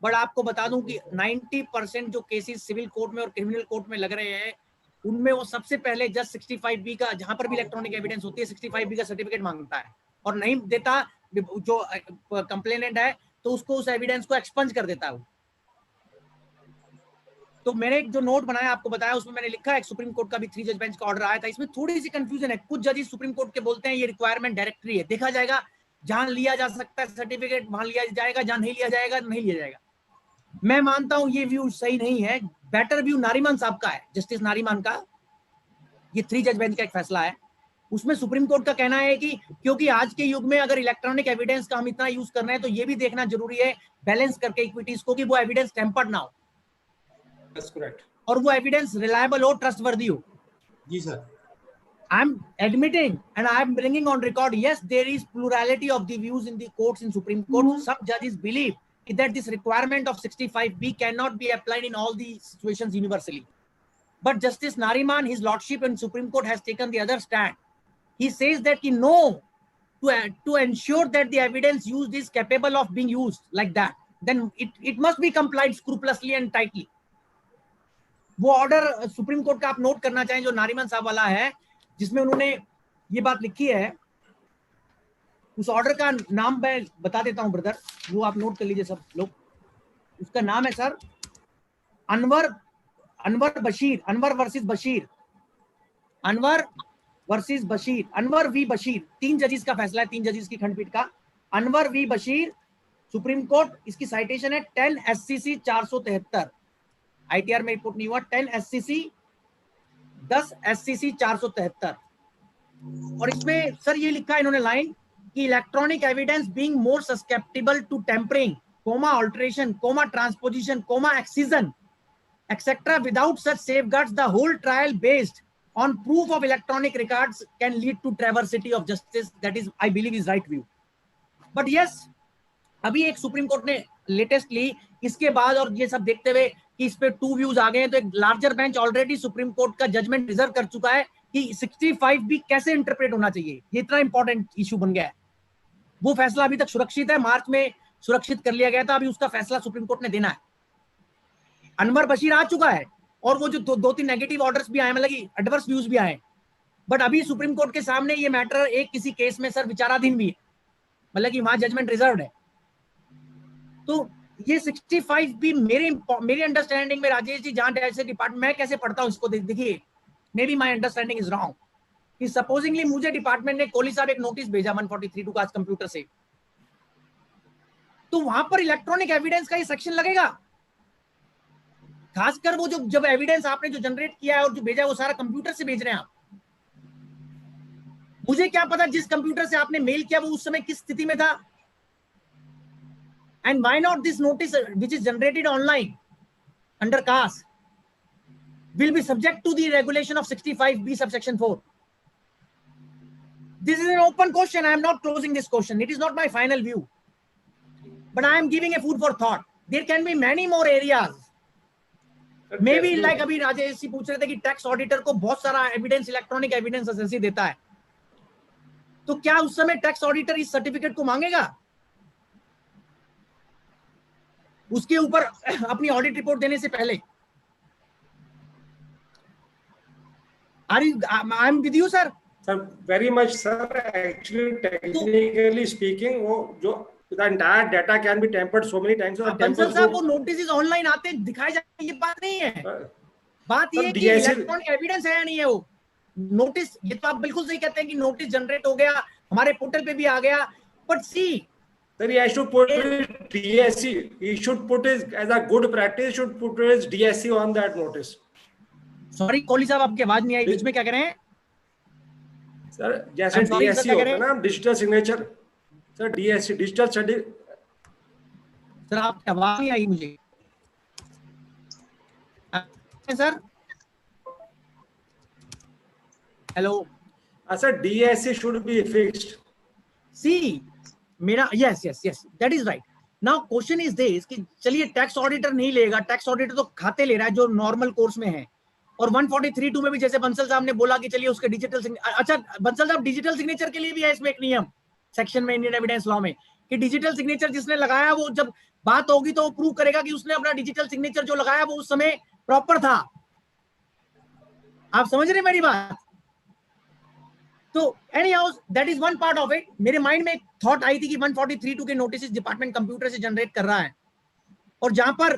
बट आपको बता दूं कि 90% जो केसेस सिविल कोर्ट में और क्रिमिनल कोर्ट में लग रहे हैं, उनमें वो सबसे पहले जस्ट 65B का, जहां पर भी इलेक्ट्रॉनिक एविडेंस होती है 65B का सर्टिफिकेट मांगता है, और नहीं देता जो कंप्लेनेंट है तो उसको उस एविडेंस को एक्सपंज कर देता है वो। तो मैंने एक जो नोट बनाया आपको बताया, उसमें मैंने लिखा है सुप्रीम कोर्ट का भी 3 जज बेंच का ऑर्डर आया था, इसमें थोड़ी सी कंफ्यूजन है। कुछ जजेस सुप्रीम कोर्ट के बोलते हैं ये रिक्वायरमेंट डायरेक्टरी है, देखा जाएगा जहां लिया जा सकता है सर्टिफिकेट वहां लिया जाएगा, जहां नहीं लिया जाएगा नहीं लिया जाएगा। मैं मानता हूं ये व्यू सही नहीं है। बेटर व्यू नारीमान साहब का है, जस्टिस नारीमान का, ये 3 जज बेंच का एक फैसला है। उसमें सुप्रीम कोर्ट का कहना है कि क्योंकि आज के युग में अगर इलेक्ट्रॉनिक एविडेंस का हम इतना यूज कर रहे हैं तो ये भी देखना जरूरी है बैलेंस करके इक्विटीज को कि वो एविडेंस टेम्पर्ड ना हो। That's correct. और वो एविडेंस रिलायबल हो, ट्रस्टवर्दी हो। जी sir. I'm admitting and I'm bringing on record, yes, there is plurality of the views in the courts in Supreme Court. Some judges believe that this requirement of 65B cannot be applied in all the situations universally. But Justice Nariman, his lordship in Supreme Court, has taken the other stand. He says that no, to ensure that the evidence used is capable of being used like that, then it must be complied scrupulously and tightly. वो order supreme court का आप note करना चाहें जो नारीमन साहब वाला है, जिसमें उन्होंने ये बात लिखी है, उस ऑर्डर का नाम मैं बता देता हूं ब्रदर, वो आप नोट कर लीजिए सब लोग। उसका नाम है sir Anwar Bashir, Anwar versus Bashir, Anwar versus Bashir, Anwar v Bashir. 3 जजेस का फैसला है, 3 जजेस की खंडपीठ का। Anwar v Bashir, supreme court, इसकी साइटेशन है 10 SCC 473, ITR में रिपोर्ट नहीं हुआ, 10 SCC 473। और इसमें सर ये लिखा है इन्होंने लाइन कि electronic evidence being more susceptible to tampering, comma alteration, comma transposition, comma excision etcetera, without such safeguards the whole trial based on proof of electronic records can lead to traversity of justice. That is, I believe, is right view. But yes, अभी एक supreme court ने latestly इसके बाद और ये सब देखते हुए कि इस पे 2 व्यूज आ गए हैं, तो एक larger bench already supreme court का जजमेंट रिजर्व कर चुका है कि 65B कैसे इंटरप्रेट होना चाहिए। ये इतना इंपॉर्टेंट इशू बन गया है। वो फैसला अभी तक सुरक्षित है, मार्च में सुरक्षित कर लिया गया था, अभी उसका फैसला सुप्रीम कोर्ट ने देना है। अनवर बशीर आ चुका है और वो जो 2-3 नेगेटिव ऑर्डर्स भी आए, मतलब कि एडवर्स व्यूज भी आए, बट अभी सुप्रीम कोर्ट के सामने ये मैटर एक किसी केस में सर विचाराधीन भी है, मतलब कि वहां जजमेंट रिजर्व्ड है। तो ये 65B मेरी अंडरस्टैंडिंग में राजेश जी, जहां जैसे डिपार्टमेंट, मैं कैसे पढ़ता हूं इसको, देखिए may be my understanding is wrong कि सपोजिंगली मुझे डिपार्टमेंट ने, कोहली साहब एक नोटिस भेजा 143(2) का कंप्यूटर से, तो वहां पर इलेक्ट्रॉनिक एविडेंस का ये सेक्शन लगेगा। खासकर वो जो जब एविडेंस आपने जो जनरेट किया है और जो भेजा है वो सारा कंप्यूटर से भेज रहे हैं आप। मुझे क्या पता जिस कंप्यूटर से आपने मेल किया वो उस समय किस स्थिति में था। And why not this notice which is generated online under CASS will be subject to the regulation of 65B subsection 4. This is an open question. I am not closing this question. It is not my final view, but I am giving a food for thought. There can be many more areas. Maybe like अभी राजेश जी पूछ रहे थे कि tax auditor को बहुत सारा evidence, electronic evidence SSC देता है, तो क्या उस समय टैक्स ऑडिटर इस सर्टिफिकेट को मांगेगा? उसके ऊपर अपनी ऑडिट रिपोर्ट देने से पहले। I am with you, sir. Sir, very much, sir. Actually, technically speaking, वो जो the entire data can be tampered so many times. Bansal साहब, वो नोटिस ऑनलाइन आते दिखाए जाते, ये बात नहीं है। बात ये है कि इलेक्ट्रॉनिक एविडेंस है या नहीं है वो नोटिस। ये तो आप बिल्कुल सही कहते हैं कि नोटिस जनरेट हो गया, हमारे पोर्टल पे भी आ गया, but see sir, he has to put DSC. He should put his, as a good practice, should put his DSC on that notice. Sorry Kohli साहब, आपकी आवाज नहीं आई बीच में, क्या कह रहे हैं सर? जैसे DSC होता है ना, digital signature, sir DSC digital study. Sir आपकी आवाज नहीं आई मुझे sir. Hello sir, DSC should be fixed. सी मेरा yes that is right. Now question is this कि चलिए टैक्स ऑडिटर नहीं लेगा, टैक्स ऑडिटर तो खाते ले रहा है जो नॉर्मल कोर्स में है, और 143(2) में भी जैसे बंसल साहब ने बोला कि चलिए उसके डिजिटल, अच्छा बंसल साहब डिजिटल सिग्नेचर के लिए भी है इसमें एक नियम सेक्शन में इंडियन एविडेंस लॉ में कि डिजिटल सिग्नेचर जिसने लगाया वो जब बात होगी तो वो प्रूव करेगा कि उसने अपना डिजिटल सिग्नेचर जो लगाया वो उस समय प्रॉपर था। आप समझ रहे मेरी बात? तो anyhow that is one part of it. मेरे माइंड में एक थॉट आई थी कि 143(2) के नोटिस डिपार्टमेंट कंप्यूटर से जनरेट कर रहा है, और जहां पर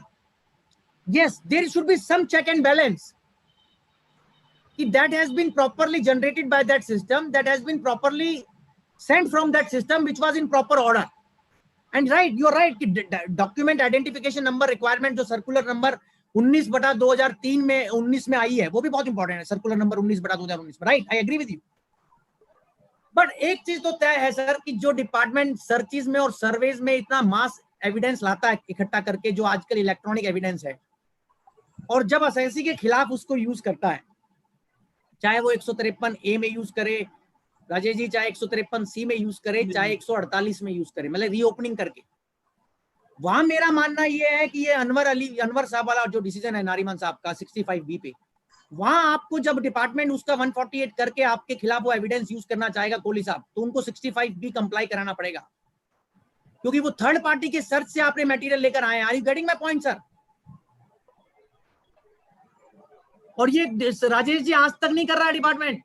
yes there should be some check and balance that has been properly generated by that system, that has been properly sent from that system, which was in proper order. And right, you are right कि document identification number requirement जो circular number 19/2003 में 19 में आई है वो भी बहुत important है, circular number 19/2019 में, right? I agree with you. But एक चीज तो तय है सर कि जो डिपार्टमेंट सर्चेज में और सर्वेज में इतना मास एविडेंस लाता है इकट्ठा करके, जो आजकल इलेक्ट्रॉनिक एविडेंस है, और जब एसएससी के खिलाफ उसको यूज करता है, चाहे वो 153A में यूज करे राजेश जी, चाहे 153C में यूज करे, चाहे 148 में यूज करे, मतलब रीओपनिंग करके, वहां मेरा मानना ये है कि ये अनवर साहब वाला जो डिसीजन है नारीमान साहब का 65B पे, वहां आपको जब डिपार्टमेंट उसका 148 करके आपके खिलाफ वो एविडेंस यूज करना चाहेगा कोहली साहब, तो उनको 65B कंप्लाई कराना पड़ेगा, क्योंकि वो थर्ड पार्टी के सर्च से आपने मटेरियल लेकर आए। Are you getting my point sir? और ये राजेश जी आज तक नहीं कर रहा है डिपार्टमेंट।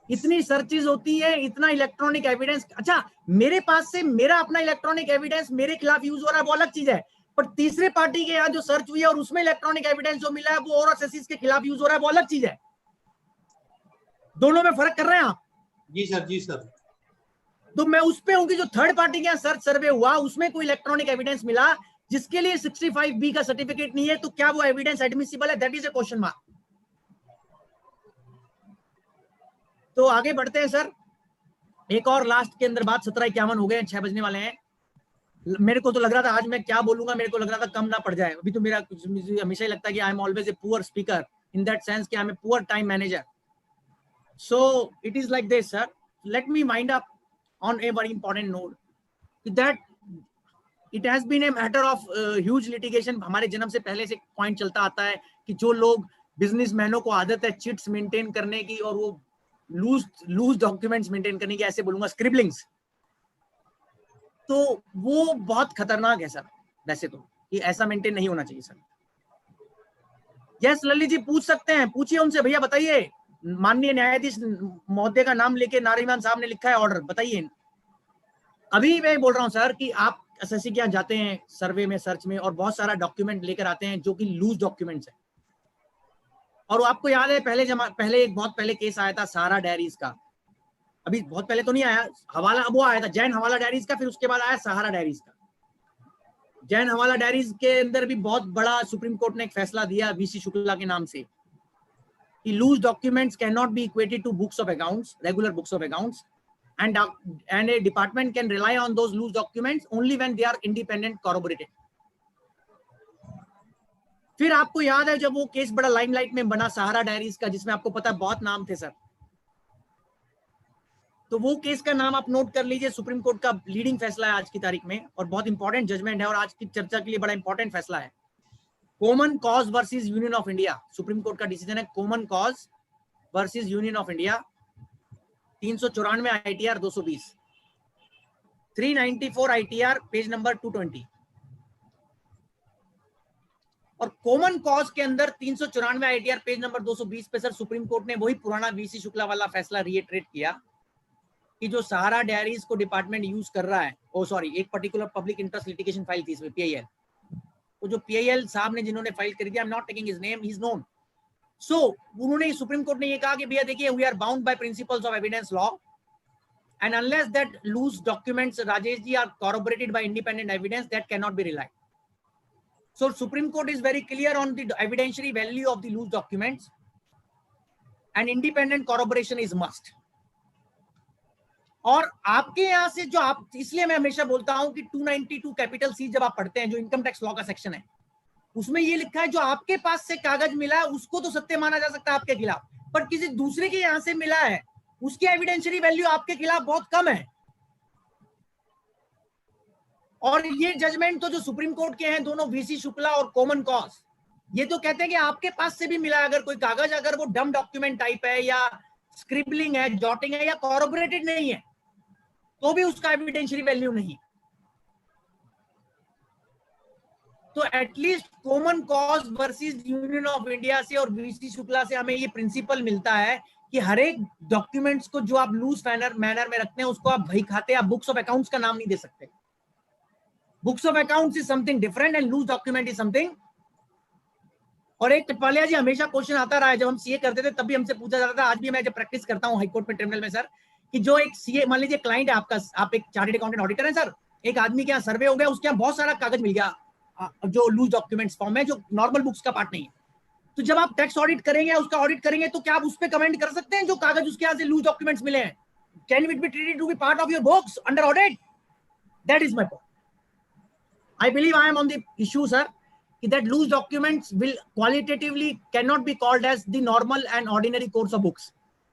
इतनी सर्चेज होती है, इतना इलेक्ट्रॉनिक एविडेंस, अच्छा मेरे पास से मेरा अपना इलेक्ट्रॉनिक एविडेंस मेरे खिलाफ यूज हो रहा है, वो अलग चीज है, पर तीसरे पार्टी के यहाँ जो सर्च हुई है और उसमें इलेक्ट्रॉनिक एविडेंस जो मिला है वो और एसएससी के खिलाफ यूज हो रहा है, वो अलग चीज है। दोनों में फर्क कर रहे हैं आप? जी सर, जी सर। तो मैं उस पे हूं कि जो थर्ड पार्टी के यहाँ सर्च सर्वे हुआ उसमें कोई इलेक्ट्रॉनिक एविडेंस मिला जिसके लिए 65B का सर्टिफिकेट नहीं है, तो क्या वो एविडेंस एडमिसिबल है? That is a question mark. तो आगे बढ़ते हैं सर, एक और लास्ट के अंदर बात, 17:51 हो गए, 6 बजने वाले हैं। मेरे को तो लग रहा था आज मैं क्या बोलूंगा, मेरे को लग रहा था कम ना पड़ जाए। अभी तो मेरा हमेशा ही लगता है कि I am always a poor speaker in that sense कि I am a poor time manager. So it is like this sir, let me mind up on a very important note that it has been a matter of huge litigation. हमारे जन्म से पहले से point चलता आता है कि जो लोग बिजनेसमैनों को आदत है चिट्स मेंटेन करने की और वो लूज डॉक्यूमेंट्स मेंटेन करने की, ऐसे बोलूंगा स्क्रिबलिंग्स, तो वो बहुत खतरनाक है सर। वैसे तो ये ऐसा मेंटेन नहीं होना चाहिए सर। यस ललित जी पूछ सकते हैं, पूछिए उनसे, भैया बताइए, माननीय न्यायाधीश महोदय का नाम लेके नारीमान साहब ने लिखा है ऑर्डर, बताइए। अभी मैं बोल रहा हूं सर कि आप एसएससी के यहाँ जाते हैं सर्वे में, सर्च में, और बहुत सारा डॉक्यूमेंट लेकर आते हैं जो कि लूज डॉक्यूमेंट्स है। और आपको याद है पहले एक बहुत पहले केस आया था सहारा डायरीज का, अभी बहुत पहले तो नहीं आया हवाला, अब वो आया था जैन हवाला डायरीज का, फिर उसके बाद आया सहारा डायरीज का। जैन हवाला डायरीज के अंदर भी बहुत बड़ा सुप्रीम कोर्ट ने एक फैसला दिया वीसी शुक्ला के नाम से कि loose documents can not be equated to books of accounts, regular books of accounts, and a department can rely on those loose documents only when they are independent corroborated. फिर आपको याद है जब वो केस बड़ा लाइमलाइट में बना सहारा diaries का, जिसमें आपको पता है बहुत नाम थे सर, तो वो केस का नाम आप नोट कर लीजिए, सुप्रीम कोर्ट का लीडिंग फैसला है आज की तारीख में और बहुत इंपॉर्टेंट जजमेंट है और आज की चर्चा के लिए बड़ा इंपॉर्टेंट फैसला है। Common cause versus union of India, supreme court का डिसीजन है common cause versus union of India, 394 ITR 220, 394 ITR page number 220। और कॉमन कॉज के अंदर 394 ITR पेज नंबर 220 पे सर सुप्रीम कोर्ट ने वही पुराना वीसी शुक्ला वाला फैसला रिएटरेट किया कि जो सहारा डायरीज को डिपार्टमेंट यूज कर रहा है, एक particular public interest litigation file थी इसमें, PIL, वो जो PIL साहब ने जिन्होंने फाइल कर दिया, I am not taking his name, he is known. So उन्होंने सुप्रीम कोर्ट ने ये कहा कि भैया देखिए, we are bound by principles of evidence law and unless that loose documents Rajesh ji are corroborated by independent evidence, that cannot be relied. So Supreme Court is very clear on the evidentiary value of the loose documents and independent corroboration is must. और आपके यहां से जो आप, इसलिए मैं हमेशा बोलता हूं कि 292 कैपिटल सी जब आप पढ़ते हैं, जो इनकम टैक्स लॉ का सेक्शन है, उसमें ये लिखा है जो आपके पास से कागज मिला है उसको तो सत्य माना जा सकता है आपके खिलाफ, पर किसी दूसरे के यहां से मिला है उसकी एविडेंशियरी वैल्यू आपके खिलाफ बहुत कम है। और ये जजमेंट तो जो सुप्रीम कोर्ट के हैं दोनों, वीसी शुक्ला और कॉमन कॉज, ये तो कहते हैं कि आपके पास से भी मिला है अगर कोई कागज, अगर वो डम डॉक्यूमेंट टाइप है या स्क्रिबलिंग है, जॉटिंग है या कॉरोबोरेटेड नहीं है, तो भी उसका एविडेंशियरी वैल्यू नहीं। तो at least common cause versus union of India से और वीसी शुक्ला से हमें ये प्रिंसिपल मिलता है कि हर एक डॉक्यूमेंट्स को जो आप लूज मैनर में रखते हैं उसको आप भाई खाते, आप बुक्स ऑफ अकाउंट्स का नाम नहीं दे सकते। Books of accounts is something different and loose document is something. और एक टपालिया जी हमेशा क्वेश्चन आता रहा है, जब हम सीए करते थे तब भी हमसे पूछा जाता था, आज भी मैं जब प्रैक्टिस करता हूँ हाईकोर्ट में ट्रिब्यूनल में सर, कि जो एक सीए, मान लीजिए क्लाइंट है आपका, आप एक चार्टर्ड अकाउंटेंट ऑडिटर है सर, एक आदमी के यहाँ सर्वे हो गया, उसके यहाँ बहुत सारा कागज मिल गया जो लूज डॉक्यूमेंट्स फॉर्म है, जो नॉर्मल बुक्स का पार्ट नहीं है। तो जब आप टैक्स ऑडिट करेंगे, उसका ऑडिट करेंगे, तो क्या आप उस पर कमेंट कर सकते हैं जो कागज उसके यहाँ से लूज डॉक्यूमेंट्स मिले हैं? Can it be treated to be part of your books under audit? That is my point. I believe I am on the issue sir, कि that loose documents will qualitatively cannot be called as the normal and ordinary course of books.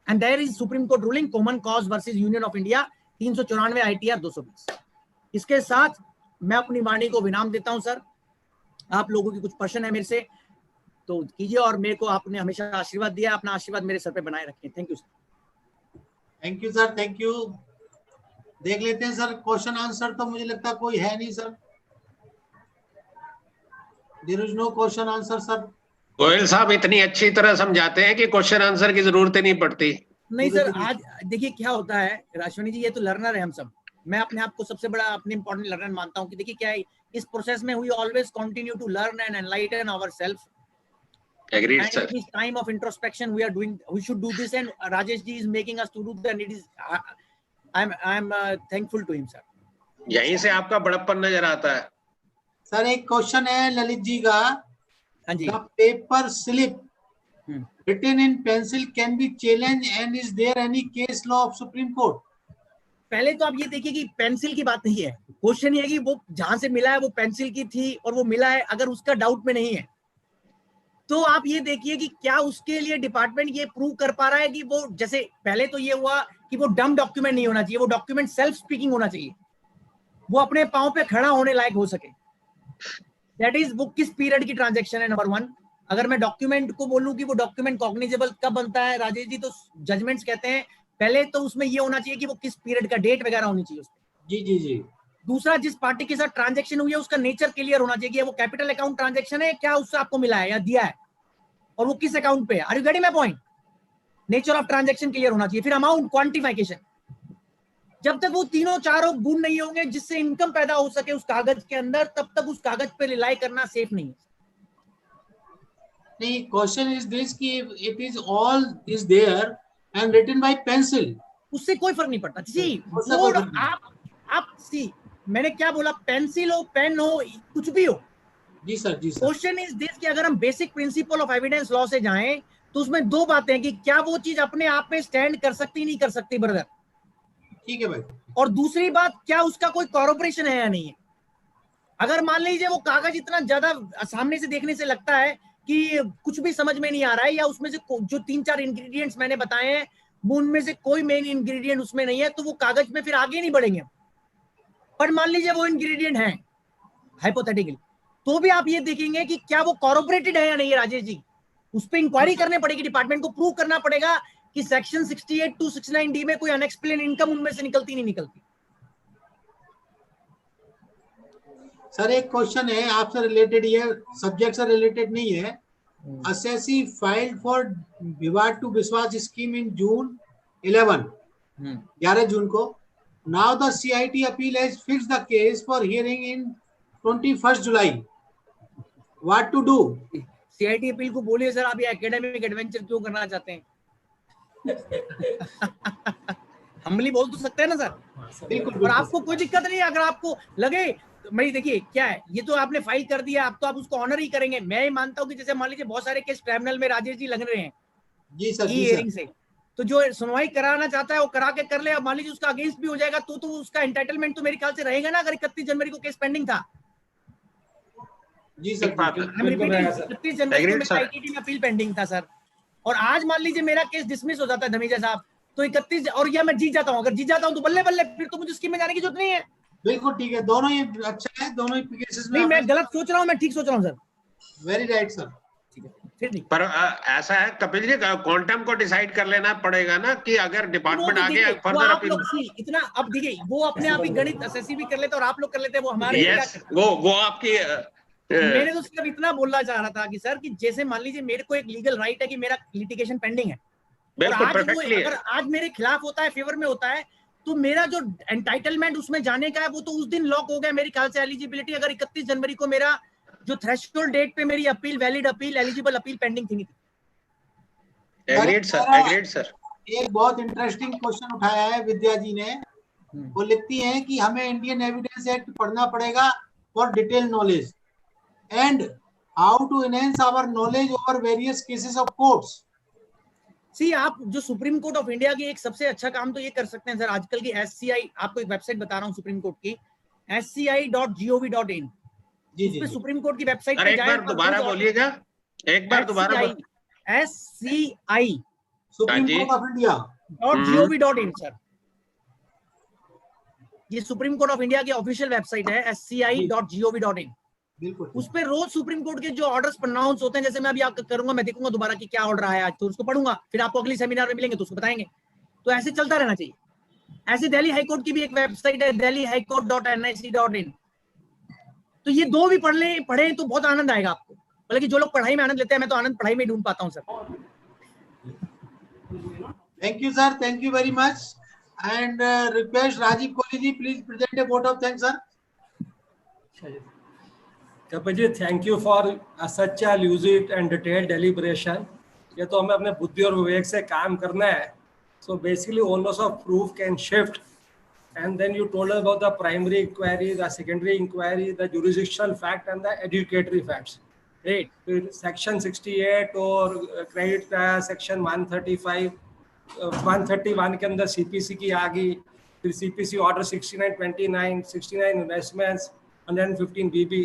And there is Supreme Court ruling Common Cause versus Union of India 394 ITR 220. इसके साथ मैं अपनी वाणी को विराम देता हूं sir. आप लोगों की कुछ प्रश्न है मेरे से तो कीजिए, और मेरे को आपने हमेशा आशीर्वाद दिया, अपना आशीर्वाद मेरे सर पे बनाए रखें। Thank you sir. Thank you sir, thank you. देख लेते हैं सर क्वेश्चन आंसर, तो मुझे लगता कोई है नहीं sir. There is no question answer sir. Goyal साहब इतनी अच्छी तरह समझाते हैं कि क्वेश्चन आंसर की जरूरत ही नहीं पड़ती। नहीं सर, आज देखिए क्या होता है राजवानी जी, ये तो लर्नर है हम सब। मैं अपने आप को सबसे बड़ा अपने इंपॉर्टेंट लर्नर मानता हूँ कि देखिए क्या है, इस प्रोसेस में we always continue to learn and enlighten ourself. Agreed And sir. in this time of introspection, we should do this, and Rajesh ji is making us to do that. And it is, I'm thankful to him, sir. यहीं से आपका बड़प्पन नजर आता है। Sir एक question है ललित जी का। हाँ जी। The paper slip written in pencil can be challenged, and is there any case law of Supreme Court? पहले तो आप ये देखिए कि पेंसिल की बात नहीं है, क्वेश्चन ये है कि वो जहां से मिला है वो पेंसिल की थी और वो मिला है, अगर उसका डाउट में नहीं है तो आप ये देखिए कि क्या उसके लिए डिपार्टमेंट ये प्रूव कर पा रहा है कि वो, जैसे पहले तो ये हुआ कि वो डम डॉक्यूमेंट नहीं होना चाहिए, वो डॉक्यूमेंट सेल्फ स्पीकिंग होना चाहिए, वो अपने पांव पे खड़ा होने लायक हो सके। दैट इज वो किस पीरियड की ट्रांजैक्शन है, नंबर वन। अगर मैं डॉक्यूमेंट को बोलूं कि वो डॉक्यूमेंट कॉग्निजेबल कब बनता है राजेश जी, तो जजमेंट्स कहते हैं पहले तो उसमें ये होना चाहिए कि वो किस पीरियड का, डेट वगैरह होनी चाहिए उसमें। जी जी जी। दूसरा, जिस पार्टी के साथ ट्रांजैक्शन हुई है उसका नेचर क्लियर होना चाहिए कि वो कैपिटल अकाउंट ट्रांजैक्शन है, क्या उससे आपको मिला है या दिया है, और वो किस अकाउंट पे है। Are you getting my point? Nature of transaction clear होना चाहिए। फिर अमाउंट, क्वांटिफिकेशन। जब तक वो तीनों चारों गुण नहीं होंगे जिससे इनकम पैदा हो सके उस कागज के अंदर, तब तक उस कागज पे रिलाई करना सेफ नहीं है। नहीं, क्वेश्चन इज दिस कि it is all is there and written by pencil, उससे कोई फर्क नहीं पड़ता। सी उससे कोई बोर्ड, फर्क नहीं। आप सी, मैंने क्या बोला, पेंसिल हो, पेन हो, कुछ भी हो। जी सर, जी सर। क्वेश्चन इज दिस कि अगर हम basic principle of evidence law से जाएं तो उसमें दो बातें हैं कि क्या वो चीज अपने आप में स्टैंड कर सकती नहीं कर सकती ब्रदर, ठीक है भाई। और दूसरी बात, क्या उसका कोई कॉर्पोरेशन है या नहीं है। अगर मान लीजिए वो कागज इतना ज्यादा सामने से देखने से लगता है कि कुछ भी समझ में नहीं आ रहा है, या उसमें से जो 3-4 इंग्रेडिएंट्स मैंने बताए हैं वो उनमें से कोई मेन इंग्रेडिएंट उसमें नहीं है, तो वो कागज में फिर आगे नहीं बढ़ेंगे। पर मान लीजिए वो इंग्रेडिएंट है हाइपोथेटिकली, तो भी आप ये देखेंगे कि क्या वो कॉर्पोरेटेड है या नहीं है राजेश जी। उस पर इंक्वायरी करने पड़ेगी, डिपार्टमेंट को प्रूव करना पड़ेगा कि सेक्शन 68 to 69D में कोई अनएक्सप्लेन इनकम उनमें से निकलती नहीं निकलती। सर एक क्वेश्चन है आपसे रिलेटेड, ये सब्जेक्ट से रिलेटेड नहीं है। Assessee filed for Vivad to Vishwas scheme in June 11 June को। Now the CIT appeal has fixed the case for hearing in 21 July. What to do? CIT appeal को बोलिए सर, आप ये एकेडमिक एडवेंचर क्यों करना चाहते हैं? हम्बली बोल तो सकते हैं ना सर। बिल्कुल। और आपको कोई दिक्कत नहीं है, अगर आपको लगे, मैं देखिए क्या है, ये तो आपने फाइल कर दिया, अब तो आप उसको ऑनर ही करेंगे। मैं ही मानता हूँ कि जैसे मान लीजिए बहुत सारे केस ट्राइब्यूनल में राजेश जी लग रहे हैं जी सर, जी हियरिंग सर। से, तो जो सुनवाई कराना चाहता है वो करा के कर ले। अब मान लीजिए उसका अगेंस्ट भी हो जाएगा तो उसका एंटाइटलमेंट तो मेरे ख्याल से रहेगा ना, अगर 31 जनवरी को केस पेंडिंग था। जी सर, 31 जनवरी को मेरा ITT में अपील पेंडिंग था सर, और आज मान लीजिए मेरा केस डिसमिस हो जाता है धमीजा साहब, तो 31 और या मैं जीत जाता हूँ, अगर जीत जाता हूँ तो बल्ले बल्ले, फिर तो मुझे स्कीम में जाने की जरूरत नहीं है। बिल्कुल ठीक है, दोनों ही अच्छा है, दोनों ही केसेस में। नहीं मैं गलत सोच रहा हूँ, मैं ठीक सोच रहा हूँ सर। Very right sir. ठीक है, फिर नहीं। पर ऐसा है कपिल जी, क्वांटम को डिसाइड कर लेना पड़ेगा ना कि अगर डिपार्टमेंट आगे फर्दर अपील, इतना अब देखिए वो अपने आप ही गणित असेसी भी कर लेते और आप लोग कर लेते हैं, वो हमारे यस वो आपकी मैंने तो सिर्फ इतना बोलना चाह रहा था कि सर कि जैसे मान लीजिए मेरे को एक लीगल राइट है कि मेरा लिटिगेशन पेंडिंग है, बिल्कुल और परफेक्टली, अगर आज मेरे खिलाफ होता है, फेवर में होता है, तो मेरा जो एंटाइटलमेंट उसमें जाने का है वो तो उस दिन लॉक हो गया मेरे ख्याल से। एलिजिबिलिटी अगर 31 जनवरी को मेरा जो थ्रेशोल्ड डेट पे मेरी appeal, valid appeal, eligible appeal pending थी। Agreed sir, agreed sir. एक बहुत इंटरेस्टिंग क्वेश्चन उठाया है विद्या जी ने। वो लिखती हैं कि हमें इंडियन एविडेंस एक्ट पढ़ना पड़ेगा for detail knowledge and how to enhance our knowledge over various cases of courts. See आप जो सुप्रीम कोर्ट ऑफ इंडिया की एक सबसे अच्छा काम तो ये कर सकते हैं सर, आजकल की SCI, आपको एक वेबसाइट बता रहा हूँ सुप्रीम कोर्ट की, sci.gov.in। जी उस जी पे जी। सुप्रीम कोर्ट की वेबसाइट सर पे एक जाए बार दोबारा बोलिएगा, एक बार दोबारा SCI सुप्रीम जी। Court of India .gov.in sir, ये सुप्रीम कोर्ट ऑफ इंडिया की ऑफिशियल वेबसाइट है SCI.gov.in। बिल्कुल उस पे रोज सुप्रीम कोर्ट के जो ऑर्डर्स प्रोनाउंस होते हैं, जैसे मैं अभी आपका करूंगा, मैं देखूंगा दोबारा कि क्या ऑर्डर आया आज, तो उसको पढ़ूंगा, फिर आपको अगली सेमिनार में मिलेंगे तो उसको बताएंगे। तो ऐसे चलता रहना चाहिए। ऐसे दिल्ली हाईकोर्ट की भी एक वेबसाइट है delhihighcourt.nic.in। तो ये दो भी पढ़े तो बहुत आनंद आएगा आपको। बल्कि जो लोग पढ़ाई में आनंद लेते हैं, मैं तो आनंद पढ़ाई में ढूंढ पाता हूँ sir. Thank you sir, thank you very much and request Rajeev Kohli ji please present a vote of thanks sir. Kapil ji, thank you for such a lucid and detailed deliberation. ये तो हमें अपने बुद्धि और विवेक से काम करना है। So basically owners of proof can shift, and then you told us about the primary inquiry, the secondary inquiry, the jurisdictional fact and the adjudicatory facts. Great. फिर section 68 और credit का section 135, 131 के अंदर CPC की आ गई, फिर CPC order 6929, 69 investments, 115 BB,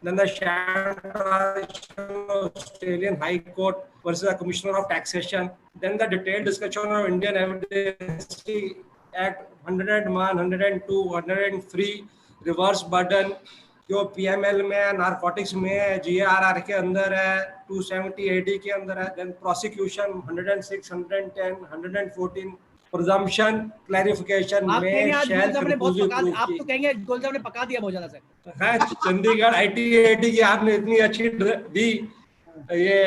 then the Australian High Court versus the Commissioner of Taxation, then the detailed discussion of Indian Evidence Act 101, 102, 103, reverse burden जो PML में है, नारकोटिक्स में है, GRR के अंदर है, 270 AD के अंदर है, देन प्रोसिक्यूशन 106, 110, 114, प्रिजम्पशन क्लैरिफिकेशन आप कहेंगे में आज शेयर गोल साहब ने बहुत कंक्लूसिव पका, प्रूफ आप की तो कहेंगे गोल साहब ने पका दिया बहुत ज्यादा सर। है। चंडीगढ़ ITAT की आपने इतनी अच्छी दी, ये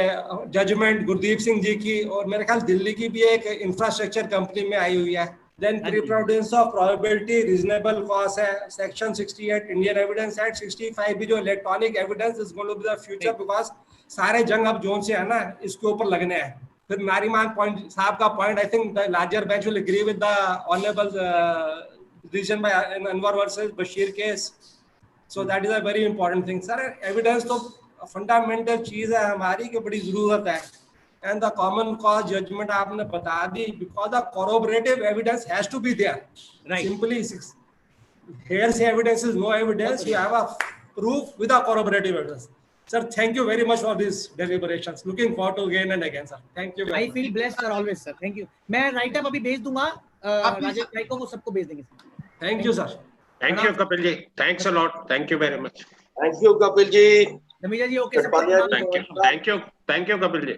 जजमेंट गुरदीप सिंह जी की, और मेरे ख्याल दिल्ली की भी एक इंफ्रास्ट्रक्चर कंपनी में आई हुई है। Then preponderance of probability reasonable cost है, सेक्शन 68 इंडियन एविडेंस एक्ट, 65 भी जो electronic evidence is going to be the future, because सारे जंग अब जोन से है ना, इसके ऊपर लगने हैं। फिर नारीमान पॉइंट साहब का point, I think the larger bench will agree with the honourable decision by Anwar versus Basheer case. So that is a very important thing sir. Evidence तो फंडामेंटल चीज है हमारी की बड़ी जरूरत है, and the common cause judgment आपने बता दी, because the corroborative evidence has to be there. Right. Simply hearsay evidence is no evidence. You have a proof with a corroborative evidence. Sir, thank you very much for these deliberations. Looking forward to again and again, sir. Thank you very I much. feel blessed sir, always sir. Thank you. मैं right up अभी भेज दूंगा राजेश भाई को, वो सबको भेज देंगे sir. Thank you, sir. Thank you Kapil ji, thanks a lot, thank you very much. Thank you Kapil ji. Dhamija ji okay, सबको चट्टानिया जी, प्रणाम। Thank you, thank you, thank you Kapil ji.